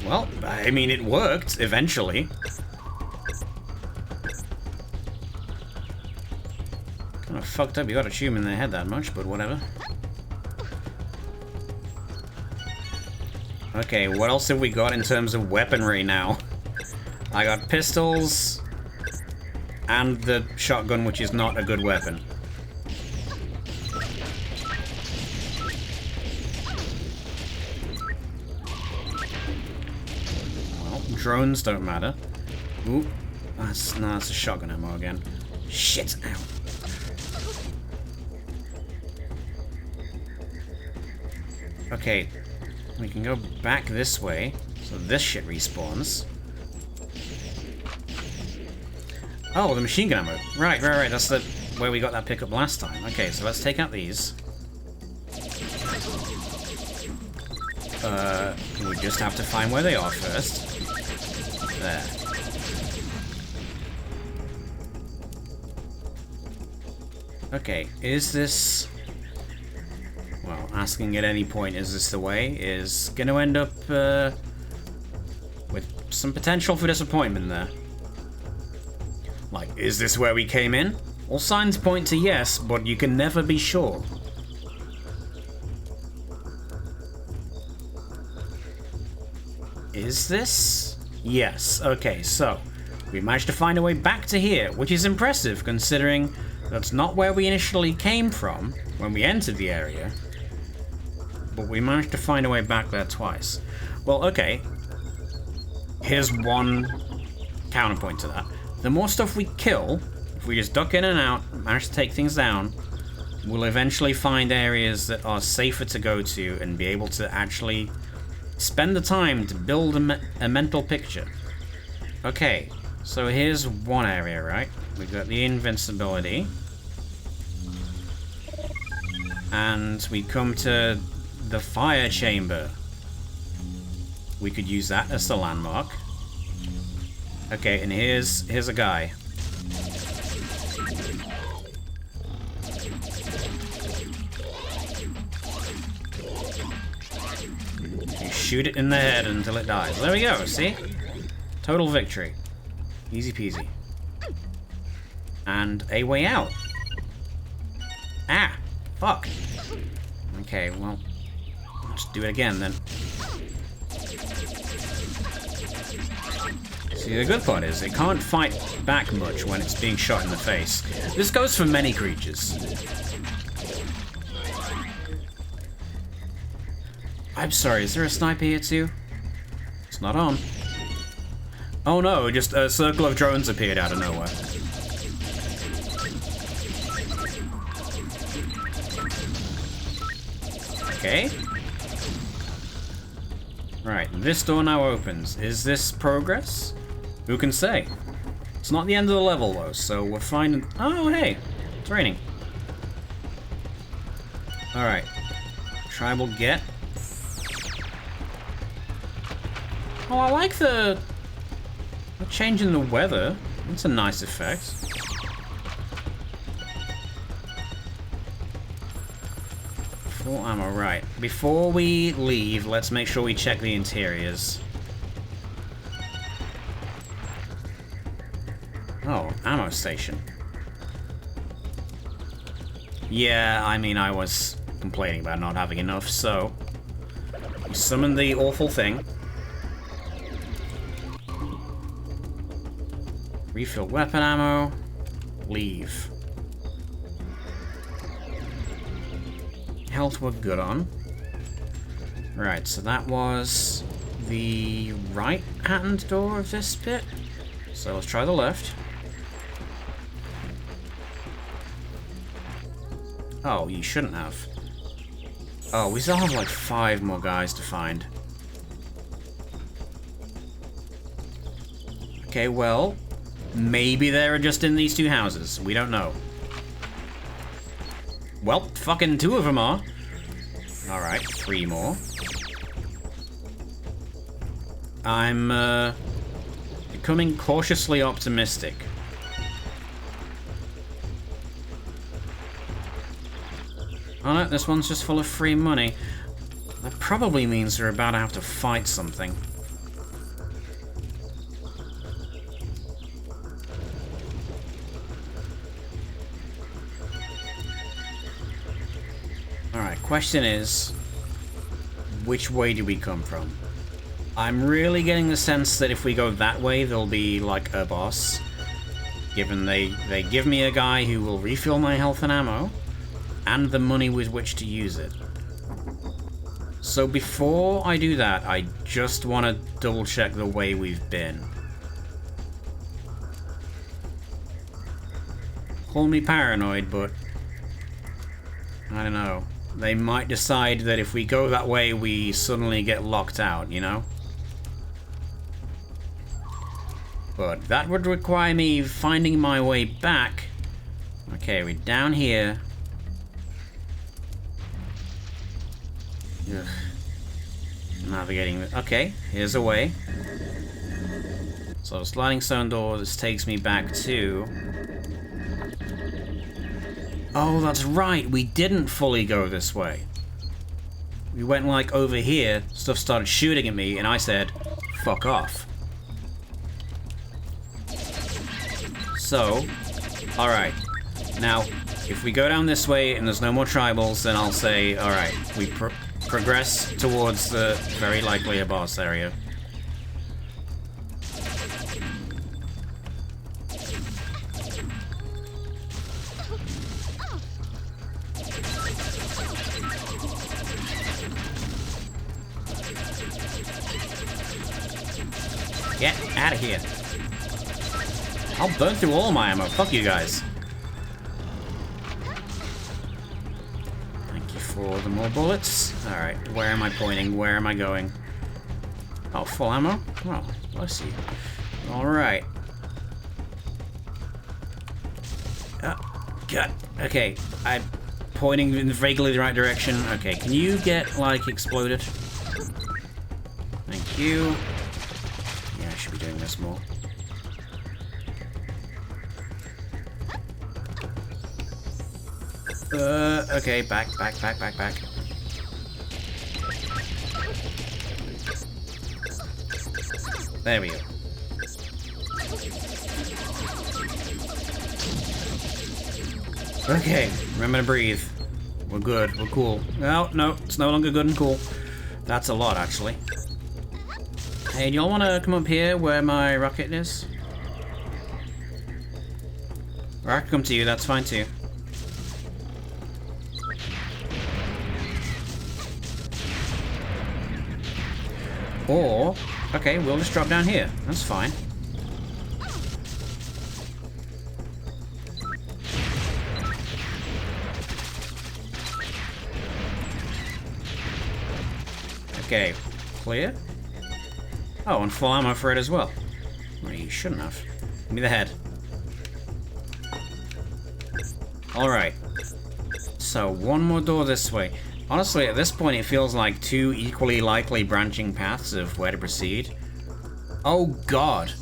Well, I mean, it worked, eventually. Kind of fucked up you gotta shoot him in the head that much, but whatever. Okay, what else have we got in terms of weaponry now? I got pistols, and the shotgun, which is not a good weapon. Drones don't matter. Ooh, that's a shotgun ammo again. Shit, ow. Okay, we can go back this way, so this shit respawns. Oh, the machine gun ammo. Right, that's where we got that pickup last time. Okay, so let's take out these. We just have to find where they are first. There. Okay, is this... Well, asking at any point, is this the way, is going to end up with some potential for disappointment there. Like, is this where we came in? All signs point to yes, but you can never be sure. Is this? Yes. Okay, so we managed to find a way back to here, which is impressive considering that's not where we initially came from when we entered the area. But we managed to find a way back there twice. Well, okay. Here's one counterpoint to that. The more stuff we kill, if we just duck in and out, manage to take things down, we'll eventually find areas that are safer to go to and be able to actually spend the time to build a mental picture. Okay, so here's one area, right? We've got the invincibility. And we come to the fire chamber. We could use that as the landmark. Okay, and here's a guy. You shoot it in the head until it dies. There we go, see? Total victory. Easy peasy. And a way out. Ah! Fuck. Okay, well, let's do it again then. See, the good part is it can't fight back much when it's being shot in the face. This goes for many creatures. I'm sorry, is there a sniper here too? It's not on. Oh no, just a circle of drones appeared out of nowhere. Okay. Right, this door now opens. Is this progress? Who can say? It's not the end of the level though, so we're finding... Oh, hey! It's raining. Alright. Tribal get. Oh, I like the change in the weather. It's a nice effect. Full ammo, right. Before we leave, let's make sure we check the interiors. Oh, ammo station. Yeah, I mean, I was complaining about not having enough, so... we summon the awful thing. Refill weapon ammo. Leave. Health we're good on. Right, so that was the right-hand door of this bit. So let's try the left. Oh, you shouldn't have. Oh, we still have like 5 more guys to find. Okay, well, maybe they're just in these 2 houses. We don't know. Well, fucking 2 of them are. Alright, 3 more. I'm, becoming cautiously optimistic. Oh no, this one's just full of free money. That probably means we're about to have to fight something. Alright, question is, which way do we come from? I'm really getting the sense that if we go that way, there'll be, like, a boss. Given they give me a guy who will refill my health and ammo, and the money with which to use it. So before I do that, I just want to double check the way we've been. Call me paranoid, but I don't know. They might decide that if we go that way, we suddenly get locked out, you know? But that would require me finding my way back. Okay, we're down here. Ugh. Navigating. Okay, here's a way. So sliding stone door. This takes me back to. Oh, that's right. We didn't fully go this way. We went like over here, stuff started shooting at me, and I said, fuck off. So, alright. Now, if we go down this way and there's no more tribals, then I'll say, alright, we progress towards the very likely a boss area. Get out of here. I'll burn through all my ammo. Fuck you guys. Thank you for the more bullets. Alright, where am I pointing? Where am I going? Oh, full ammo? Oh, bless you. Alright. God. Okay, I'm pointing in vaguely the right direction. Okay, can you get, like, exploded? Thank you. Yeah, I should be doing this more. Okay, back. There we go. Okay, remember to breathe. We're good, we're cool. No, it's no longer good and cool. That's a lot, actually. Hey, do y'all want to come up here where my rocket is? Or I can come to you, that's fine too. Or, okay, we'll just drop down here. That's fine. Okay, clear. Oh, and full ammo for it as well. Well, you shouldn't have. Give me the head. Alright. So, one more door this way. Honestly, at this point, it feels like two equally likely branching paths of where to proceed. Oh, God.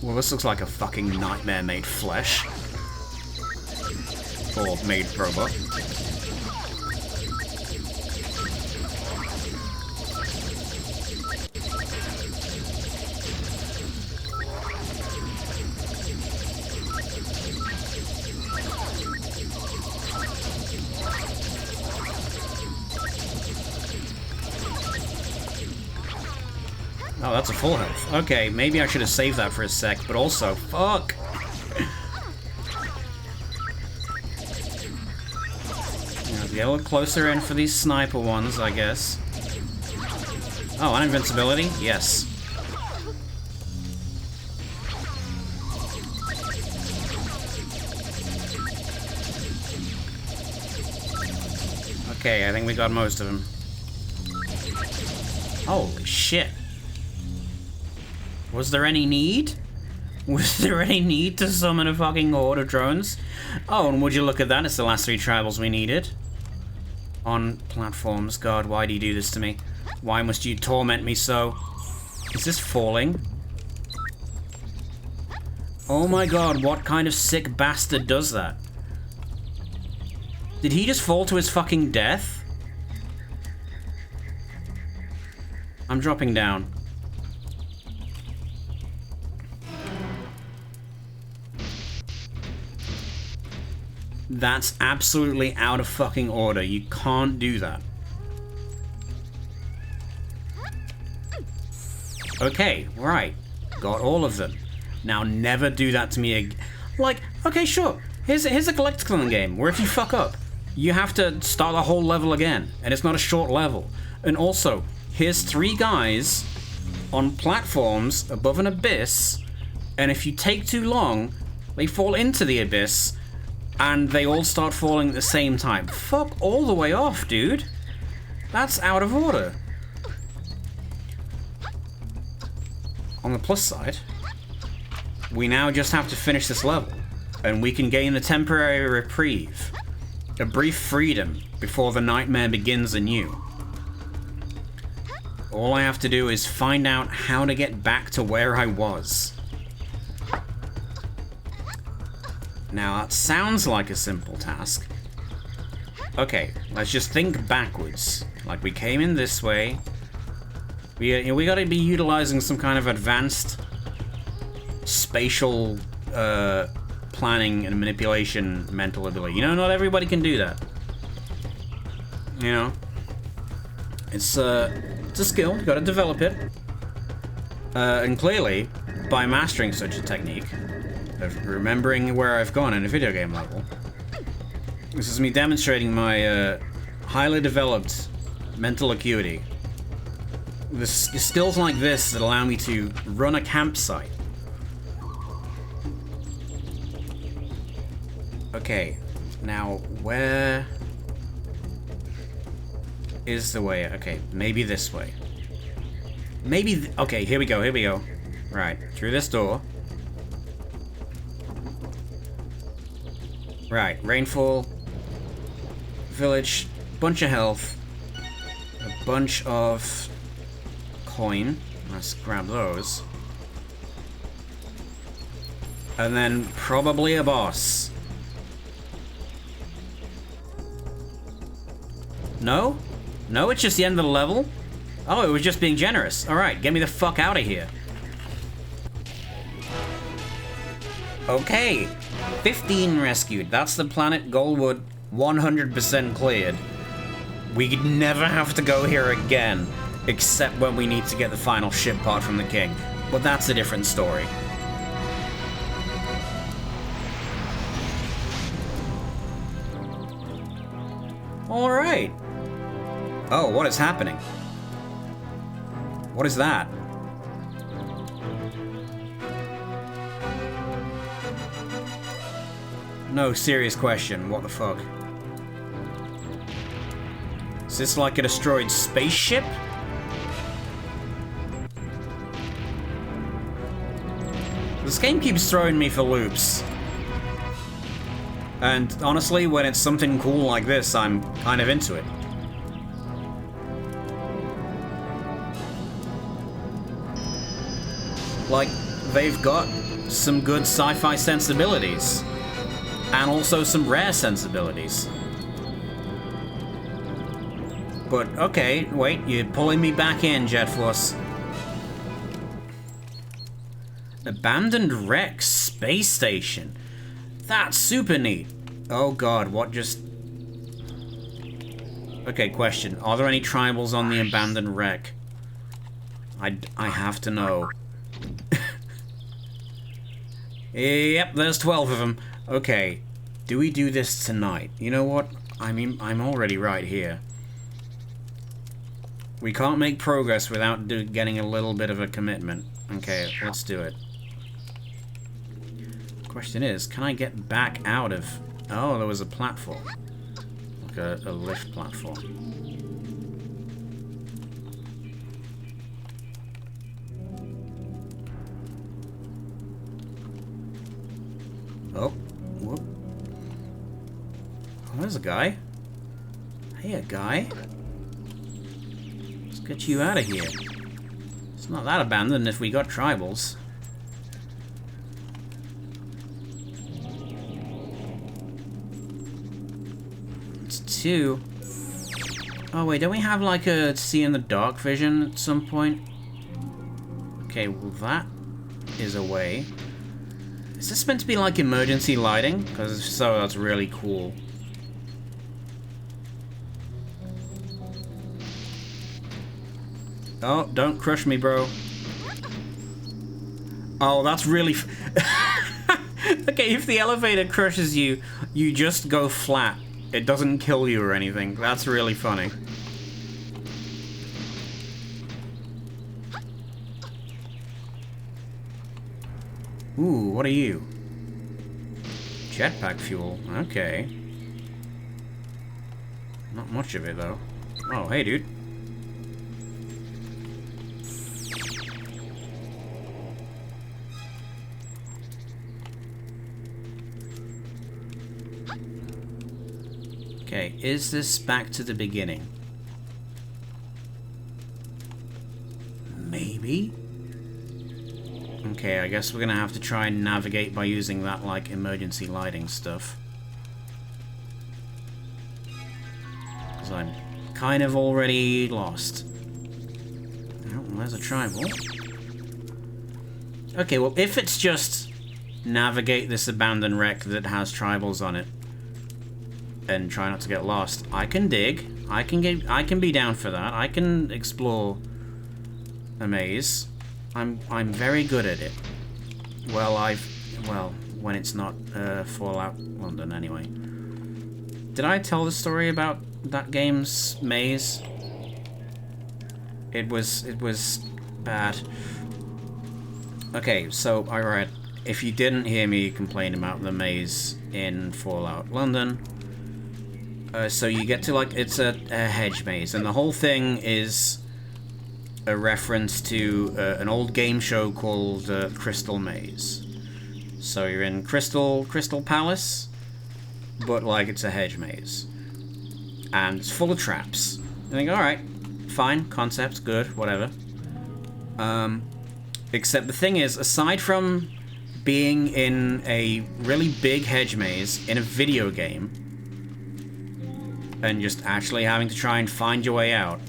Well, this looks like a fucking nightmare made flesh. Or made robot. Oh, that's a full health. Okay, maybe I should have saved that for a sec, but also, fuck! Get a little closer in for these sniper ones, I guess. Oh, and invincibility? Yes. Okay, I think we got most of them. Holy shit. Was there any need? Was there any need to summon a fucking horde of drones? Oh, and would you look at that, it's the last three tribals we needed. On platforms. God, why do you do this to me? Why must you torment me so? Is this falling? Oh my god, what kind of sick bastard does that? Did he just fall to his fucking death? I'm dropping down. That's absolutely out of fucking order. You can't do that. Okay, right. Got all of them. Now never do that to me again. Like, okay, sure. Here's a collectathon game where if you fuck up, you have to start the whole level again. And it's not a short level. And also, here's three guys on platforms above an abyss. And if you take too long, they fall into the abyss. And they all start falling at the same time. Fuck all the way off, dude. That's out of order. On the plus side, we now just have to finish this level. And we can gain a temporary reprieve. A brief freedom before the nightmare begins anew. All I have to do is find out how to get back to where I was. Now, that sounds like a simple task. Okay, let's just think backwards. Like, we came in this way. We gotta be utilizing some kind of advanced spatial planning and manipulation mental ability. You know, not everybody can do that. You know? It's a skill, you gotta develop it. And clearly, by mastering such a technique, of remembering where I've gone in a video game level, this is me demonstrating my highly developed mental acuity. The skills like this that allow me to run a campsite. Okay, now where is the way? Okay, maybe this way. Maybe, okay, here we go, here we go. Right, through this door. Right, rainfall, village, bunch of health, a bunch of coin. Let's grab those. And then probably a boss. No? No, it's just the end of the level? Oh, it was just being generous. Alright, get me the fuck out of here. Okay. 15 rescued. That's the planet Goldwood 100% cleared. We'd never have to go here again, except when we need to get the final ship part from the king. But that's a different story. Alright. Oh, what is happening? What is that? No, serious question. What the fuck? Is this like a destroyed spaceship? This game keeps throwing me for loops. And honestly, when it's something cool like this, I'm kind of into it. Like, they've got some good sci-fi sensibilities. And also some rare sensibilities. But, okay, wait, you're pulling me back in, Jet Force. Abandoned wreck space station. That's super neat. Oh god, what just... Okay, question. Are there any tribals on the abandoned wreck? I have to know. Yep, there's 12 of them. Okay, do we do this tonight? You know what? I mean, I'm already right here. We can't make progress without getting a little bit of a commitment. Okay, let's do it. Question is, can I get back out of... Oh, there was a platform. Like a lift platform. Oh, whoop. Oh, there's a guy. Hey, a guy. Let's get you out of here. It's not that abandoned if we got tribals. It's 2. Oh wait, don't we have like a see in the dark vision at some point? Okay, well that is a way. Is this meant to be like emergency lighting? Because if so, that's really cool. Oh, don't crush me, bro. Oh, that's really... Okay, if the elevator crushes you, you just go flat. It doesn't kill you or anything. That's really funny. Ooh, what are you? Jetpack fuel. Okay. Not much of it, though. Oh, hey, dude. Okay, is this back to the beginning? Maybe? Okay, I guess we're gonna have to try and navigate by using that, like, emergency lighting stuff. because I'm kind of already lost. Oh, there's a tribal. Okay, well, if it's just navigate this abandoned wreck that has tribals on it and try not to get lost, I can dig. I can be down for that. I can explore a maze. I'm very good at it. Well, when it's not Fallout London anyway. Did I tell the story about that game's maze? It was bad. Okay, so alright, if you didn't hear me complain about the maze in Fallout London, so you get to, like, it's a hedge maze, and the whole thing is a reference to an old game show called Crystal Maze. So you're in Crystal Palace, but, like, it's a hedge maze. And it's full of traps. You think, alright, fine, concept, good, whatever. Except the thing is, aside from being in a really big hedge maze in a video game, and just actually having to try and find your way out,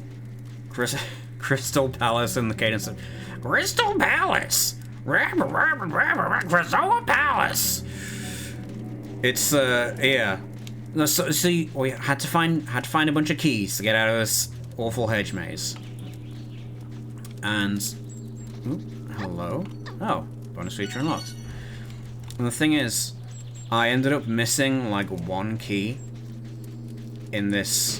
Crystal Palace and the cadence of Crystal Palace! Crystal Palace! It's, yeah. No, so, see, we had to find a bunch of keys to get out of this awful hedge maze. And... Ooh, hello? Oh, bonus feature unlocked. And the thing is, I ended up missing, like, one key in this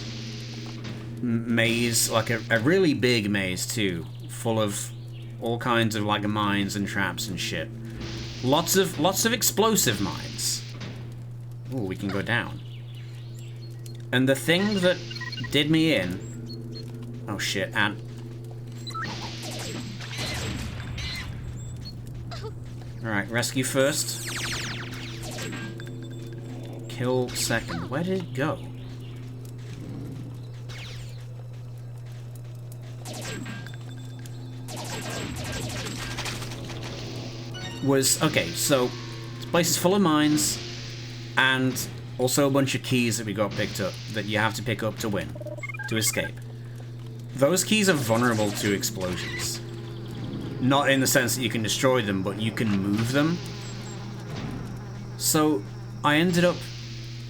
maze, like a really big maze, too, full of all kinds of, like, mines and traps and shit. Lots of explosive mines. Ooh, we can go down. And the thing that did me in... Oh shit, ant. Alright, rescue first. Kill second. Where did it go? Okay, so this place is full of mines, and also a bunch of keys that we got picked up that you have to pick up to win, to escape. Those keys are vulnerable to explosions. Not in the sense that you can destroy them, but you can move them. So I ended up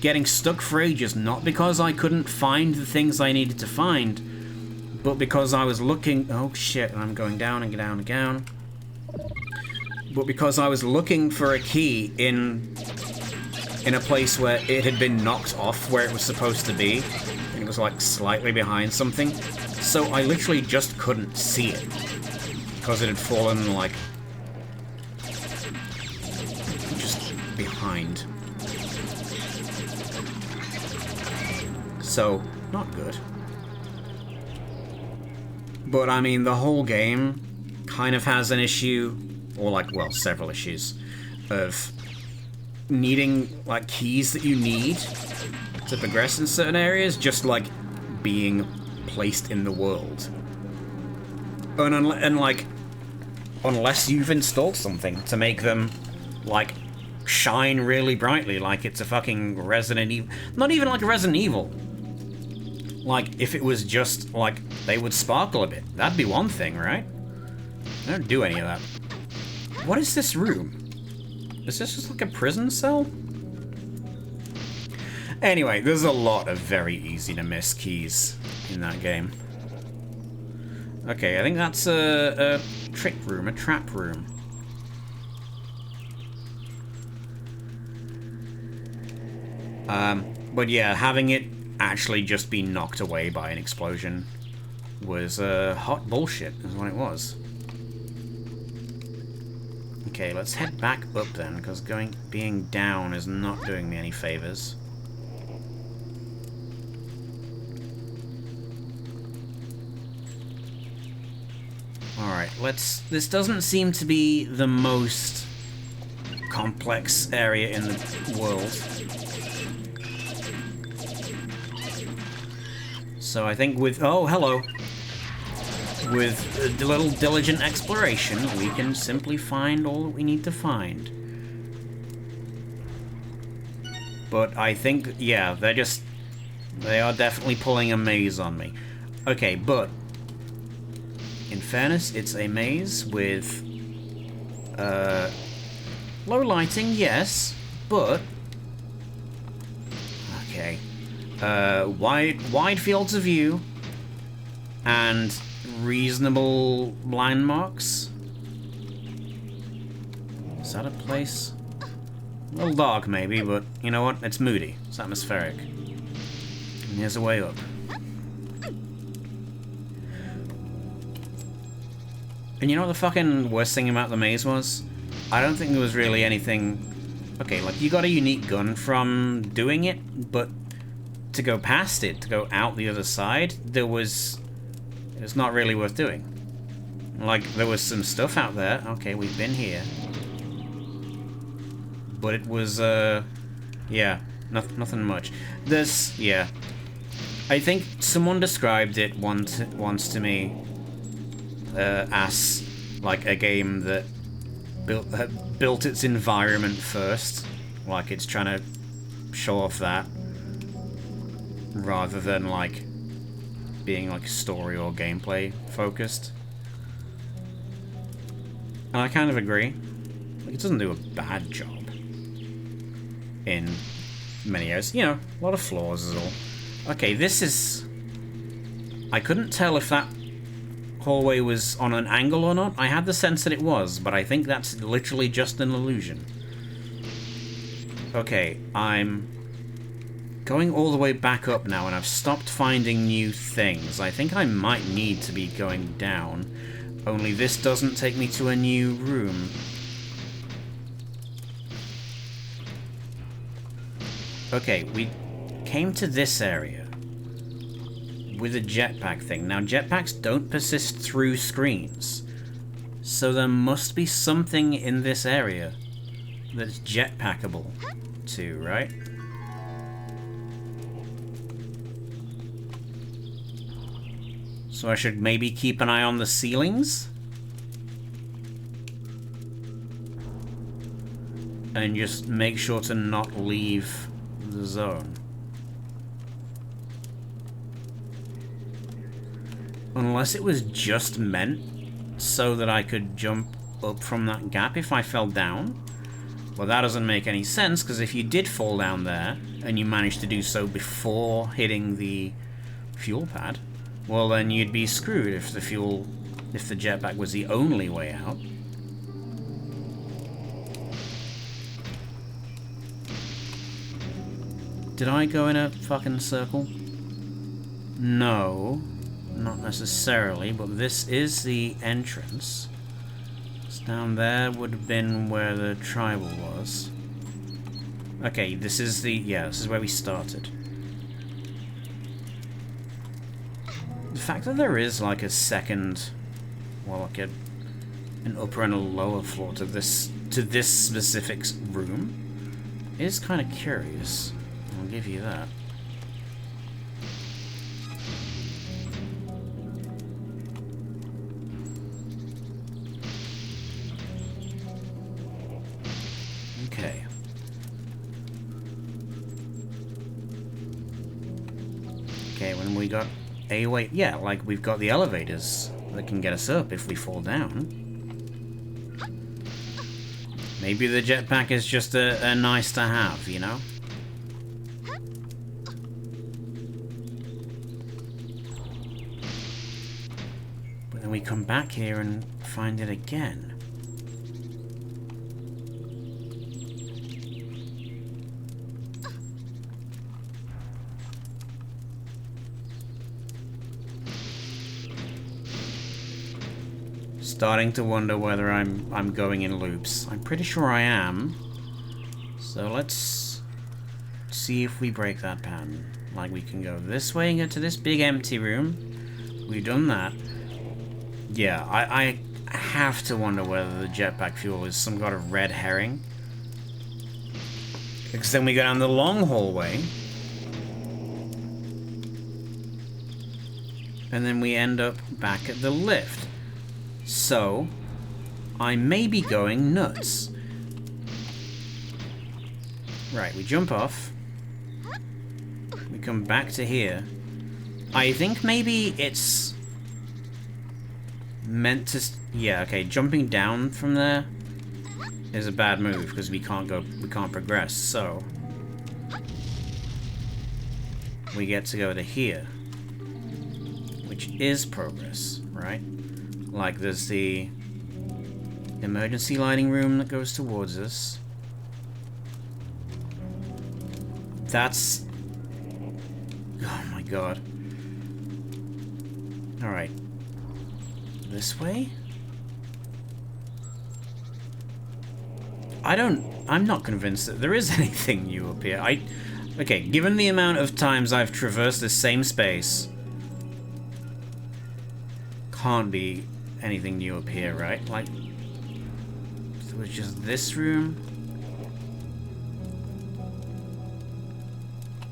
getting stuck for ages, not because I couldn't find the things I needed to find, but because I was looking... Oh shit, I'm going down and down and down. But because I was looking for a key in a place where it had been knocked off where it was supposed to be. And it was, like, slightly behind something. So I literally just couldn't see it. Because it had fallen, like... just behind. So, not good. But, I mean, the whole game kind of has an issue, or, like, well, several issues, of needing, like, keys that you need to progress in certain areas, just, like, being placed in the world. And like, unless you've installed something to make them, like, shine really brightly, like it's a fucking Resident Evil. Not even like a Resident Evil. Like, if it was just, like, they would sparkle a bit. That'd be one thing, right? They don't do any of that. What is this room? Is this just like a prison cell? Anyway, there's a lot of very easy to miss keys in that game. Okay, I think that's a trick room, a trap room. But yeah, having it actually just be knocked away by an explosion was hot bullshit, is what it was. Okay, let's head back up then, because being down is not doing me any favors. Alright, this doesn't seem to be the most complex area in the world. So I think with... Oh, hello! With a little diligent exploration, we can simply find all that we need to find. But I think, yeah, they're just They are definitely pulling a maze on me. Okay, but in fairness, it's a maze with low lighting, yes, but okay, wide fields of view and reasonable landmarks. Is that a place? A little dark, maybe, but you know what? It's moody. It's atmospheric. And here's a way up. And you know what the fucking worst thing about the maze was? I don't think there was really anything... Okay, like, you got a unique gun from doing it, but to go past it, to go out the other side, it's not really worth doing. Like, there was some stuff out there. Okay, we've been here. But it was, yeah, nothing much. Yeah. I think someone described it once to me as, like, a game that built its environment first. Like, it's trying to show off that. Rather than, like, being, like, story or gameplay focused. And I kind of agree. Like, it doesn't do a bad job. In many areas. You know, a lot of flaws is all. Okay, this is... I couldn't tell if that hallway was on an angle or not. I had the sense that it was, but I think that's literally just an illusion. Okay, I'm going all the way back up now, and I've stopped finding new things. I think I might need to be going down, only this doesn't take me to a new room. Okay, we came to this area with a jetpack thing. Now, jetpacks don't persist through screens, so there must be something in this area that's jetpackable too, right? So I should maybe keep an eye on the ceilings? And just make sure to not leave the zone. Unless it was just meant so that I could jump up from that gap if I fell down. Well, that doesn't make any sense, because if you did fall down there and you managed to do so before hitting the fuel pad, well then you'd be screwed if the jetpack was the only way out. Did I go in a fucking circle? No, not necessarily, but this is the entrance. It's down there would have been where the tribal was. Okay, this is this is where we started. The fact that there is like a second, well, like an upper and a lower floor to this specific room is kind of curious. I'll give you that. Okay. Okay, when we got a way, yeah, like we've got the elevators that can get us up if we fall down. Maybe the jetpack is just a nice to have, you know? But then we come back here and find it again. Starting to wonder whether I'm going in loops. I'm pretty sure I am. So let's see if we break that pattern. Like we can go this way and get to this big empty room. We've done that. Yeah, I have to wonder whether the jetpack fuel is some kind of red herring. Because then we go down the long hallway. And then we end up back at the lift. So, I may be going nuts. Right, we jump off. We come back to here. I think maybe it's meant to... Yeah, okay, jumping down from there is a bad move because we can't progress, so we get to go to here, which is progress, right? Like there's the emergency lighting room that goes towards us. That's... Oh my god. Alright. This way? I'm not convinced that there is anything new up here. Okay, given the amount of times I've traversed the same space, can't be anything new up here, right? Like, it was just this room.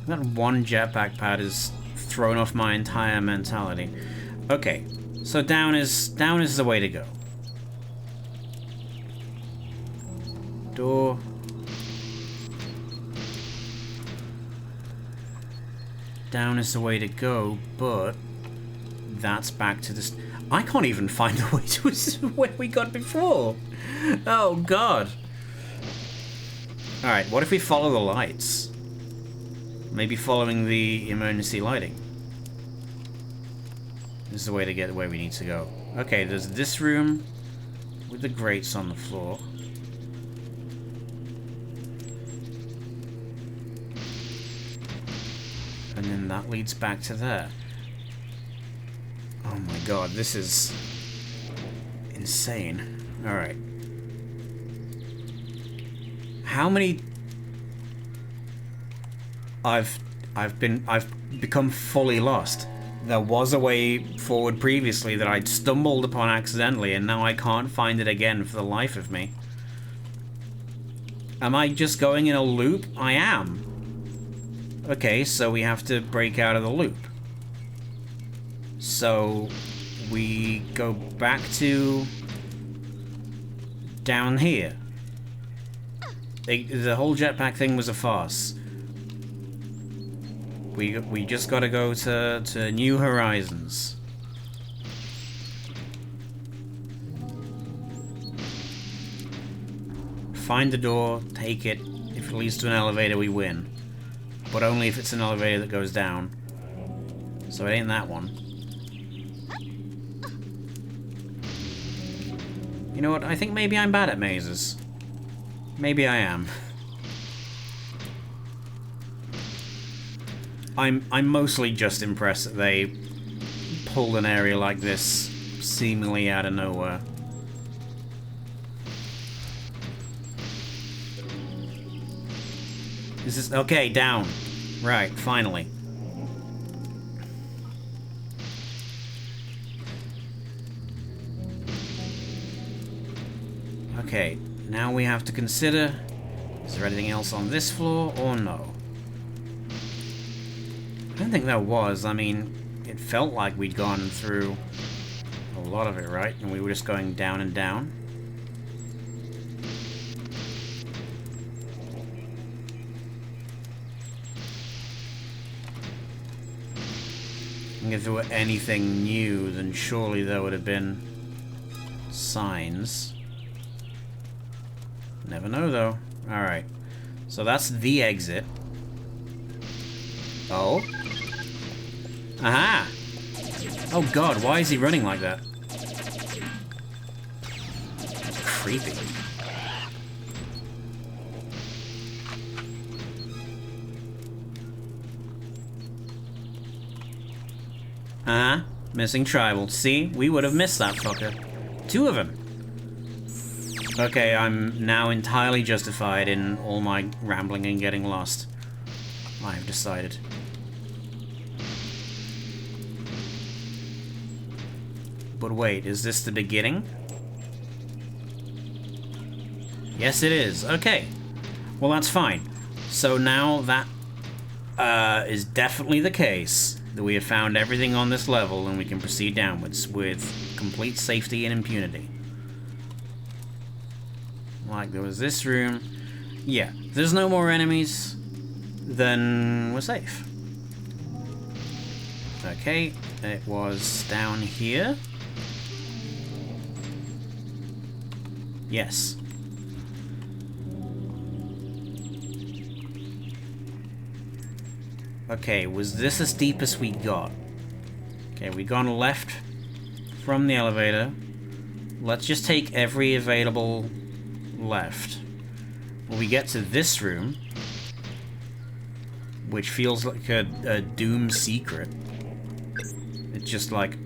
That one jetpack pad has thrown off my entire mentality. Okay, so down is the way to go. Door. Down is the way to go, but that's back to this. I can't even find the way to where we got before. Oh god. Alright, what if we follow the lights? Maybe following the emergency lighting. This is the way to get where we need to go. Okay, there's this room with the grates on the floor. And then that leads back to there. Oh my god, this is insane. Alright. How many... I've become fully lost. There was a way forward previously that I'd stumbled upon accidentally, and now I can't find it again for the life of me. Am I just going in a loop? I am. Okay, so we have to break out of the loop. So we go back to down here. The whole jetpack thing was a farce. We just gotta go to New Horizons. Find the door, take it. If it leads to an elevator, we win. But only if it's an elevator that goes down. So it ain't that one. You know what? I think maybe I'm bad at mazes. Maybe I am. I'm mostly just impressed that they pulled an area like this seemingly out of nowhere. This is okay, down. Right, finally. Okay, now we have to consider, is there anything else on this floor or no? I don't think there was. I mean, it felt like we'd gone through a lot of it, right? And we were just going down and down. And if there were anything new, then surely there would have been signs. Never know, though. Alright. So that's the exit. Oh? Aha! Oh god, why is he running like that? Creepy. Uh-huh. Missing tribal. See? We would have missed that fucker. 2 of them. Okay, I'm now entirely justified in all my rambling and getting lost. I have decided. But wait, is this the beginning? Yes, it is. Okay. Well, that's fine. So now that is definitely the case, that we have found everything on this level and we can proceed downwards with complete safety and impunity. Like, there was this room. Yeah, if there's no more enemies, then we're safe. Okay, it was down here. Yes. Okay, was this as deep as we got? Okay, we gone left from the elevator. Let's just take every available left. When we get to this room, which feels like a Doom secret. It's just like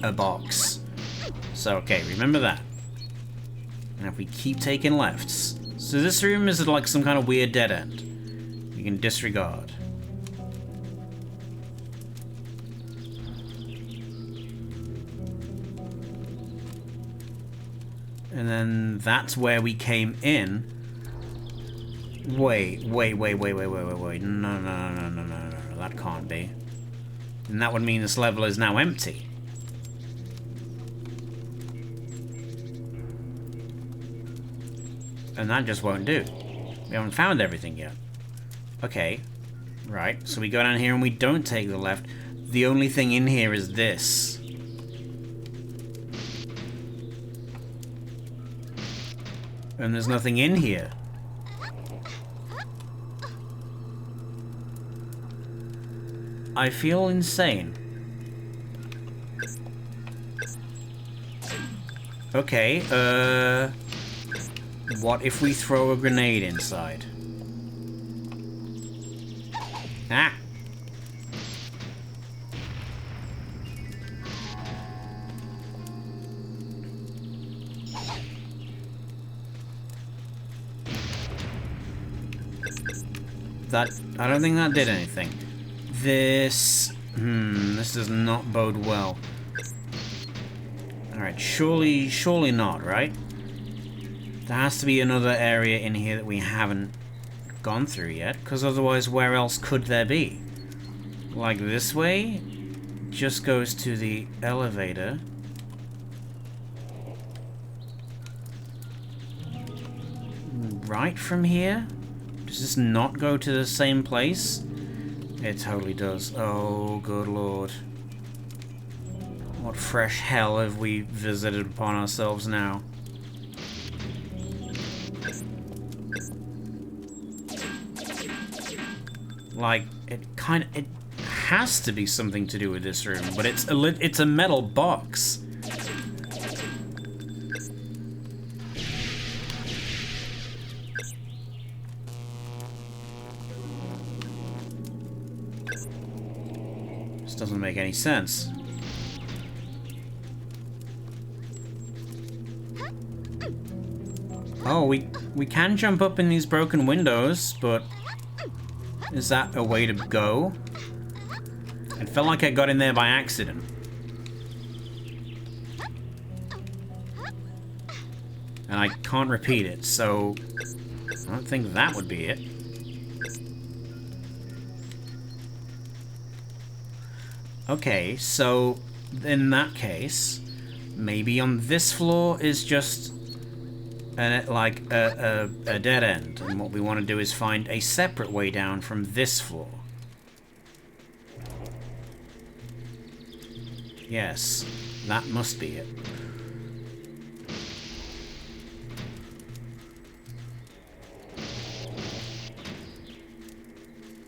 a box. So, okay, remember that. And if we keep taking lefts. So this room is like some kind of weird dead end. You can disregard. And then that's where we came in. Wait. No, that can't be. And that would mean this level is now empty. And that just won't do. We haven't found everything yet. Okay. Right, so we go down here and we don't take the left. The only thing in here is this. And there's nothing in here. I feel insane. Okay, what if we throw a grenade inside? Ah! I don't think that did anything. This does not bode well. Alright, surely not, right? There has to be another area in here that we haven't gone through yet, because otherwise where else could there be? Like this way? Just goes to the elevator. Right from here? Does this not go to the same place? It totally does. Oh, good lord. What fresh hell have we visited upon ourselves now? Like, it has to be something to do with this room, but it's a metal box. This doesn't make any sense. Oh, we can jump up in these broken windows, but is that a way to go? It felt like I got in there by accident. And I can't repeat it, so I don't think that would be it. Okay, so in that case, maybe on this floor is just a dead end, and what we want to do is find a separate way down from this floor. Yes, that must be it.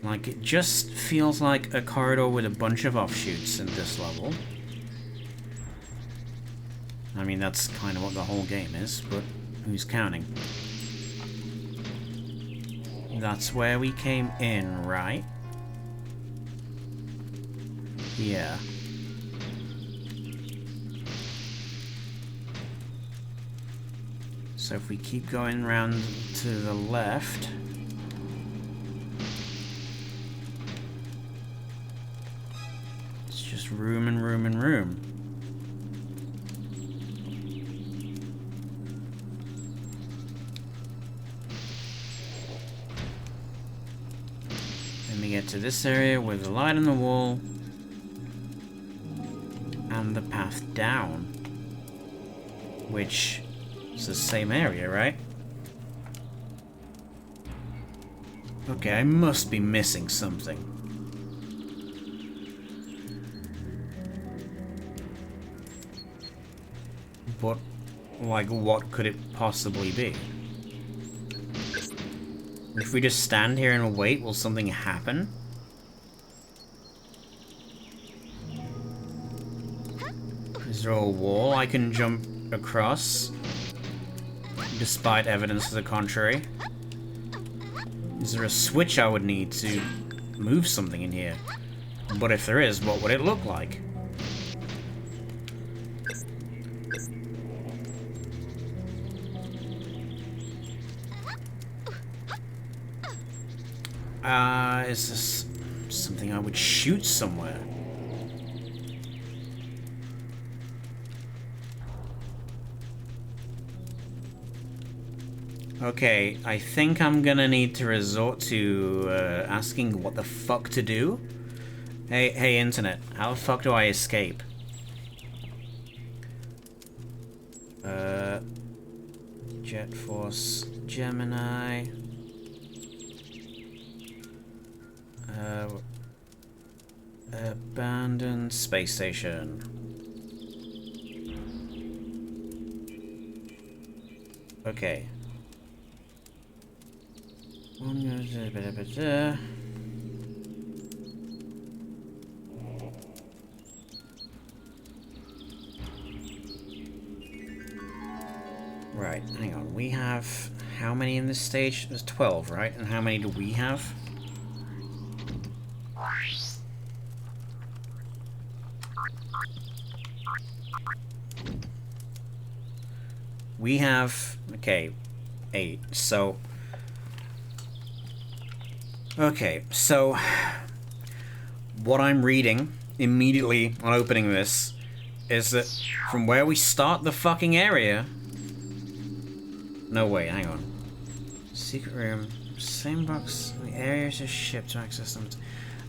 Like, it just feels like a corridor with a bunch of offshoots in this level. I mean, that's kind of what the whole game is, but who's counting? That's where we came in, right? Yeah. So if we keep going around to the left... it's just room and room and room. Then we get to this area with the light on the wall and the path down, which is the same area, right? Okay, I must be missing something. but, like, what could it possibly be? If we just stand here and wait, will something happen? Is there a wall I can jump across? Despite evidence to the contrary. Is there a switch I would need to move something in here? But if there is, what would it look like? Is this something I would shoot somewhere? Okay, I think I'm gonna need to resort to asking what the fuck to do. Hey, internet, how the fuck do I escape? Jet Force, Gemini. Abandoned space station. Okay. Right, hang on. We have how many in this stage? There's 12, right? And how many do we have? We have, okay, 8. So, okay, so what I'm reading immediately on opening this is that from where we start the fucking area. No, wait, hang on. Secret room, same box, the area is just shipped to access them.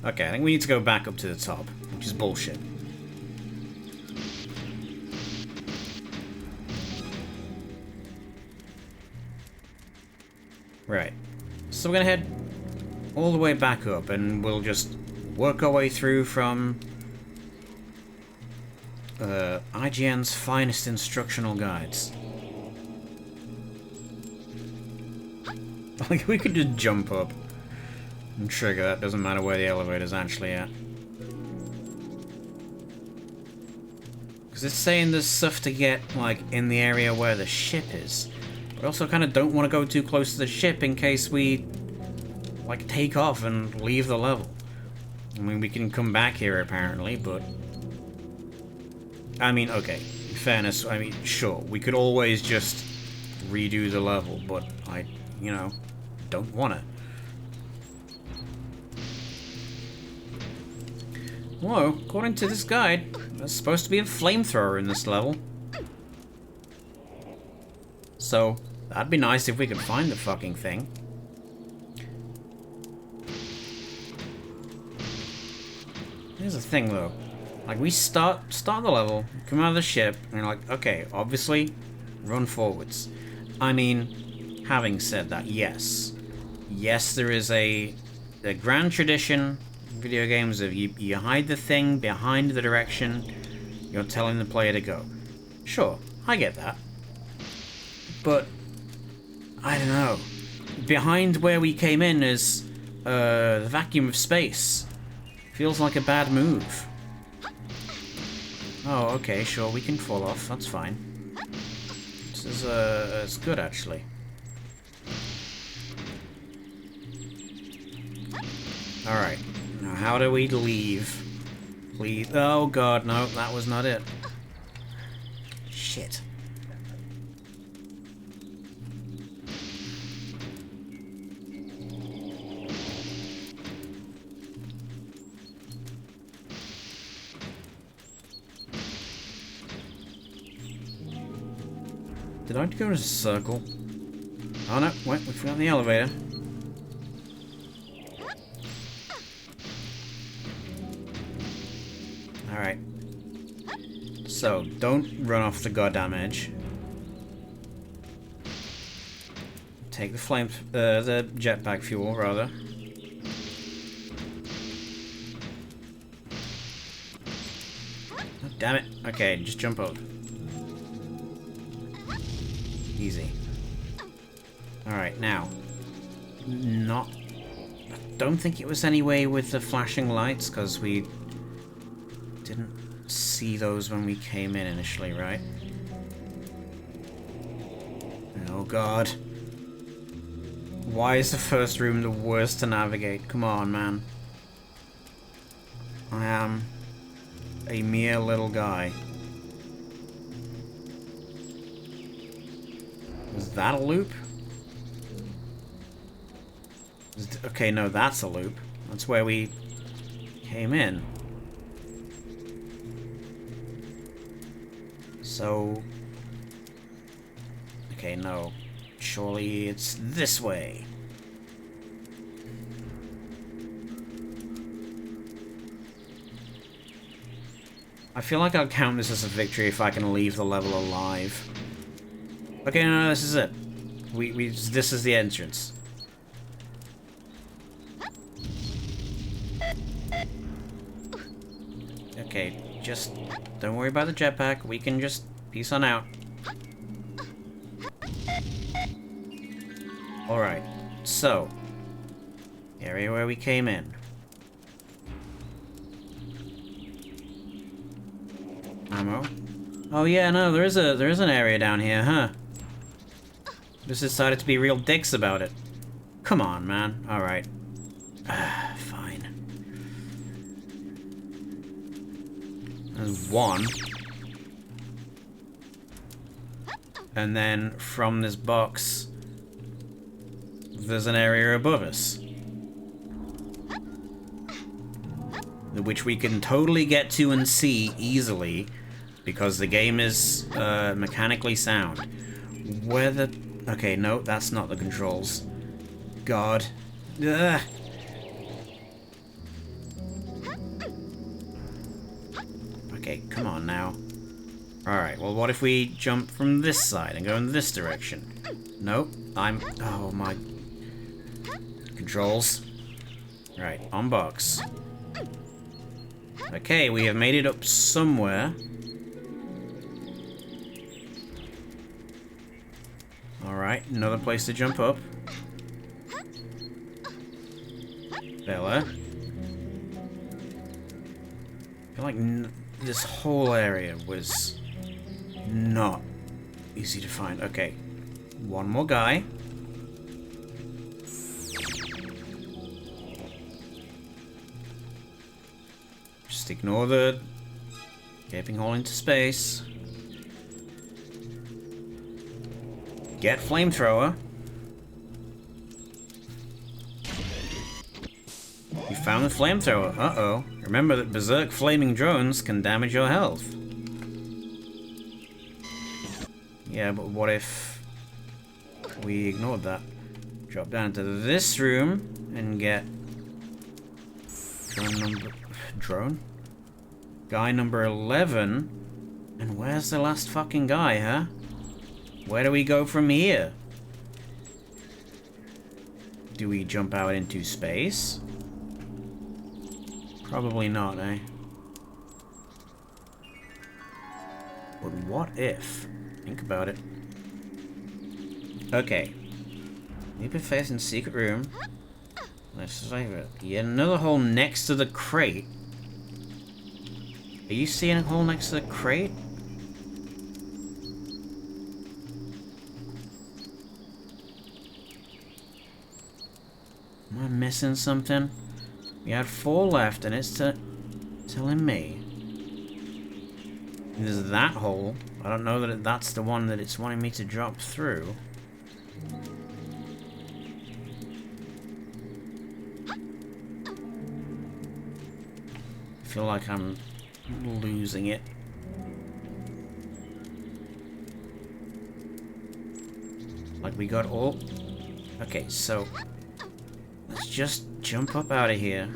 Okay, I think we need to go back up to the top, which is bullshit. Right, so we're gonna head all the way back up and we'll just work our way through from IGN's finest instructional guides. Like, we could just jump up and trigger that, doesn't matter where the elevator's actually at. Because it's saying there's stuff to get, like, in the area where the ship is. But I also kind of don't want to go too close to the ship in case we, like, take off and leave the level. I mean, we can come back here apparently, but... I mean, okay, in fairness, I mean, sure, we could always just redo the level, but I, you know, don't want to. Whoa, according to this guide, there's supposed to be a flamethrower in this level. So, that'd be nice if we could find the fucking thing. Here's the thing, though. Like, we start the level, come out of the ship, and you're like, okay, obviously, run forwards. I mean, having said that, yes. Yes, there is a grand tradition in video games of you hide the thing behind the direction you're telling the player to go. Sure, I get that. But, I don't know. Behind where we came in is the vacuum of space. Feels like a bad move. Oh, okay, sure, we can fall off, that's fine. This is, it's good, actually. Alright, now how do we leave? Please, oh god, no, that was not it. Shit. Did I go to a circle? Oh no, wait, we forgot the elevator. Alright. So, don't run off the goddamn edge. Take the the jetpack fuel, rather. Oh, damn it. Okay, just jump up. Easy. Alright, now. Not... I don't think it was any way with the flashing lights, because we didn't see those when we came in initially, right? Oh god. Why is the first room the worst to navigate? Come on, man. I am a mere little guy. Was that a loop? Okay, no, that's a loop. That's where we came in. So... okay, no. Surely it's this way. I feel like I'll count this as a victory if I can leave the level alive. Okay, no, this is it. This is the entrance. Okay, just don't worry about the jetpack. We can just peace on out. Alright, so area where we came in. Ammo. Oh yeah, no, there is an area down here, huh? Just decided to be real dicks about it. Come on, man. Alright. Fine. There's one. And then from this box, there's an area above us. Which we can totally get to and see easily, because the game is mechanically sound. Where the... okay, no, that's not the controls. God. Ugh. Okay, come on now. Alright, well what if we jump from this side and go in this direction? Nope, oh my... controls. Right, on box. Okay, we have made it up somewhere. Alright, another place to jump up. Bella. I feel like this whole area was not easy to find. Okay, one more guy. Just ignore the gaping hole into space. Get flamethrower. You found the flamethrower. Uh-oh. Remember that berserk flaming drones can damage your health. Yeah, but what if we ignored that? Drop down to this room and get drone? Guy number 11? And where's the last fucking guy, huh? Where do we go from here? Do we jump out into space? Probably not, eh? But what if? Think about it. Okay. Leap of faith in secret room. Let's save it. Yet another hole next to the crate. Are you seeing a hole next to the crate? Am I missing something? We had 4 left, and it's telling me there's that hole. I don't know that that's the one that it's wanting me to drop through. I feel like I'm losing it. Like we got all... okay, so let's just jump up out of here.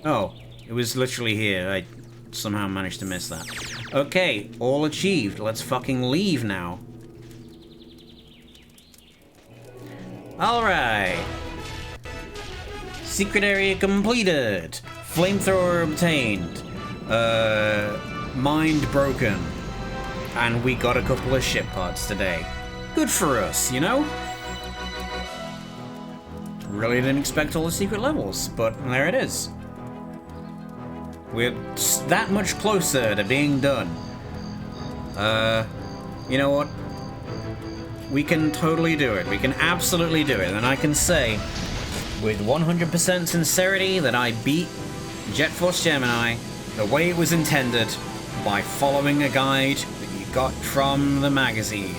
Oh, it was literally here. I somehow managed to miss that. Okay, all achieved. Let's fucking leave now. Alright. Secret area completed. Flamethrower obtained. Mind broken. And we got a couple of ship pods today. Good for us, you know? Really didn't expect all the secret levels, but there it is. We're that much closer to being done. You know what? We can totally do it. We can absolutely do it. And I can say, with 100% sincerity, that I beat Jet Force Gemini the way it was intended by following a guide that you got from the magazine.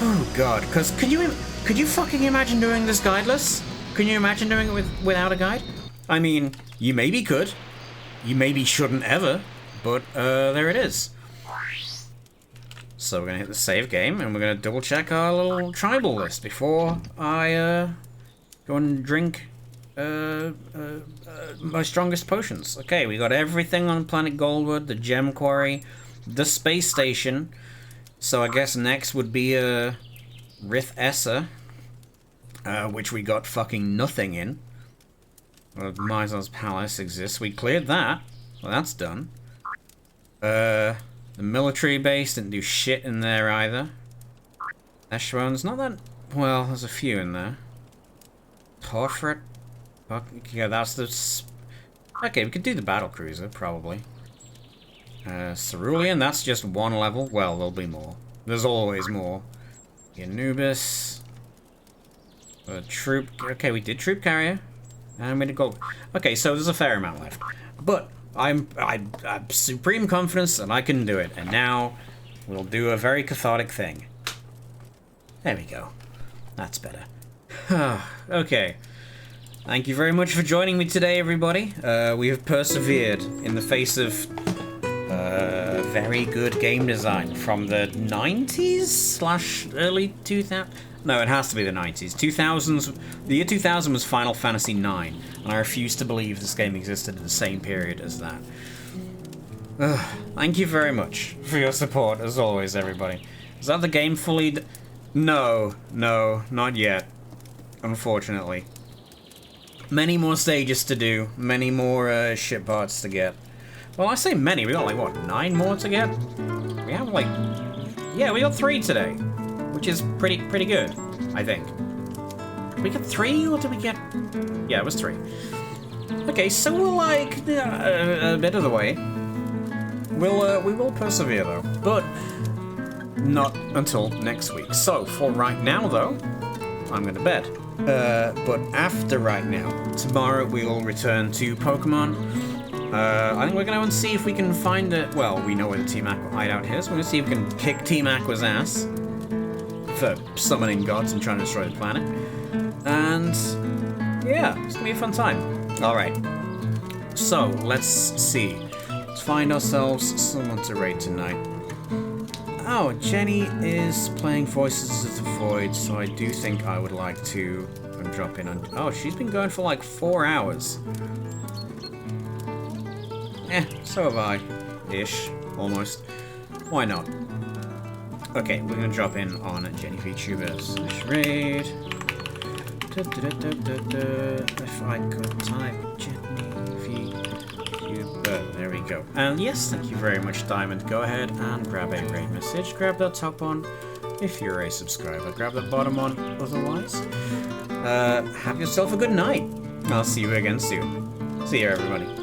Oh god, because could you fucking imagine doing this guideless? Can you imagine doing it without a guide? I mean, you maybe could. You maybe shouldn't ever, but there it is. So we're gonna hit the save game, and we're gonna double check our little tribal list before I go and drink my strongest potions. Okay, we got everything on planet Goldwood, the gem quarry, the space station. So I guess next would be Rith Essa, which we got fucking nothing in. Mizar's Palace exists. We cleared that. Well, that's done. The military base didn't do shit in there either. Eshron's not that... Well, there's a few in there. Portrait. Yeah, that's the... Okay, we could do the battle cruiser, probably. Cerulean, that's just one level. Well, there'll be more. There's always more. Anubis. Troop... Okay, we did troop carrier. And we did gold. Okay, so there's a fair amount left. But I'm supreme confidence that I can do it. And now we'll do a very cathartic thing. There we go. That's better. Okay. Thank you very much for joining me today, everybody. We have persevered in the face of very good game design from the 90s / early 2000s. No, it has to be the 90s. 2000s. The year 2000 was Final Fantasy IX, and I refuse to believe this game existed in the same period as that. Thank you very much for your support, as always, everybody. Is that the game fully... No, not yet. Unfortunately. Many more stages to do. Many more ship parts to get. Well, I say many. We got, like, what, 9 more to get? We have, like... Yeah, we got 3 today. Which is pretty good, I think. Did we get 3, or did we get... Yeah, it was 3. Okay, so we're, like, a bit of the way. We will persevere, though. But not until next week. So, for right now, though, I'm going to bed. But after right now, tomorrow we will return to Pokemon. I think we're going to go and see if we can find it. Well, we know where the Team Aqua hideout is. We're going to see if we can kick Team Aqua's ass for summoning gods and trying to destroy the planet. And yeah, it's going to be a fun time. Alright. So, let's see. Let's find ourselves someone to raid tonight. Oh, Jenny is playing Voices of the Void, so I do think I would like to drop in on... Oh, she's been going for like 4 hours. So have I. Ish. Almost. Why not? Okay, we're gonna drop in on Jenny VTubers. Raid. If I could type Jenny VTuber. There we go. And yes, thank you very much, Diamond. Go ahead and grab a raid message. Grab that top one if you're a subscriber. Grab that bottom one otherwise. Have yourself a good night. I'll see you again soon. See you, everybody.